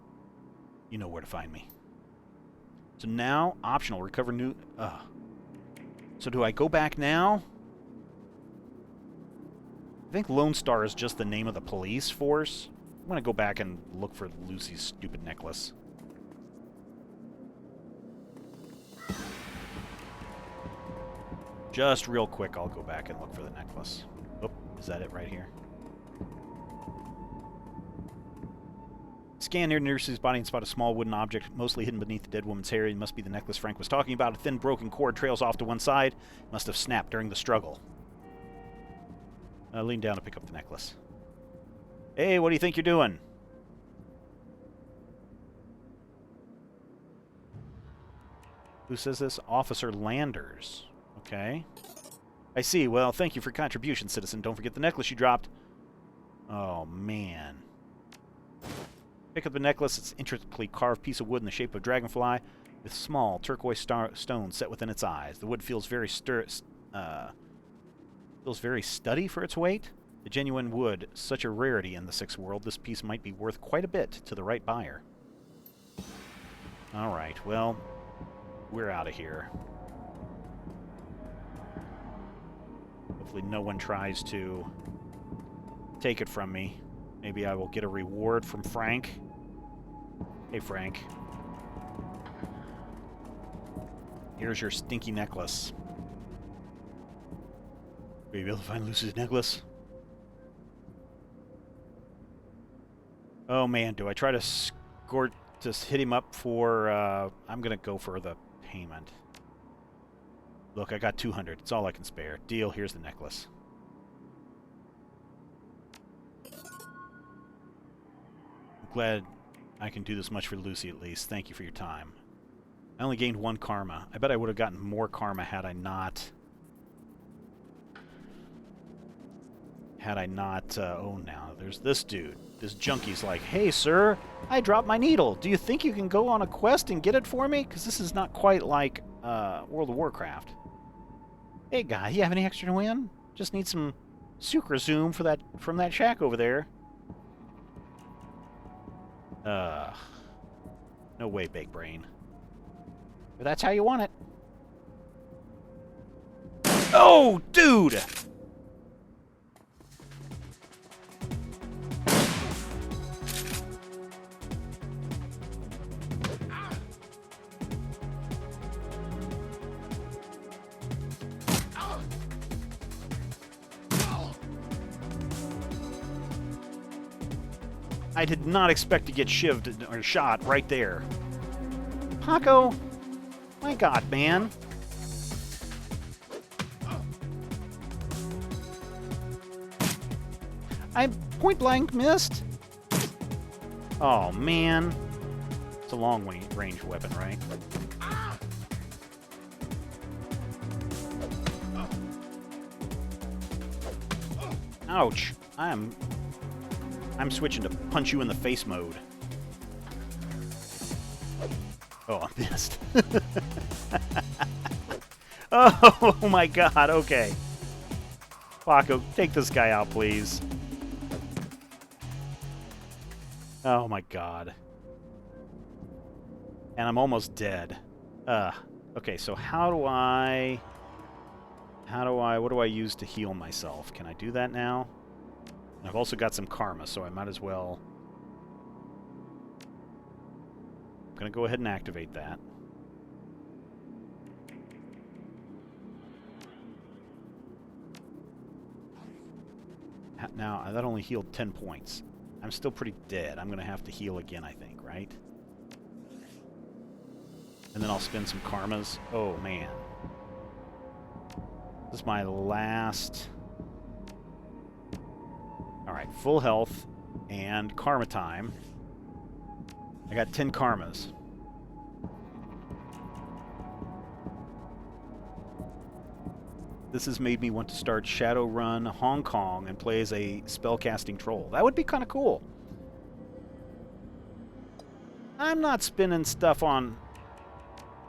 You know where to find me. So now, optional, recover new... So do I go back now? I think Lone Star is just the name of the police force. I'm gonna go back and look for Lucy's stupid necklace. Just real quick, I'll go back and look for the necklace. Oh, is that it right here? Scan near Lucy's body and spot a small wooden object, mostly hidden beneath the dead woman's hair. It must be the necklace Frank was talking about. A thin, broken cord trails off to one side. It must have snapped during the struggle. Lean down to pick up the necklace. Hey, what do you think you're doing? Who says this? Officer Landers. Okay. I see. Well, thank you for your contribution, citizen. Don't forget the necklace you dropped. Oh, man. Pick up the necklace. It's an intricately carved piece of wood in the shape of a dragonfly with small turquoise stones set within its eyes. The wood feels very sturdy for its weight. The genuine wood, such a rarity in the Sixth World, this piece might be worth quite a bit to the right buyer. Alright, well, we're out of here. Hopefully no one tries to take it from me. Maybe I will get a reward from Frank. Hey, Frank. Here's your stinky necklace. Will you be able to find Lucy's necklace? Oh, man. Do I try to just hit him up for... I'm going to go for the payment. Look, I got 200. It's all I can spare. Deal. Here's the necklace. Glad I can do this much for Lucy at least. Thank you for your time. I only gained 1 karma. I bet I would have gotten more karma had I not oh, now there's this dude. This junkie's like, hey sir, I dropped my needle. Do you think you can go on a quest and get it for me? Because this is not quite like World of Warcraft. Hey guy, you have any extra to win? Just need some sucre zoom for from that shack over there. No way, Big Brain. But that's how you want it. Oh, dude! I did not expect to get shivved or shot right there. Paco! My god, man. I point blank missed. Oh, man. It's a long range weapon, right? Ouch. I'm switching to punch you in the face mode. Oh, I missed. Oh my god, okay. Paco, take this guy out, please. Oh my god. And I'm almost dead. Okay, so what do I use to heal myself? Can I do that now? I've also got some karma, so I might as well... I'm going to go ahead and activate that. Now, that only healed 10 points. I'm still pretty dead. I'm going to have to heal again, I think, right? And then I'll spend some karmas. Oh, man. This is my last... Alright, full health and karma time. I got 10 karmas. This has made me want to start Shadowrun Hong Kong and play as a spellcasting troll. That would be kind of cool. I'm not spending stuff on...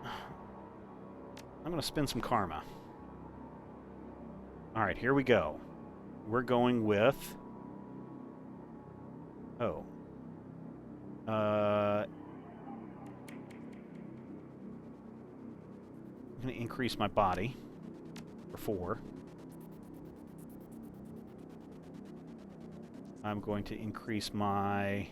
I'm going to spend some karma. Alright, here we go. We're going with... Oh. I'm going to increase my body for 4. I'm going to increase my...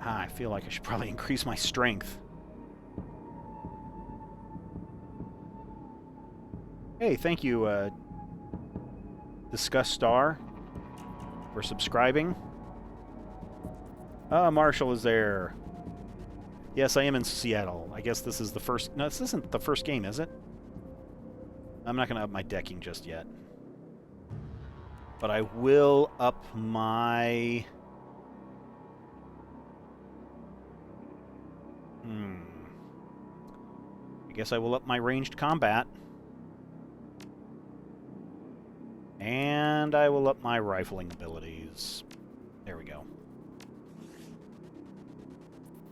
I feel like I should probably increase my strength. Hey, thank you, Discuss Star, for subscribing. Marshall is there. Yes, I am in Seattle. I guess this is the first... No, this isn't the first game, is it? I'm not going to up my decking just yet. But I will up my... I guess I will up my ranged combat. And I will up my rifling abilities. There we go.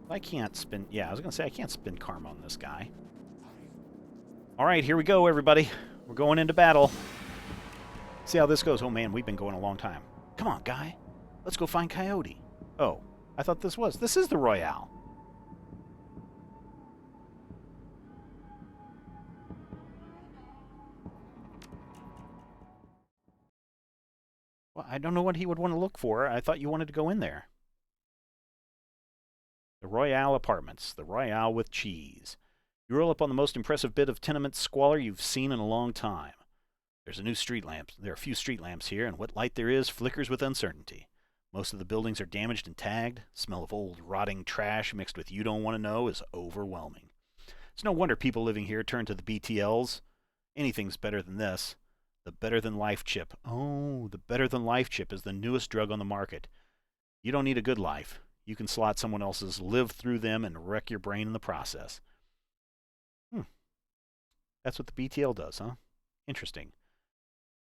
I can't spend... Yeah, I was going to say I can't spend karma on this guy. Alright, here we go, everybody. We're going into battle. See how this goes. Oh, man, we've been going a long time. Come on, guy. Let's go find Coyote. Oh, I thought this was... This is the Royale. Well, I don't know what he would want to look for. I thought you wanted to go in there. The Royale Apartments. The Royale with cheese. You roll up on the most impressive bit of tenement squalor you've seen in a long time. There's a new street lamp. There are a few street lamps here, and what light there is flickers with uncertainty. Most of the buildings are damaged and tagged. The smell of old, rotting trash mixed with you don't want to know is overwhelming. It's no wonder people living here turn to the BTLs. Anything's better than this. The Better Than Life chip. Oh, the Better Than Life chip is the newest drug on the market. You don't need a good life. You can slot someone else's, live through them, and wreck your brain in the process. That's what the BTL does, huh? Interesting.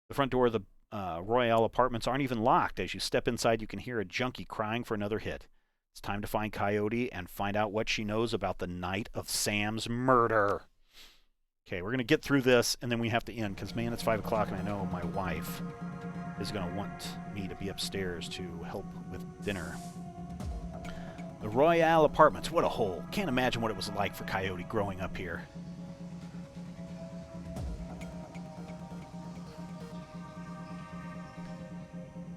The front door of the Royale Apartments aren't even locked. As you step inside, you can hear a junkie crying for another hit. It's time to find Coyote and find out what she knows about the night of Sam's murder. Okay, we're going to get through this, and then we have to end, because, man, it's 5 o'clock, and I know my wife is going to want me to be upstairs to help with dinner. The Royale Apartments, what a hole. Can't imagine what it was like for Coyote growing up here.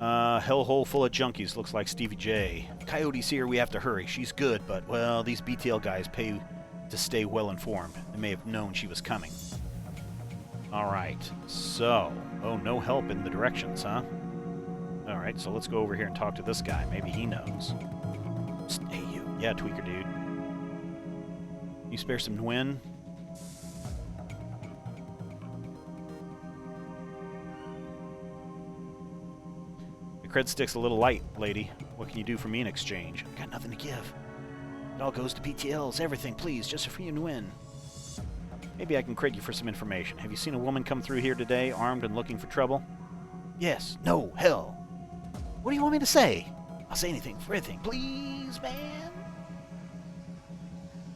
Hellhole full of junkies, looks like Stevie J. Coyote's here, we have to hurry. She's good, but, well, these BTL guys pay to stay well informed. They may have known she was coming. Alright, so... Oh, no help in the directions, huh? Alright, so let's go over here and talk to this guy. Maybe he knows. Psst, hey, you. Yeah, tweaker dude. Can you spare some Nguyen? The cred stick's a little light, lady. What can you do for me in exchange? I got nothing to give. It all goes to BTLs, everything, please, just for you to win. Maybe I can cred you for some information. Have you seen a woman come through here today, armed and looking for trouble? Yes. No. Hell. What do you want me to say? I'll say anything for anything. Please, man.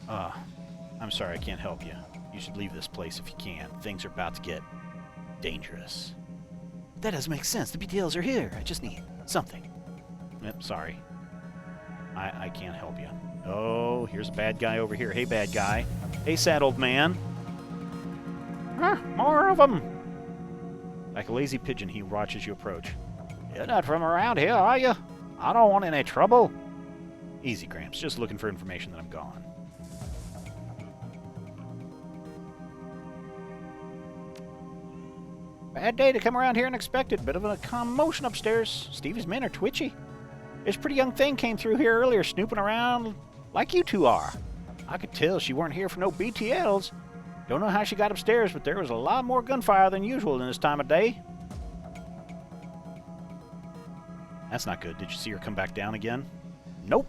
I'm sorry, I can't help you. You should leave this place if you can. Things are about to get dangerous. That doesn't make sense. The BTLs are here. I just need something. Yep, sorry. I can't help you. Oh, here's a bad guy over here. Hey, bad guy. Hey, sad old man. More of them. Like a lazy pigeon, he watches you approach. You're not from around here, are you? I don't want any trouble. Easy, Gramps. Just looking for information that I'm gone. Bad day to come around here unexpected. Bit of a commotion upstairs. Stevie's men are twitchy. This pretty young thing came through here earlier snooping around like you two are. I could tell she weren't here for no BTLs. Don't know how she got upstairs, but there was a lot more gunfire than usual in this time of day. That's not good. Did you see her come back down again? Nope.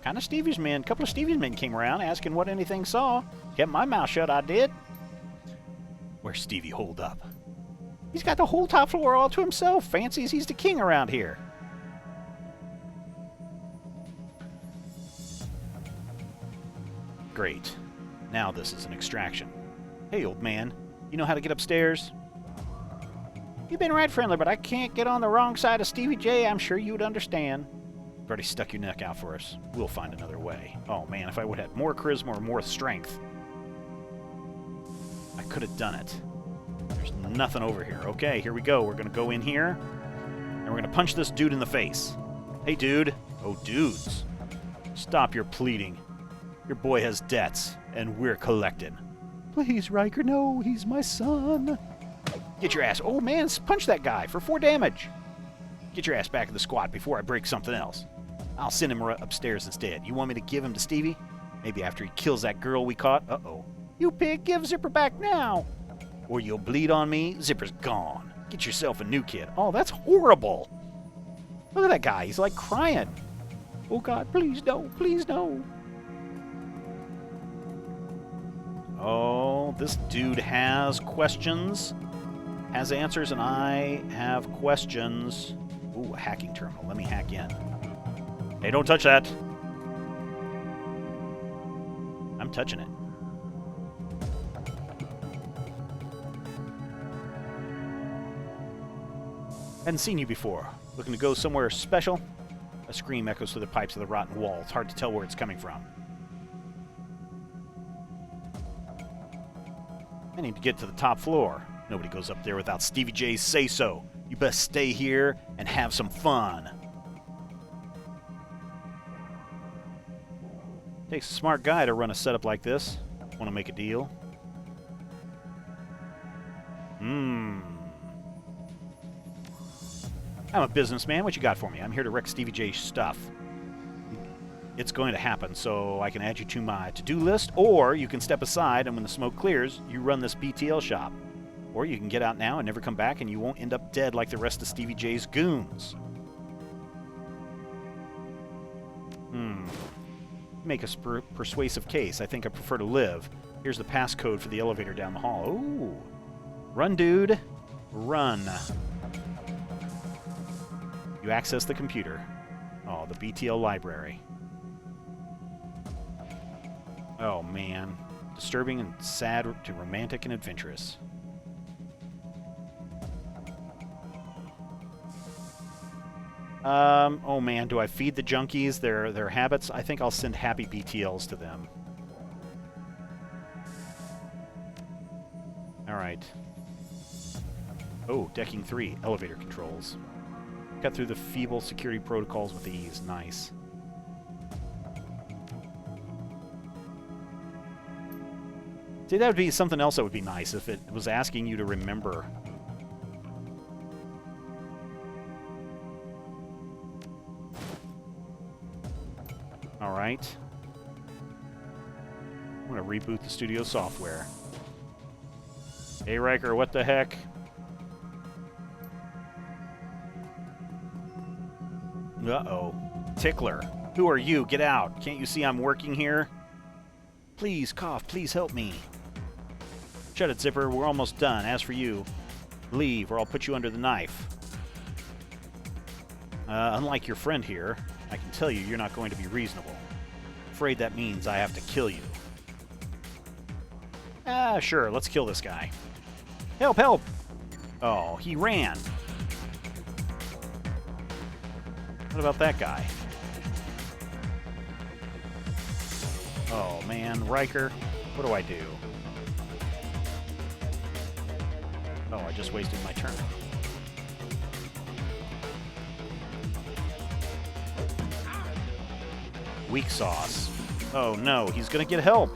Kind of Stevie's men. A couple of Stevie's men came around asking what anything saw. Kept my mouth shut, I did. Where's Stevie holed up? He's got the whole top floor all to himself. Fancies he's the king around here. Great. Now this is an extraction. Hey, old man. You know how to get upstairs? You've been right friendly, but I can't get on the wrong side of Stevie J. I'm sure you'd understand. You've already stuck your neck out for us. We'll find another way. Oh, man, if I would have had more charisma or more strength, I could have done it. There's nothing over here. Okay, here we go. We're going to go in here, and we're going to punch this dude in the face. Hey, dude. Oh, dudes. Stop your pleading. Your boy has debts, and we're collecting. Please, Riker, no. He's my son. Get your ass. Oh, man, punch that guy for 4 damage. Get your ass back in the squad before I break something else. I'll send him upstairs instead. You want me to give him to Stevie? Maybe after he kills that girl we caught? Uh-oh. You pig, give Zipper back now. Or you'll bleed on me. Zipper's gone. Get yourself a new kid. Oh, that's horrible. Look at that guy. He's like crying. Oh, God, please no. Please no. Oh, this dude has questions. Has answers, and I have questions. Ooh, a hacking terminal. Let me hack in. Hey, don't touch that. I'm touching it. Hadn't seen you before. Looking to go somewhere special? A scream echoes through the pipes of the rotten wall. It's hard to tell where it's coming from. I need to get to the top floor. Nobody goes up there without Stevie J's say-so. You best stay here and have some fun. Takes a smart guy to run a setup like this. Want to make a deal? I'm a businessman. What you got for me? I'm here to wreck Stevie J's stuff. It's going to happen, so I can add you to my to-do list, or you can step aside, and when the smoke clears, you run this BTL shop. Or you can get out now and never come back, and you won't end up dead like the rest of Stevie J's goons. Make a persuasive case. I think I prefer to live. Here's the passcode for the elevator down the hall. Ooh. Run, dude. Run. You access the computer. Oh, the BTL library. Oh, man. Disturbing and sad to romantic and adventurous. Oh man, do I feed the junkies their habits? I think I'll send happy BTLs to them. Alright. Oh, decking 3, elevator controls. Cut through the feeble security protocols with ease. Nice. See, that would be something else that would be nice if it was asking you to remember. Alright. I'm going to reboot the studio software. Hey, Riker, what the heck? Uh-oh. Tickler. Who are you? Get out. Can't you see I'm working here? Please, cough. Please help me. Shut it, Zipper. We're almost done. As for you, leave or I'll put you under the knife. Unlike your friend here, I can tell you you're not going to be reasonable. Afraid that means I have to kill you. Sure. Let's kill this guy. Help, help! Oh, he ran. What about that guy? Oh, man. Riker, what do I do? Oh, I just wasted my turn. Weak sauce. Oh, no. He's gonna get help.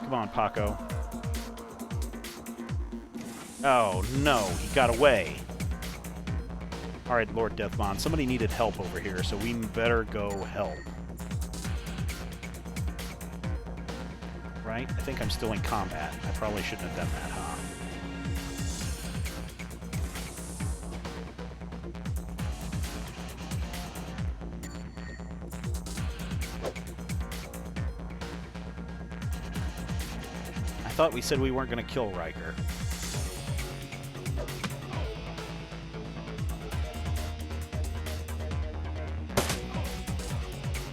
Come on, Paco. Oh, no. He got away. Alright, Lord Deathbond. Somebody needed help over here, so we better go help. Right? I think I'm still in combat. I probably shouldn't have done that, huh? I thought we said we weren't going to kill Riker.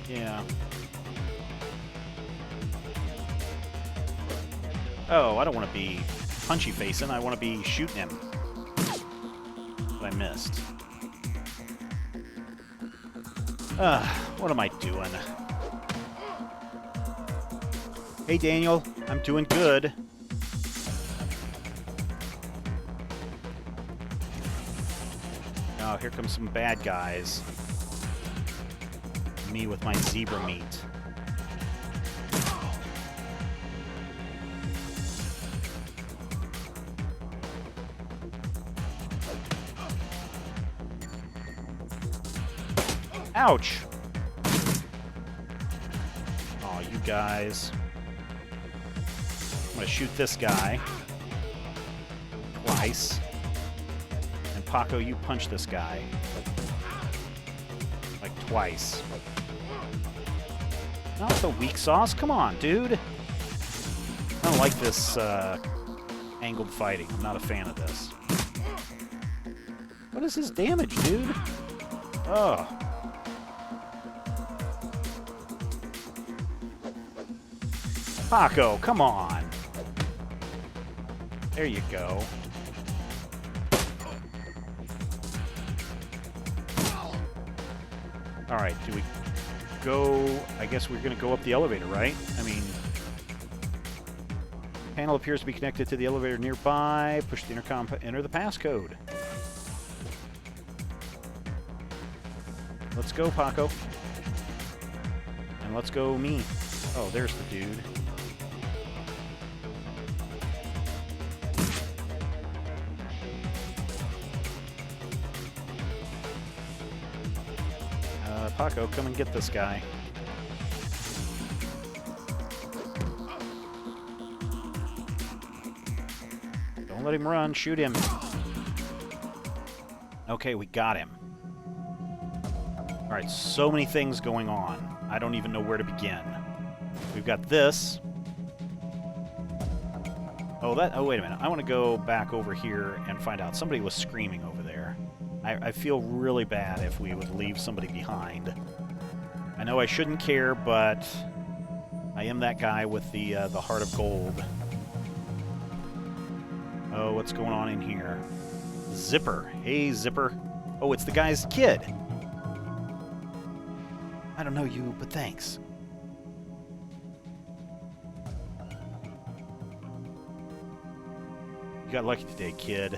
Yeah. Oh, I don't want to be punchy-facing. I want to be shooting him. But I missed. What am I doing? Hey, Daniel. I'm doing good. Oh, here comes some bad guys. Me with my zebra meat. Ouch! Oh, you guys. I'm gonna shoot this guy. Twice. And Paco, you punch this guy. Like twice. Not the weak sauce. Come on, dude. I don't like this angled fighting. I'm not a fan of this. What is his damage, dude? Oh. Paco, come on. There you go. Alright, do we go... I guess we're going to go up the elevator, right? I mean... Panel appears to be connected to the elevator nearby. Push the intercom, enter the passcode. Let's go, Paco. And let's go me. Oh, there's the dude. Paco, come and get this guy. Don't let him run. Shoot him. Okay, we got him. Alright, so many things going on. I don't even know where to begin. We've got this. Oh, wait a minute. I want to go back over here and find out. Somebody was screaming over there. I feel really bad if we would leave somebody behind. I know I shouldn't care, but I am that guy with the heart of gold. Oh, what's going on in here? Zipper. Hey, Zipper. Oh, it's the guy's kid. I don't know you, but thanks. You got lucky today, kid.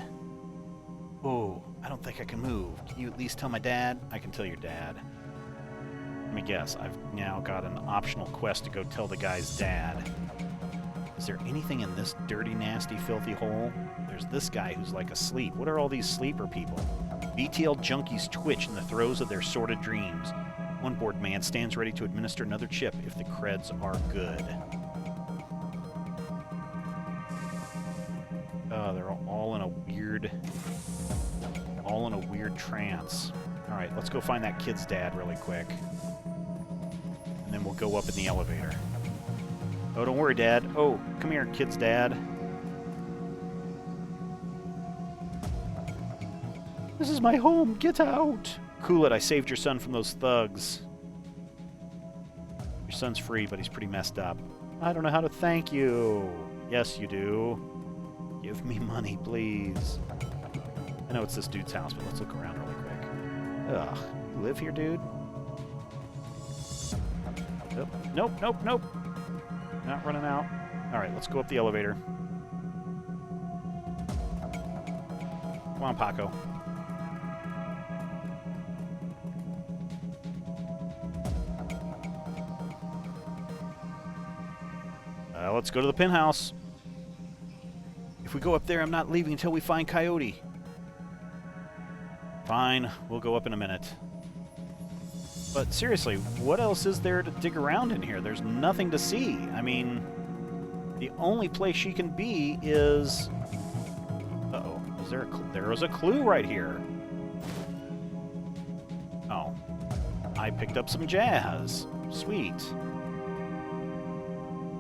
Oh, I don't think I can move. Can you at least tell my dad? I can tell your dad. Let me guess. I've now got an optional quest to go tell the guy's dad. Is there anything in this dirty, nasty, filthy hole? There's this guy who's like asleep. What are all these sleeper people? BTL junkies twitch in the throes of their sordid dreams. One bored man stands ready to administer another chip if the creds are good. They're all in a weird trance. All right, let's go find that kid's dad really quick. And then we'll go up in the elevator. Oh, don't worry, Dad. Oh, come here, kid's dad. This is my home. Get out. Cool it. I saved your son from those thugs. Your son's free, but he's pretty messed up. I don't know how to thank you. Yes, you do. Give me money, please. I know it's this dude's house, but let's look around really quick. Ugh. You live here, dude? Nope, nope, nope. Not running out. Alright, let's go up the elevator. Come on, Paco. Let's go to the penthouse. If we go up there, I'm not leaving until we find Coyote. Fine, we'll go up in a minute. But seriously, what else is there to dig around in here? There's nothing to see. I mean, the only place she can be is... Uh-oh. Is there there was a clue right here. Oh. I picked up some jazz. Sweet.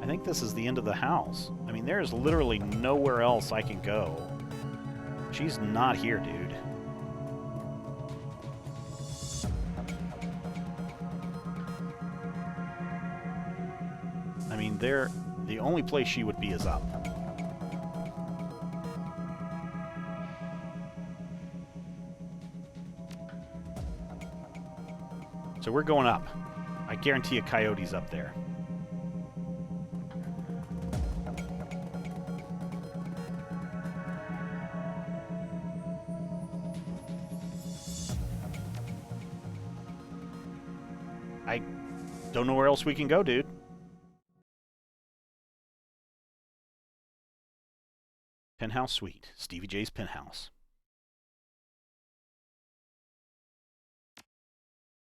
I think this is the end of the house. I mean, there's literally nowhere else I can go. She's not here, dude. I mean, the only place she would be is up. So we're going up. I guarantee a coyote's up there. I don't know where else we can go, dude. Penthouse Suite. Stevie J's penthouse.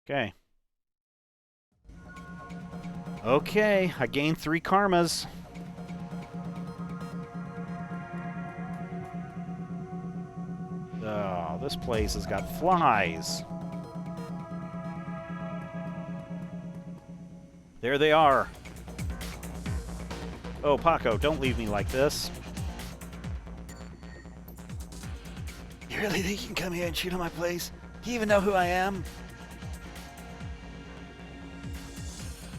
Okay. Okay, I gained 3 karmas. Oh, this place has got flies. There they are. Oh, Paco, don't leave me like this. You really think you can come here and shoot on my place? Do you even know who I am?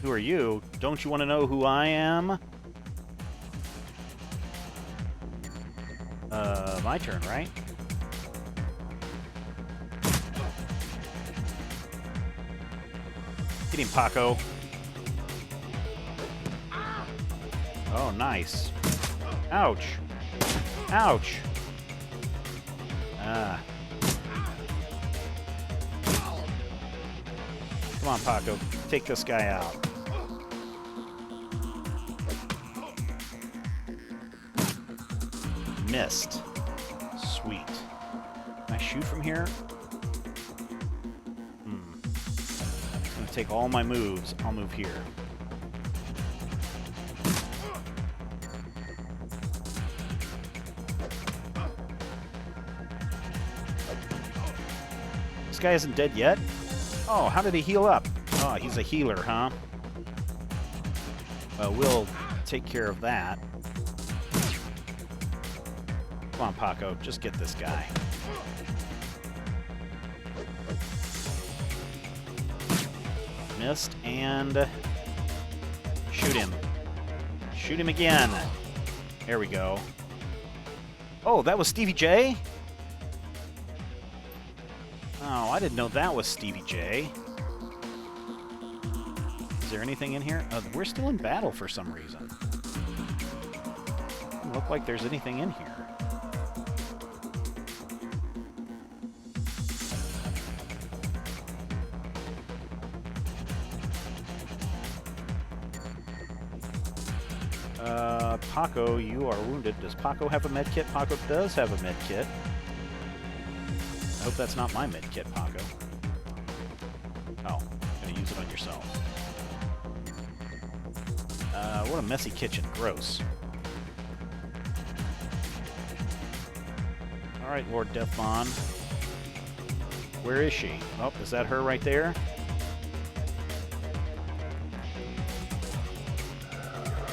Who are you? Don't you want to know who I am? My turn, right? Get him, Paco. Oh, nice. Ouch. Ouch. Ah. Come on, Paco. Take this guy out. Missed. Sweet. Can I shoot from here? It's going to take all my moves. I'll move here. This guy isn't dead yet? Oh, how did he heal up? Oh, he's a healer, huh? We'll take care of that. Come on, Paco. Just get this guy. Missed, and shoot him. Shoot him again. There we go. Oh, that was Stevie J? Oh, I didn't know that was Stevie J. Is there anything in here? We're still in battle for some reason. Doesn't look like there's anything in here. Paco, you are wounded. Does Paco have a med kit? Paco does have a med kit. I hope that's not my med kit, Paco. Oh, gonna use it on yourself. What a messy kitchen. Gross. Alright, Lord Deathbond. Where is she? Oh, is that her right there?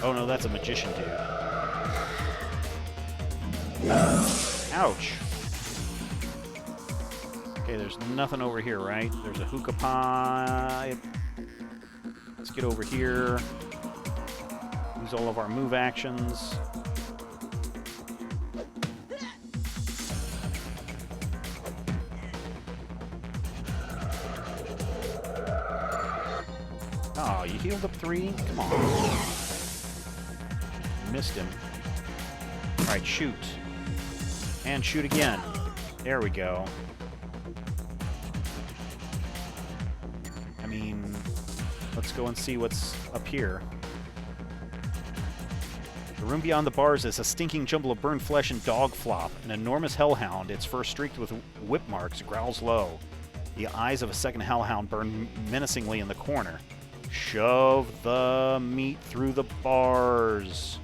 Oh no, that's a magician dude. Ouch. Okay, there's nothing over here, right? There's a hookah pipe. Let's get over here. Use all of our move actions. Oh, you healed up 3? Come on. Missed him. Alright, shoot. And shoot again. There we go. I mean, let's go and see what's up here. The room beyond the bars is a stinking jumble of burned flesh and dog flop. An enormous hellhound, its fur streaked with whip marks, growls low. The eyes of a second hellhound burn menacingly in the corner. Shove the meat through the bars.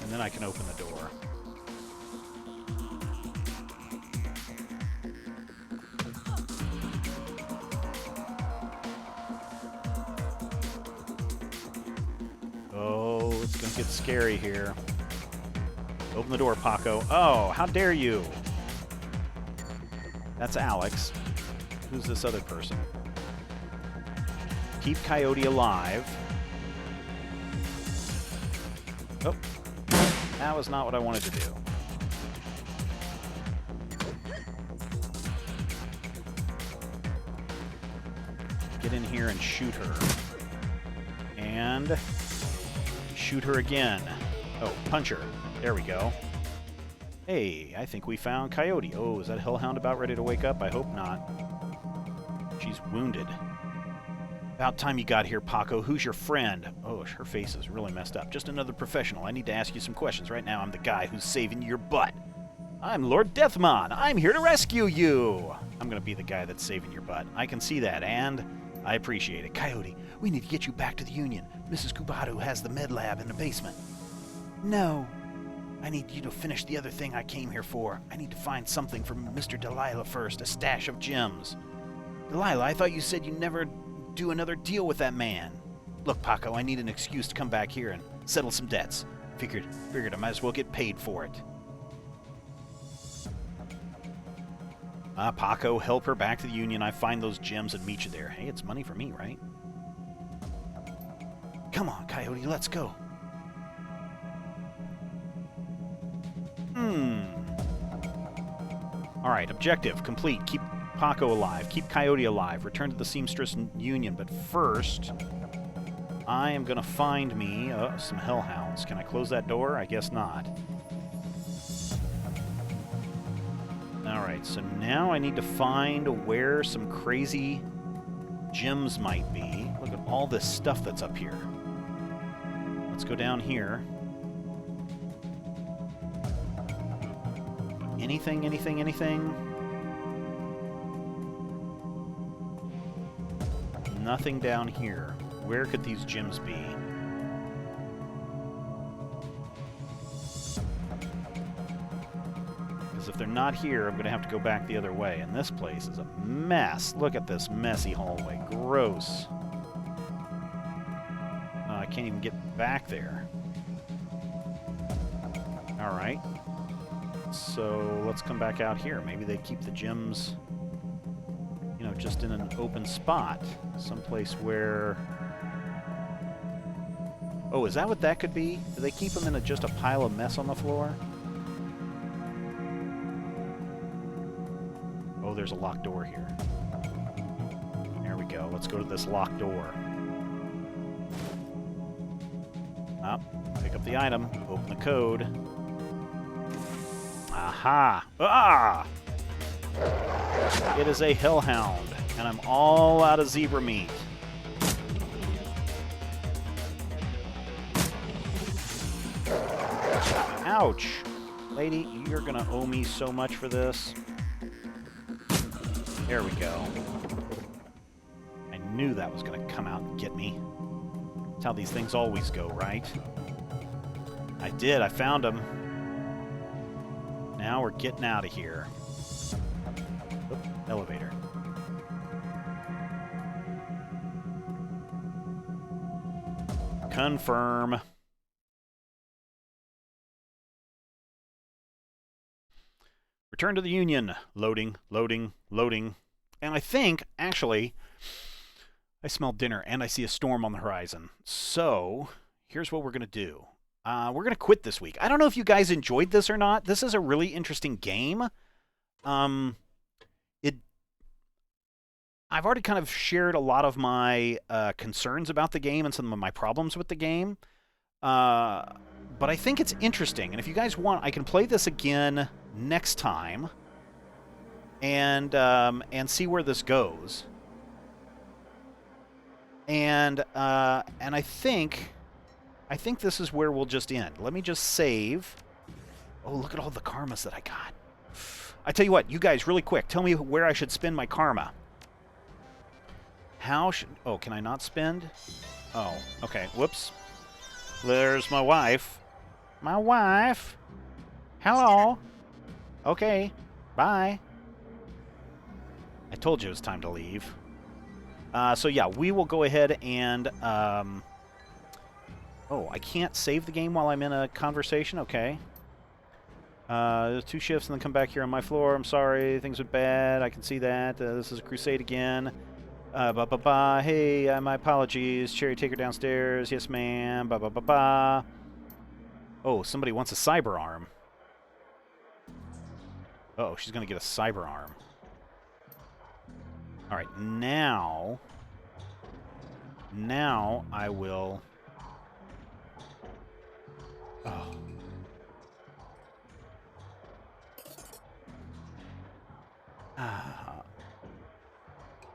And then I can open the door. Oh, it's gonna get scary here. Open the door, Paco. Oh, how dare you! That's Alex. Who's this other person? Keep Coyote alive. Oh. That was not what I wanted to do. Get in here and shoot her. And shoot her again. Oh, punch her. There we go. Hey, I think we found Coyote. Oh, is that hellhound about ready to wake up? I hope not. She's wounded. About time you got here, Paco. Who's your friend? Oh, her face is really messed up. Just another professional. I need to ask you some questions. Right now, I'm the guy who's saving your butt. I'm Lord Deathmon. I'm here to rescue you. I'm going to be the guy that's saving your butt. I can see that, and I appreciate it. Coyote, we need to get you back to the Union. Mrs. Kubatu has the med lab in the basement. No. I need you to finish the other thing I came here for. I need to find something from Mr. Delilah first, a stash of gems. Delilah, I thought you said you'd never do another deal with that man. Look, Paco, I need an excuse to come back here and settle some debts. Figured I might as well get paid for it. Paco, help her back to the Union. I find those gems and meet you there. Hey, it's money for me, right? Come on, Coyote, let's go. Alright, objective complete. Keep Paco alive. Keep Coyote alive. Return to the Seamstress Union. But first, I am going to find me some hellhounds. Can I close that door? I guess not. Alright, so now I need to find where some crazy gems might be. Look at all this stuff that's up here. Let's go down here. Anything, anything, anything? Nothing down here. Where could these gems be? Because if they're not here, I'm going to have to go back the other way. And this place is a mess. Look at this messy hallway. Gross. I can't even get back there. Alright. So let's come back out here. Maybe they keep the gems, you know, just in an open spot. Someplace where... Oh, is that what that could be? Do they keep them in just a pile of mess on the floor? Oh, there's a locked door here. There we go. Let's go to this locked door. Pick up the item. Open the code. Aha! Ah! It is a hellhound, and I'm all out of zebra meat. Ouch! Lady, you're gonna owe me so much for this. There we go. I knew that was gonna come out and get me. That's how these things always go, right? I did, I found him. Now we're getting out of here. Oop, elevator. Confirm. Return to the Union. Loading, loading, loading. And I think, actually, I smell dinner and I see a storm on the horizon. So, here's what we're going to do. We're going to quit this week. I don't know if you guys enjoyed this or not. This is a really interesting game. I've already kind of shared a lot of my concerns about the game and some of my problems with the game. But I think it's interesting. And if you guys want, I can play this again next time and see where this goes. And I think this is where we'll just end. Let me just save. Oh, look at all the karmas that I got. I tell you what, you guys, really quick, tell me where I should spend my karma. How should... Oh, can I not spend? Oh, okay. Whoops. There's my wife. My wife. Hello. Okay. Bye. I told you it was time to leave. So yeah, we will go ahead and... Oh, I can't save the game while I'm in a conversation? Okay. There's 2 shifts and then come back here on my floor. I'm sorry, things are bad. I can see that. This is a crusade again. Ba-ba-ba. Hey, my apologies. Cherry, take her downstairs. Yes, ma'am. Ba-ba-ba-ba. Oh, somebody wants a cyber arm. Uh-oh, she's going to get a cyber arm. All right, now I will... Oh.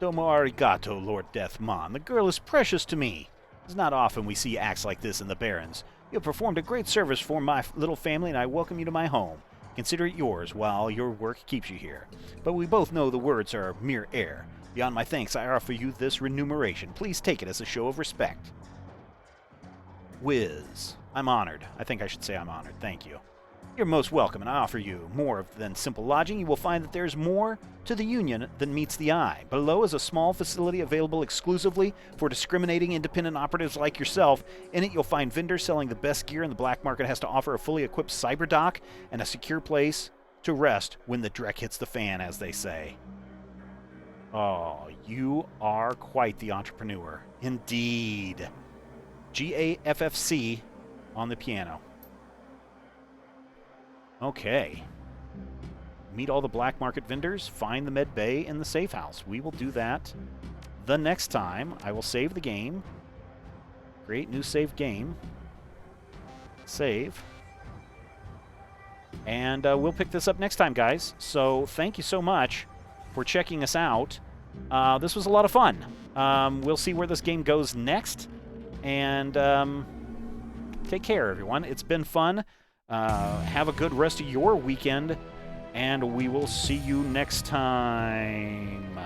Domo arigato, Lord Deathmon. The girl is precious to me. It's not often we see acts like this in the Barrens. You have performed a great service for my little family, and I welcome you to my home. Consider it yours while your work keeps you here. But we both know the words are mere air. Beyond my thanks, I offer you this remuneration. Please take it as a show of respect. Wiz. I'm honored. I think I should say I'm honored. Thank you. You're most welcome, and I offer you more than simple lodging. You will find that there's more to the Union than meets the eye. Below is a small facility available exclusively for discriminating independent operatives like yourself. In it, you'll find vendors selling the best gear in the black market has to offer, a fully equipped cyber dock, and a secure place to rest when the dreck hits the fan, as they say. Oh, you are quite the entrepreneur. Indeed. GAFFC on the piano. Okay. Meet all the black market vendors, find the med bay in the safe house. We will do that the next time. I will save the game. Create new save game. Save. And we'll pick this up next time, guys. So thank you so much for checking us out. This was a lot of fun. We'll see where this game goes next. And take care, everyone. It's been fun. Have a good rest of your weekend, and we will see you next time.